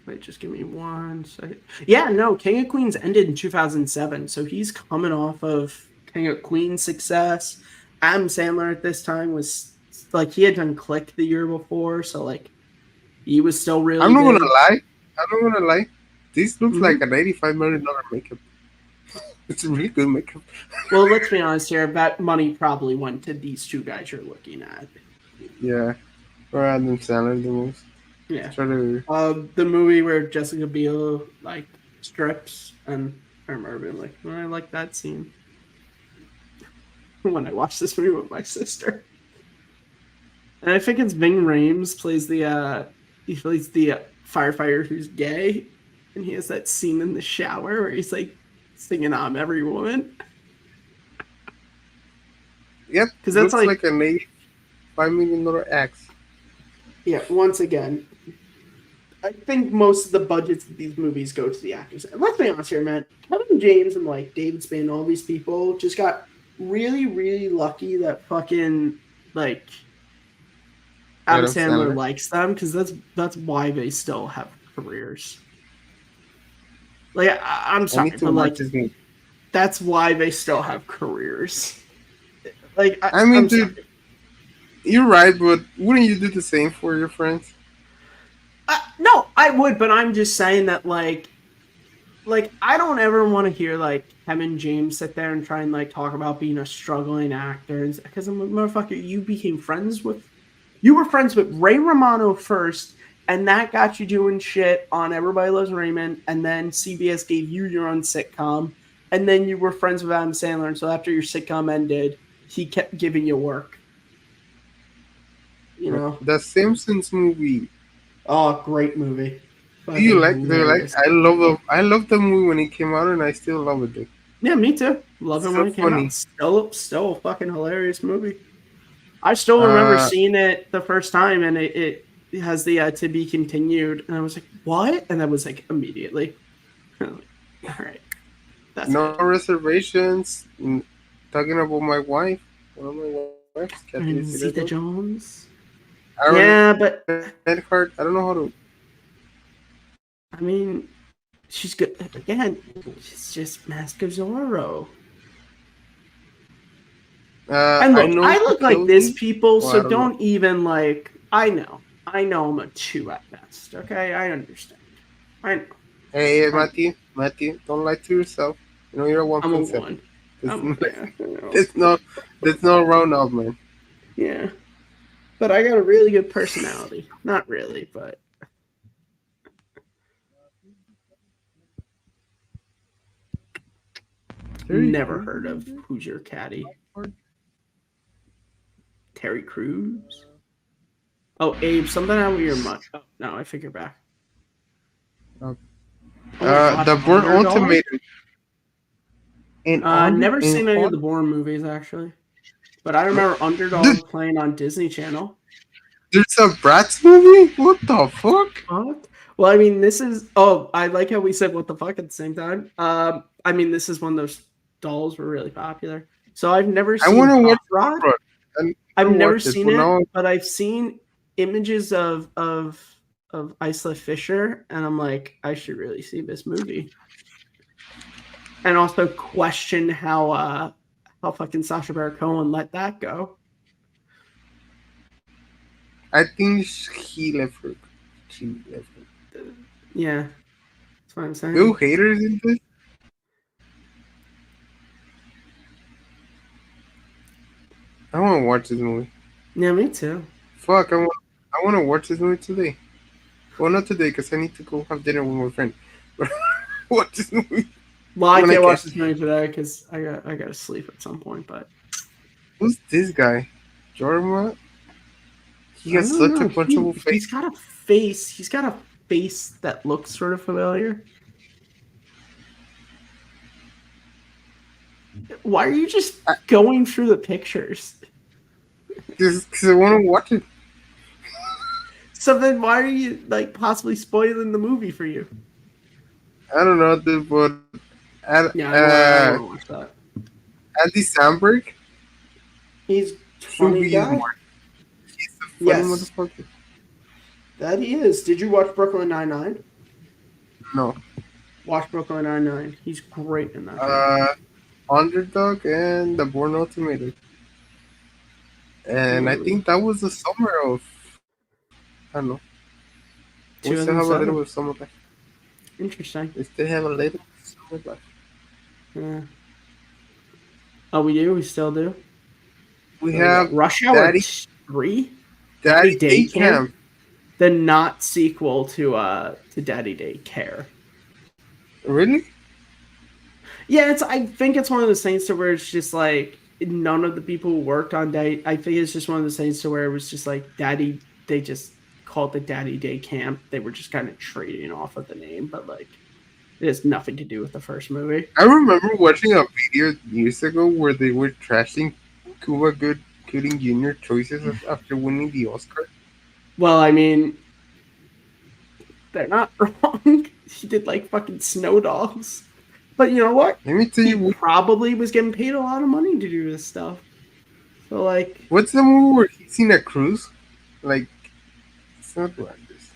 S2: Wait, just give me 1 second. Yeah, no, King of Queens ended in 2007, so he's coming off of King of Queens success. Adam Sandler at this time was like he had done Click the year before, so like he was still really.
S3: I'm not
S2: big.
S3: gonna lie. This looks
S2: Mhm.
S3: like an $85 million makeup. It's a really good makeup.
S2: Well, let's be honest here. That money probably went to these two guys you're looking at.
S3: Yeah. Or Adam Sandler the most.
S2: Yeah.
S3: Try to.
S2: The movie where Jessica Biel like strips, and I remember being like, I like that scene when I watched this movie with my sister. And I think it's Ving Rhames plays the firefighter who's gay, and he has that scene in the shower where he's like singing "I'm Every Woman."
S3: Yep.
S2: 'Cause that's
S3: looks
S2: like-
S3: like an $85 million axe.
S2: Yeah, once again, I think most of the budgets of these movies go to the actors. And let's be honest here, man. Kevin James and like David Spade, all these people just got really, really lucky that fucking like Adam Sandler likes them, because that's why they still have careers. Like I'm
S3: I
S2: sorry,
S3: need to
S2: but
S3: watch
S2: like
S3: this movie.
S2: that's why they still have careers. Like
S3: I mean,
S2: I'm
S3: dude,
S2: sorry.
S3: you're right, but wouldn't you do the same for your friends?
S2: No, I would, but I'm just saying that like I don't ever want to hear like Kevin James sit there and try and like talk about being a struggling actor, because I'm a motherfucker. You were friends with Ray Romano first, and that got you doing shit on Everybody Loves Raymond, and then CBS gave you your own sitcom, and then you were friends with Adam Sandler, and so after your sitcom ended, he kept giving you work. You know?
S3: The Simpsons movie.
S2: Oh, great movie.
S3: Do you like?
S2: Hilarious.
S3: I love the movie when it came out, and I still love it. Dude.
S2: Yeah, me too. Love it
S3: So
S2: when it came
S3: funny.
S2: out. Still a fucking hilarious movie. I still remember seeing it the first time, and it has the to be continued, and I was like, what? And I was like, immediately. All right. That's
S3: No
S2: good.
S3: reservations. Talking about my wife. One of my wife's Catherine
S2: Zeta
S3: Zeta.
S2: Jones.
S3: I
S2: Yeah, but
S3: met her. I don't know how to.
S2: I mean, she's good. Again, she's just Mask of Zorro. And
S3: I
S2: look,
S3: know
S2: I
S3: she
S2: look like
S3: killed
S2: this,
S3: me.
S2: people,
S3: Well, I
S2: so
S3: don't know.
S2: don't even like. I know I'm a 2 at best. Okay, I understand. I know.
S3: Hey, Matthew, don't lie to yourself. You know you're a
S2: I'm a
S3: 1.7.
S2: 1.
S3: There's no,
S2: Yeah, I know.
S3: there's no, there's no round up, man.
S2: Yeah, but I got a really good personality. Not really, but never heard of Who's Your Caddy. Terry Crews. Oh, Abe, something out of your mind. Oh, no, I think you're back. Oh my God,
S3: The Born
S2: Underdog?
S3: Ultimate
S2: Never
S3: in
S2: seen any of
S3: Hon-
S2: the Bourne movies, actually. But I remember
S3: Dude,
S2: Underdog playing on Disney Channel.
S3: there's a Bratz movie. What the fuck?
S2: Fuck. Well, I mean, this is. Oh, I like how we said "what the fuck" at the same time. I mean, this is when those dolls were really popular. So I've never
S3: I
S2: seen
S3: want to watch
S2: Hot Rod.
S3: it. I
S2: I've
S3: never
S2: never
S3: watched it,
S2: seen
S3: but
S2: it,
S3: now
S2: but I've seen images of Isla Fisher, and I'm like, I should really see this movie. And also question how fucking Sacha Baron Cohen let that go.
S3: I think he left her. She left her.
S2: Yeah, that's what I'm saying.
S3: Bill Hader's in this. I want to watch this movie.
S2: Yeah, me too.
S3: Fuck, I want to watch this movie today. Well, not today, because I need to go have dinner with my friend. But watch this movie.
S2: Well, I
S3: When
S2: can't
S3: can.
S2: watch this movie today because I got to sleep at some point. But
S3: Who's this guy? Jorma? He
S2: I
S3: has
S2: don't
S3: such a
S2: know.
S3: punchable
S2: He's
S3: face.
S2: got a face. He's got a face that looks sort of familiar. Why are you just going through the pictures?
S3: Because I want to watch it.
S2: So then, why are you like possibly spoiling the movie for you?
S3: I don't know, dude, but
S2: Yeah, I want to watch that.
S3: Andy Samberg
S2: He's
S3: should
S2: funny
S3: be
S2: guy.
S3: smart. He's a funny
S2: Yes,
S3: motherfucker.
S2: that he is. Did you watch Brooklyn Nine-Nine?
S3: No.
S2: Watch Brooklyn Nine-Nine. He's great in that show.
S3: Underdog and the Born Ultimatum. And I think that was the summer of, I don't know. We still have a little bit of summer left.
S2: Interesting.
S3: We still have a little summer left.
S2: Yeah. Oh, we do? We still do?
S3: We have
S2: Rush Hour 3?
S3: Daddy Day Camp.
S2: The not sequel to Daddy Day Care.
S3: Really?
S2: Yeah, I think it's one of those things to where it's just like none of the people who worked on Daddy. I think it's just one of those things to where it was just like Daddy. They just called it Daddy Day Camp. They were just kind of trading off of the name, but like it has nothing to do with the first movie.
S3: I remember watching a video years ago where they were trashing Cuba Gooding Jr. choices after winning the Oscar.
S2: Well, I mean, they're not wrong. He did like fucking Snow Dogs. But you know what?
S3: Let me tell you,
S2: He probably was getting paid a lot of money to do this stuff. So like,
S3: what's the movie where he's in a cruise? Like, it's not like this.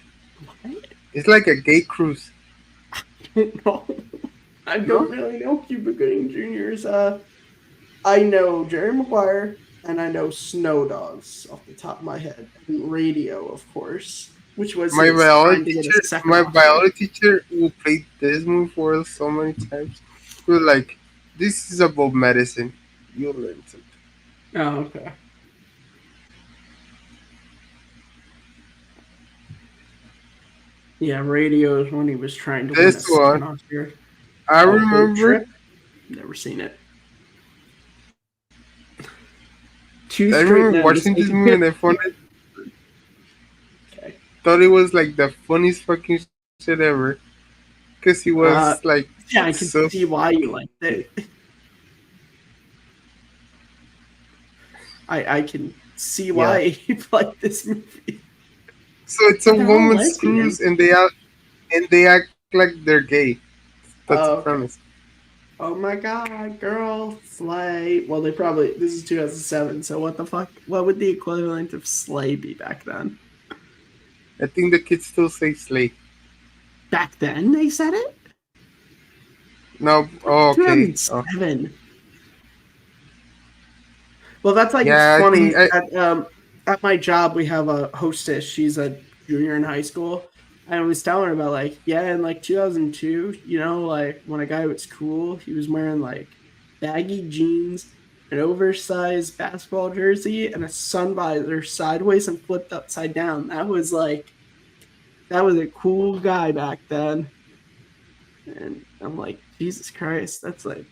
S2: what?
S3: It's like a gay cruise.
S2: No, I don't really know Cuba Gooding Jr.'s. I know Jerry Maguire and I know Snow Dogs off the top of my head. And Radio, of course, which was
S3: My
S2: his time to
S3: biology
S2: get a
S3: teacher,
S2: second
S3: my
S2: Oscar.
S3: biology teacher who played this movie for us so many times. He was like, "This is about medicine. You'll learn something."
S2: Oh, okay. Yeah, Radio is when he was trying to win a
S3: This
S2: second
S3: one,
S2: Oscar.
S3: I
S2: Boat
S3: remember.
S2: Trip? Never seen it. Two
S3: I
S2: straight
S3: remember
S2: no's.
S3: watching this movie and I found it.
S2: Okay.
S3: Thought it was like the funniest fucking shit ever. Because he was like,
S2: Yeah, I can
S3: so
S2: see why you liked it. I can see why you like this movie.
S3: So it's a
S2: They're all
S3: woman's
S2: lesbian.
S3: cruise and they act like they're gay. That's
S2: Oh,
S3: the
S2: okay.
S3: premise.
S2: Oh my god, girl, slay. Well, this is 2007, so what the fuck? What would the equivalent of slay be back then?
S3: I think the kids still say slay.
S2: Back then, they said it?
S3: No, oh, okay. Oh.
S2: 2007. Well, that's like, it's
S3: Yeah, I
S2: funny.
S3: think I.
S2: At my job, we have a hostess. She's a junior in high school. And I was telling her about, like, yeah, in like 2002, like when a guy was cool, he was wearing like baggy jeans, an oversized basketball jersey, and a sun visor sideways and flipped upside down. That was a cool guy back then. And I'm like, Jesus Christ, that's like,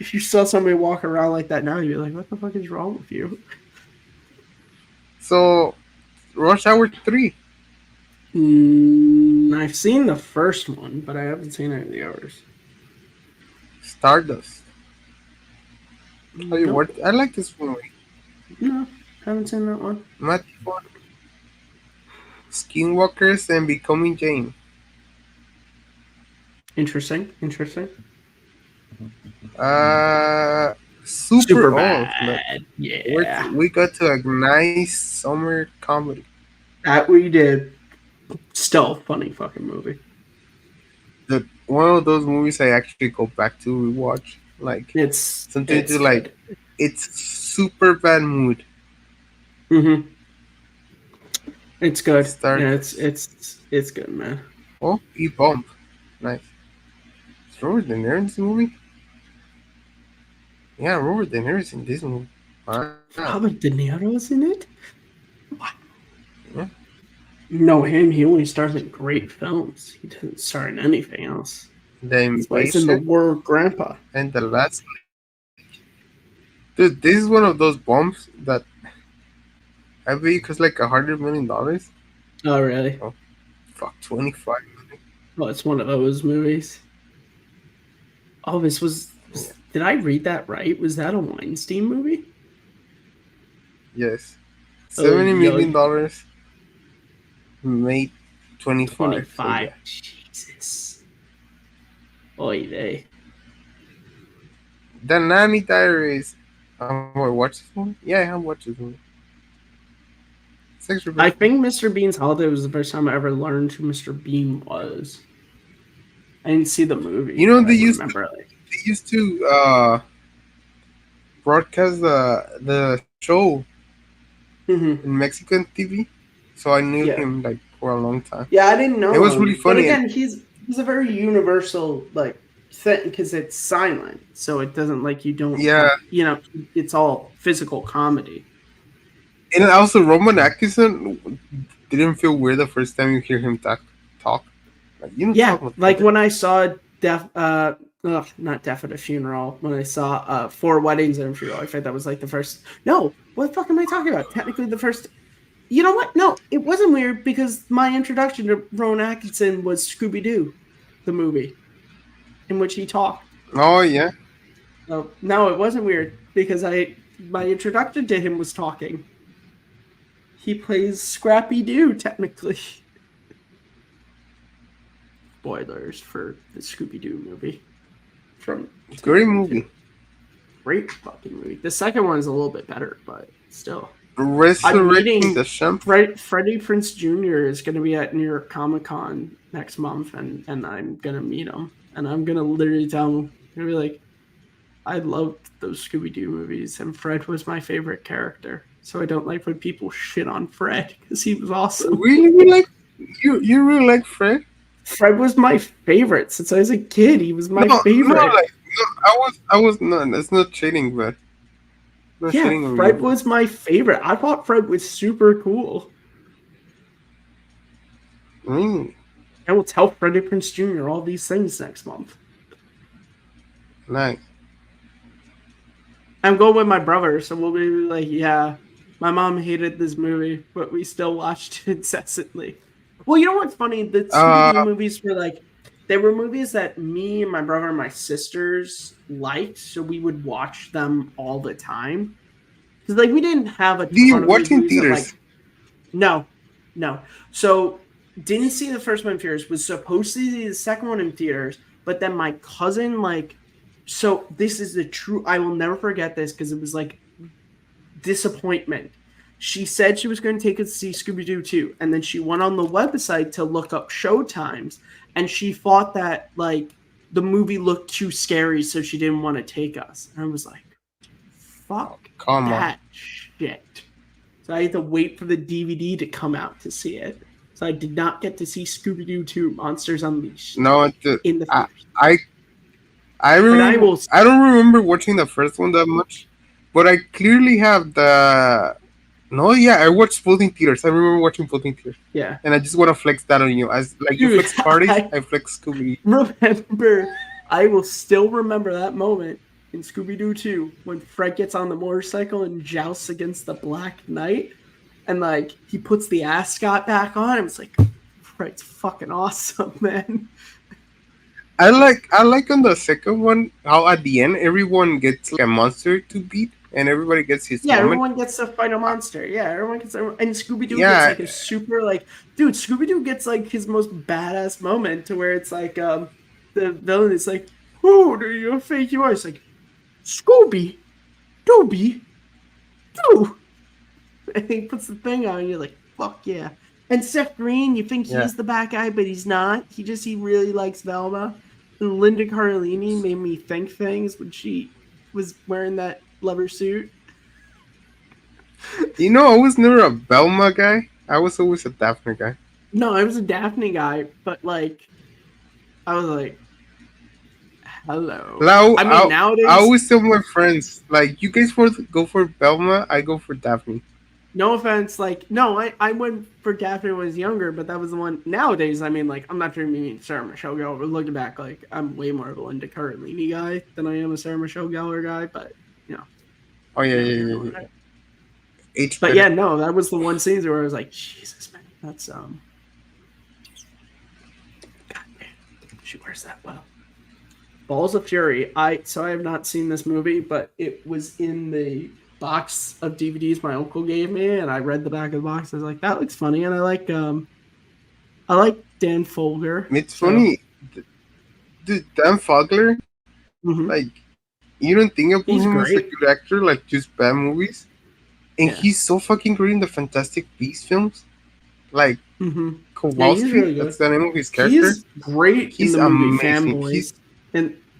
S2: if you saw somebody walk around like that now, you'd be like, what the fuck is wrong with you?
S3: So, Rush Hour 3.
S2: I've seen the first one, but I haven't seen any of the others.
S3: Stardust. Oh, you
S2: Nope.
S3: worked? I like this movie.
S2: No, haven't seen that one.
S3: Matthew Vaughn. Skinwalkers and Becoming Jane.
S2: Interesting.
S3: Super old.
S2: Bad. Yeah.
S3: We got to a nice summer comedy.
S2: That we did. Still a funny fucking movie.
S3: One of those movies I actually go back to rewatch. Like,
S2: It's
S3: sometimes you like, it's super bad mood.
S2: Mm-hmm. It's good.
S3: Start.
S2: Yeah, it's good, man.
S3: Oh, E-Bump. Nice. Is Robert De Niro in this movie? Yeah, Robert De Niro's in this movie. Wow.
S2: Robert De Niro's in it? What?
S3: Yeah.
S2: No, him. He only stars in great films. He doesn't star in anything else.
S3: The
S2: He's in The War of Grandpa.
S3: And the last. Dude, this is one of those bombs that I bet you cost like $100 million.
S2: Oh, really?
S3: Oh, fuck, 25 million.
S2: Well, it's one of those movies. Oh, this was. Did I read that right? Was that a Weinstein movie?
S3: Yes.
S2: Oh,
S3: $70 million. Made 25.
S2: 25.
S3: So yeah.
S2: Jesus. Oy vey.
S3: The Nanny Diaries. I watched this movie? Yeah, I have watched this movie.
S2: I think Mr. Bean's Holiday was the first time I ever learned who Mr. Bean was. I didn't see the movie.
S3: You know, they used to broadcast the show in Mexican TV, so I knew him like for a long time.
S2: Yeah, I didn't know.
S3: It was really funny.
S2: But again, he's a very universal like thing because it's silent, so it doesn't like you don't.
S3: Yeah,
S2: it's all physical comedy.
S3: And also, Roman Atkinson didn't feel weird the first time you hear him talk.
S2: Like when I saw not Death at a Funeral. When I saw Four Weddings and a Funeral, I think that was like the first. No, what the fuck am I talking about? Technically, the first. You know what? No, it wasn't weird because my introduction to Rowan Atkinson was Scooby Doo, the movie, in which he talked.
S3: Oh yeah.
S2: No, it wasn't weird because my introduction to him was talking. He plays Scrappy Doo, technically. Spoilers for the Scooby-Doo movie.
S3: Great movie.
S2: Great fucking movie. The second one is a little bit better, but still.
S3: Resurrecting the Champ.
S2: Freddie Prinze Jr. is going to be at New York Comic Con next month, and I'm going to meet him. And I'm going to literally tell him, I'm going to be like, I loved those Scooby-Doo movies, and Fred was my favorite character. So I don't like when people shit on Fred, because he was awesome.
S3: Really? You really like Fred?
S2: Fred was my favorite since I was a kid. He was my favorite.
S3: I was not. That's not cheating, but
S2: Fred was my favorite. I thought Fred was super cool. I will tell Freddie Prinze Jr. all these things next month.
S3: Nice.
S2: I'm going with my brother, so we'll be like, yeah, my mom hated this movie, but we still watched it incessantly. Well, you know what's funny? The Scooby-Doo movies were like, they were movies that me and my brother and my sisters liked, so we would watch them all the time. Because like we didn't have a ton
S3: Do you
S2: of
S3: watch in
S2: movies
S3: theaters?
S2: that, no. So didn't see the first one in theaters. Was supposed to see the second one in theaters, but then my cousin So this is the true. I will never forget this because it was like disappointment. She said she was going to take us to see Scooby Doo 2, and then she went on the website to look up show times, and she thought that like the movie looked too scary, so she didn't want to take us. And I was like, "Fuck
S3: Come on.
S2: that shit!" So I had to wait for the DVD to come out to see it. So I did not get to see Scooby Doo 2: Monsters Unleashed
S3: No,
S2: in the
S3: I,
S2: theaters.
S3: I remember.
S2: will-
S3: I don't remember watching the first one that much, but I clearly have the. No, yeah, I watched both in theaters. I remember watching both in theaters,
S2: Yeah.
S3: and I just want to flex that on you. As like you
S2: Dude,
S3: flex parties, I flex Scooby.
S2: Remember, I will still remember that moment in Scooby Doo 2 when Fred gets on the motorcycle and jousts against the Black Knight, and like he puts the ascot back on. And it's like, Fred's fucking awesome, man.
S3: I like on the second one how at the end everyone gets like a monster to beat, and everybody gets his
S2: Yeah,
S3: moment.
S2: everyone gets to fight a monster. Yeah, everyone gets, and Scooby Doo
S3: Yeah.
S2: gets like a super like, dude. Scooby Doo gets like his most badass moment to where it's like the villain is like, "Who do you think you are?" It's like, Scooby, Dooby, Doo. And he puts the thing on, and you're like, "Fuck yeah!" And Seth Green, you think
S3: Yeah.
S2: he's the bad guy, but he's not. He really likes Velma. And Linda Cardellini made me think things when she was wearing that leather suit.
S3: You know, I was never a Velma guy. I was always a Daphne guy.
S2: No, I was a Daphne guy, but like, I was like, hello.
S3: Now,
S2: I mean, nowadays,
S3: I always tell my friends, like, you guys go for Velma, I go for Daphne.
S2: no offense, like, no, I went for Daphne when I was younger, but that was the one. Nowadays, I mean, like, I'm not trying to be Sarah Michelle Gellar, but looking back, like, I'm way more of a Linda Cardellini guy than I am a Sarah Michelle Gellar guy, but, you know.
S3: Oh, yeah. H
S2: But
S3: better.
S2: yeah, no, that was the one scene where I was like, Jesus, man, that's, God damn, she wears that well. Balls of Fury. I have not seen this movie, but it was in the box of DVDs my uncle gave me, and I read the back of the box. I was like, that looks funny, and I like Dan Folger.
S3: It's funny, dude. Dan Fogler,
S2: Mhm.
S3: like, you don't think of
S2: He's
S3: him as a
S2: great.
S3: good actor, like just bad movies, and
S2: Yeah.
S3: he's so fucking great in the Fantastic Beasts films, like
S2: Mhm.
S3: Kowalski.
S2: really good.
S3: That's the name of his character.
S2: He's great
S3: He's
S2: in the movie
S3: amazing.
S2: Fanboys.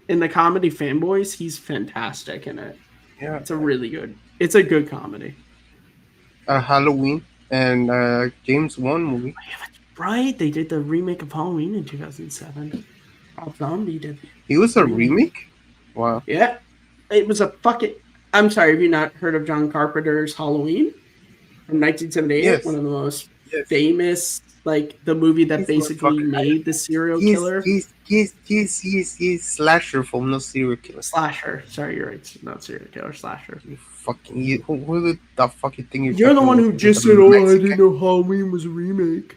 S2: In the comedy Fanboys, he's fantastic in it.
S3: Yeah,
S2: It's a good comedy.
S3: Halloween and James Wan movie.
S2: Right? They did the remake of Halloween in 2007. Rob Zombie did.
S3: He was a remake. Wow.
S2: Yeah. It was a fucking... I'm sorry, have you not heard of John Carpenter's Halloween? From 1978?
S3: Yes.
S2: One of the most
S3: Yes.
S2: famous, like, the movie that
S3: He's
S2: basically
S3: motherfucker.
S2: made the serial
S3: Yes,
S2: killer.
S3: yes. Slasher film, no serial killer.
S2: Slasher. Sorry, you're right. It's not serial killer, slasher.
S3: You fucking who the fuck you think
S2: You're the
S3: fucking
S2: one who
S3: with
S2: just
S3: the
S2: said, "Oh, I
S3: Mexican-
S2: didn't know Halloween was a remake."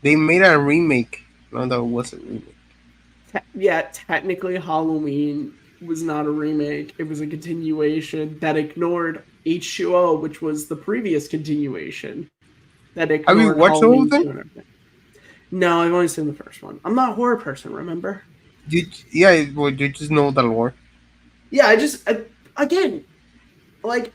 S3: They made a remake. No, that wasn't a remake.
S2: Yeah, technically Halloween was not a remake. It was a continuation that ignored H2O, which was the previous continuation. That ignored
S3: you watched the whole
S2: Halloween
S3: thing?
S2: 2 and everything. No, I've only seen the first one. I'm not a horror person, remember?
S3: You just know the lore.
S2: Yeah, again, like,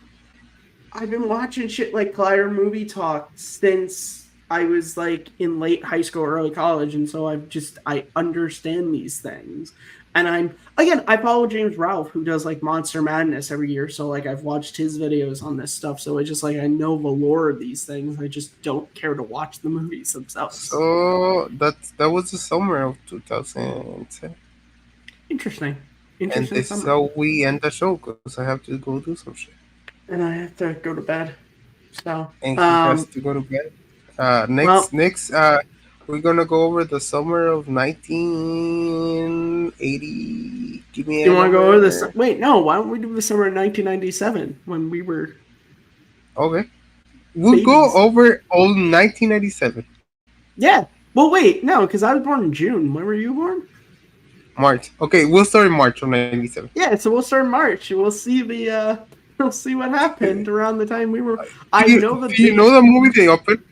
S2: I've been watching shit like Collider Movie Talk since I was like in late high school, early college, and so I understand these things. And I follow James Ralph, who does like Monster Madness every year, so like I've watched his videos on this stuff, so it's just like I know the lore of these things. I just don't care to watch the movies themselves.
S3: So that was the summer of 2010.
S2: Interesting.
S3: And this is
S2: summer.
S3: how we end the show because I have to go do some shit.
S2: And I have to go to bed. So
S3: And he has to go to bed. Next, we're gonna go over the summer of 1980. Give me.
S2: You want to go over this? Wait, no. Why don't we do the summer of 1997 when we were?
S3: Okay. We'll go
S2: babies.
S3: over all 1997.
S2: Yeah. Well, wait, no, because I was born in June. When were you born?
S3: March. Okay, we'll start in March of 97.
S2: Yeah, so we'll start in March. We'll see we'll see what happened around the time we were.
S3: Do you know the movie they opened?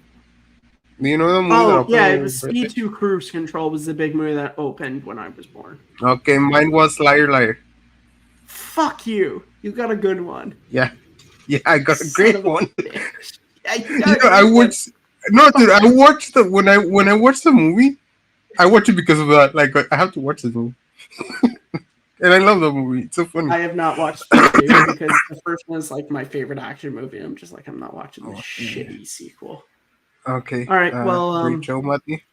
S3: Do you know the movie that
S2: Oh,
S3: opened
S2: yeah,
S3: on
S2: it
S3: your
S2: was
S3: birthday?
S2: E2 Cruise Control was the big movie that opened when I was born.
S3: Okay, mine was Liar Liar.
S2: Fuck you. You got a good one.
S3: Yeah, I got a
S2: Son
S3: great
S2: of a
S3: one.
S2: bitch. Yeah, you
S3: You
S2: got
S3: know,
S2: a
S3: I
S2: great one.
S3: watched. No, dude, I watched the when I watched the movie. I watched it because of that. Like, I have to watch this movie, and I love the movie. It's so funny.
S2: I have not watched the two because the first one is like my favorite action movie. I'm just like, I'm not watching this shitty sequel.
S3: Okay.
S2: All right, well,
S3: great show, Matty.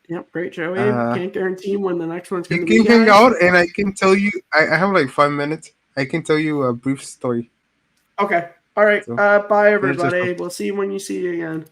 S2: Yep, great show, Abe.
S3: Uh,
S2: Can't guarantee when the next one's going
S3: You
S2: to be,
S3: can hang
S2: guys.
S3: out, and I can tell you. I have like 5 minutes. I can tell you a brief story.
S2: Okay. All right.
S3: So,
S2: Bye,
S3: finish this
S2: everybody.
S3: up.
S2: We'll see you when you see you again.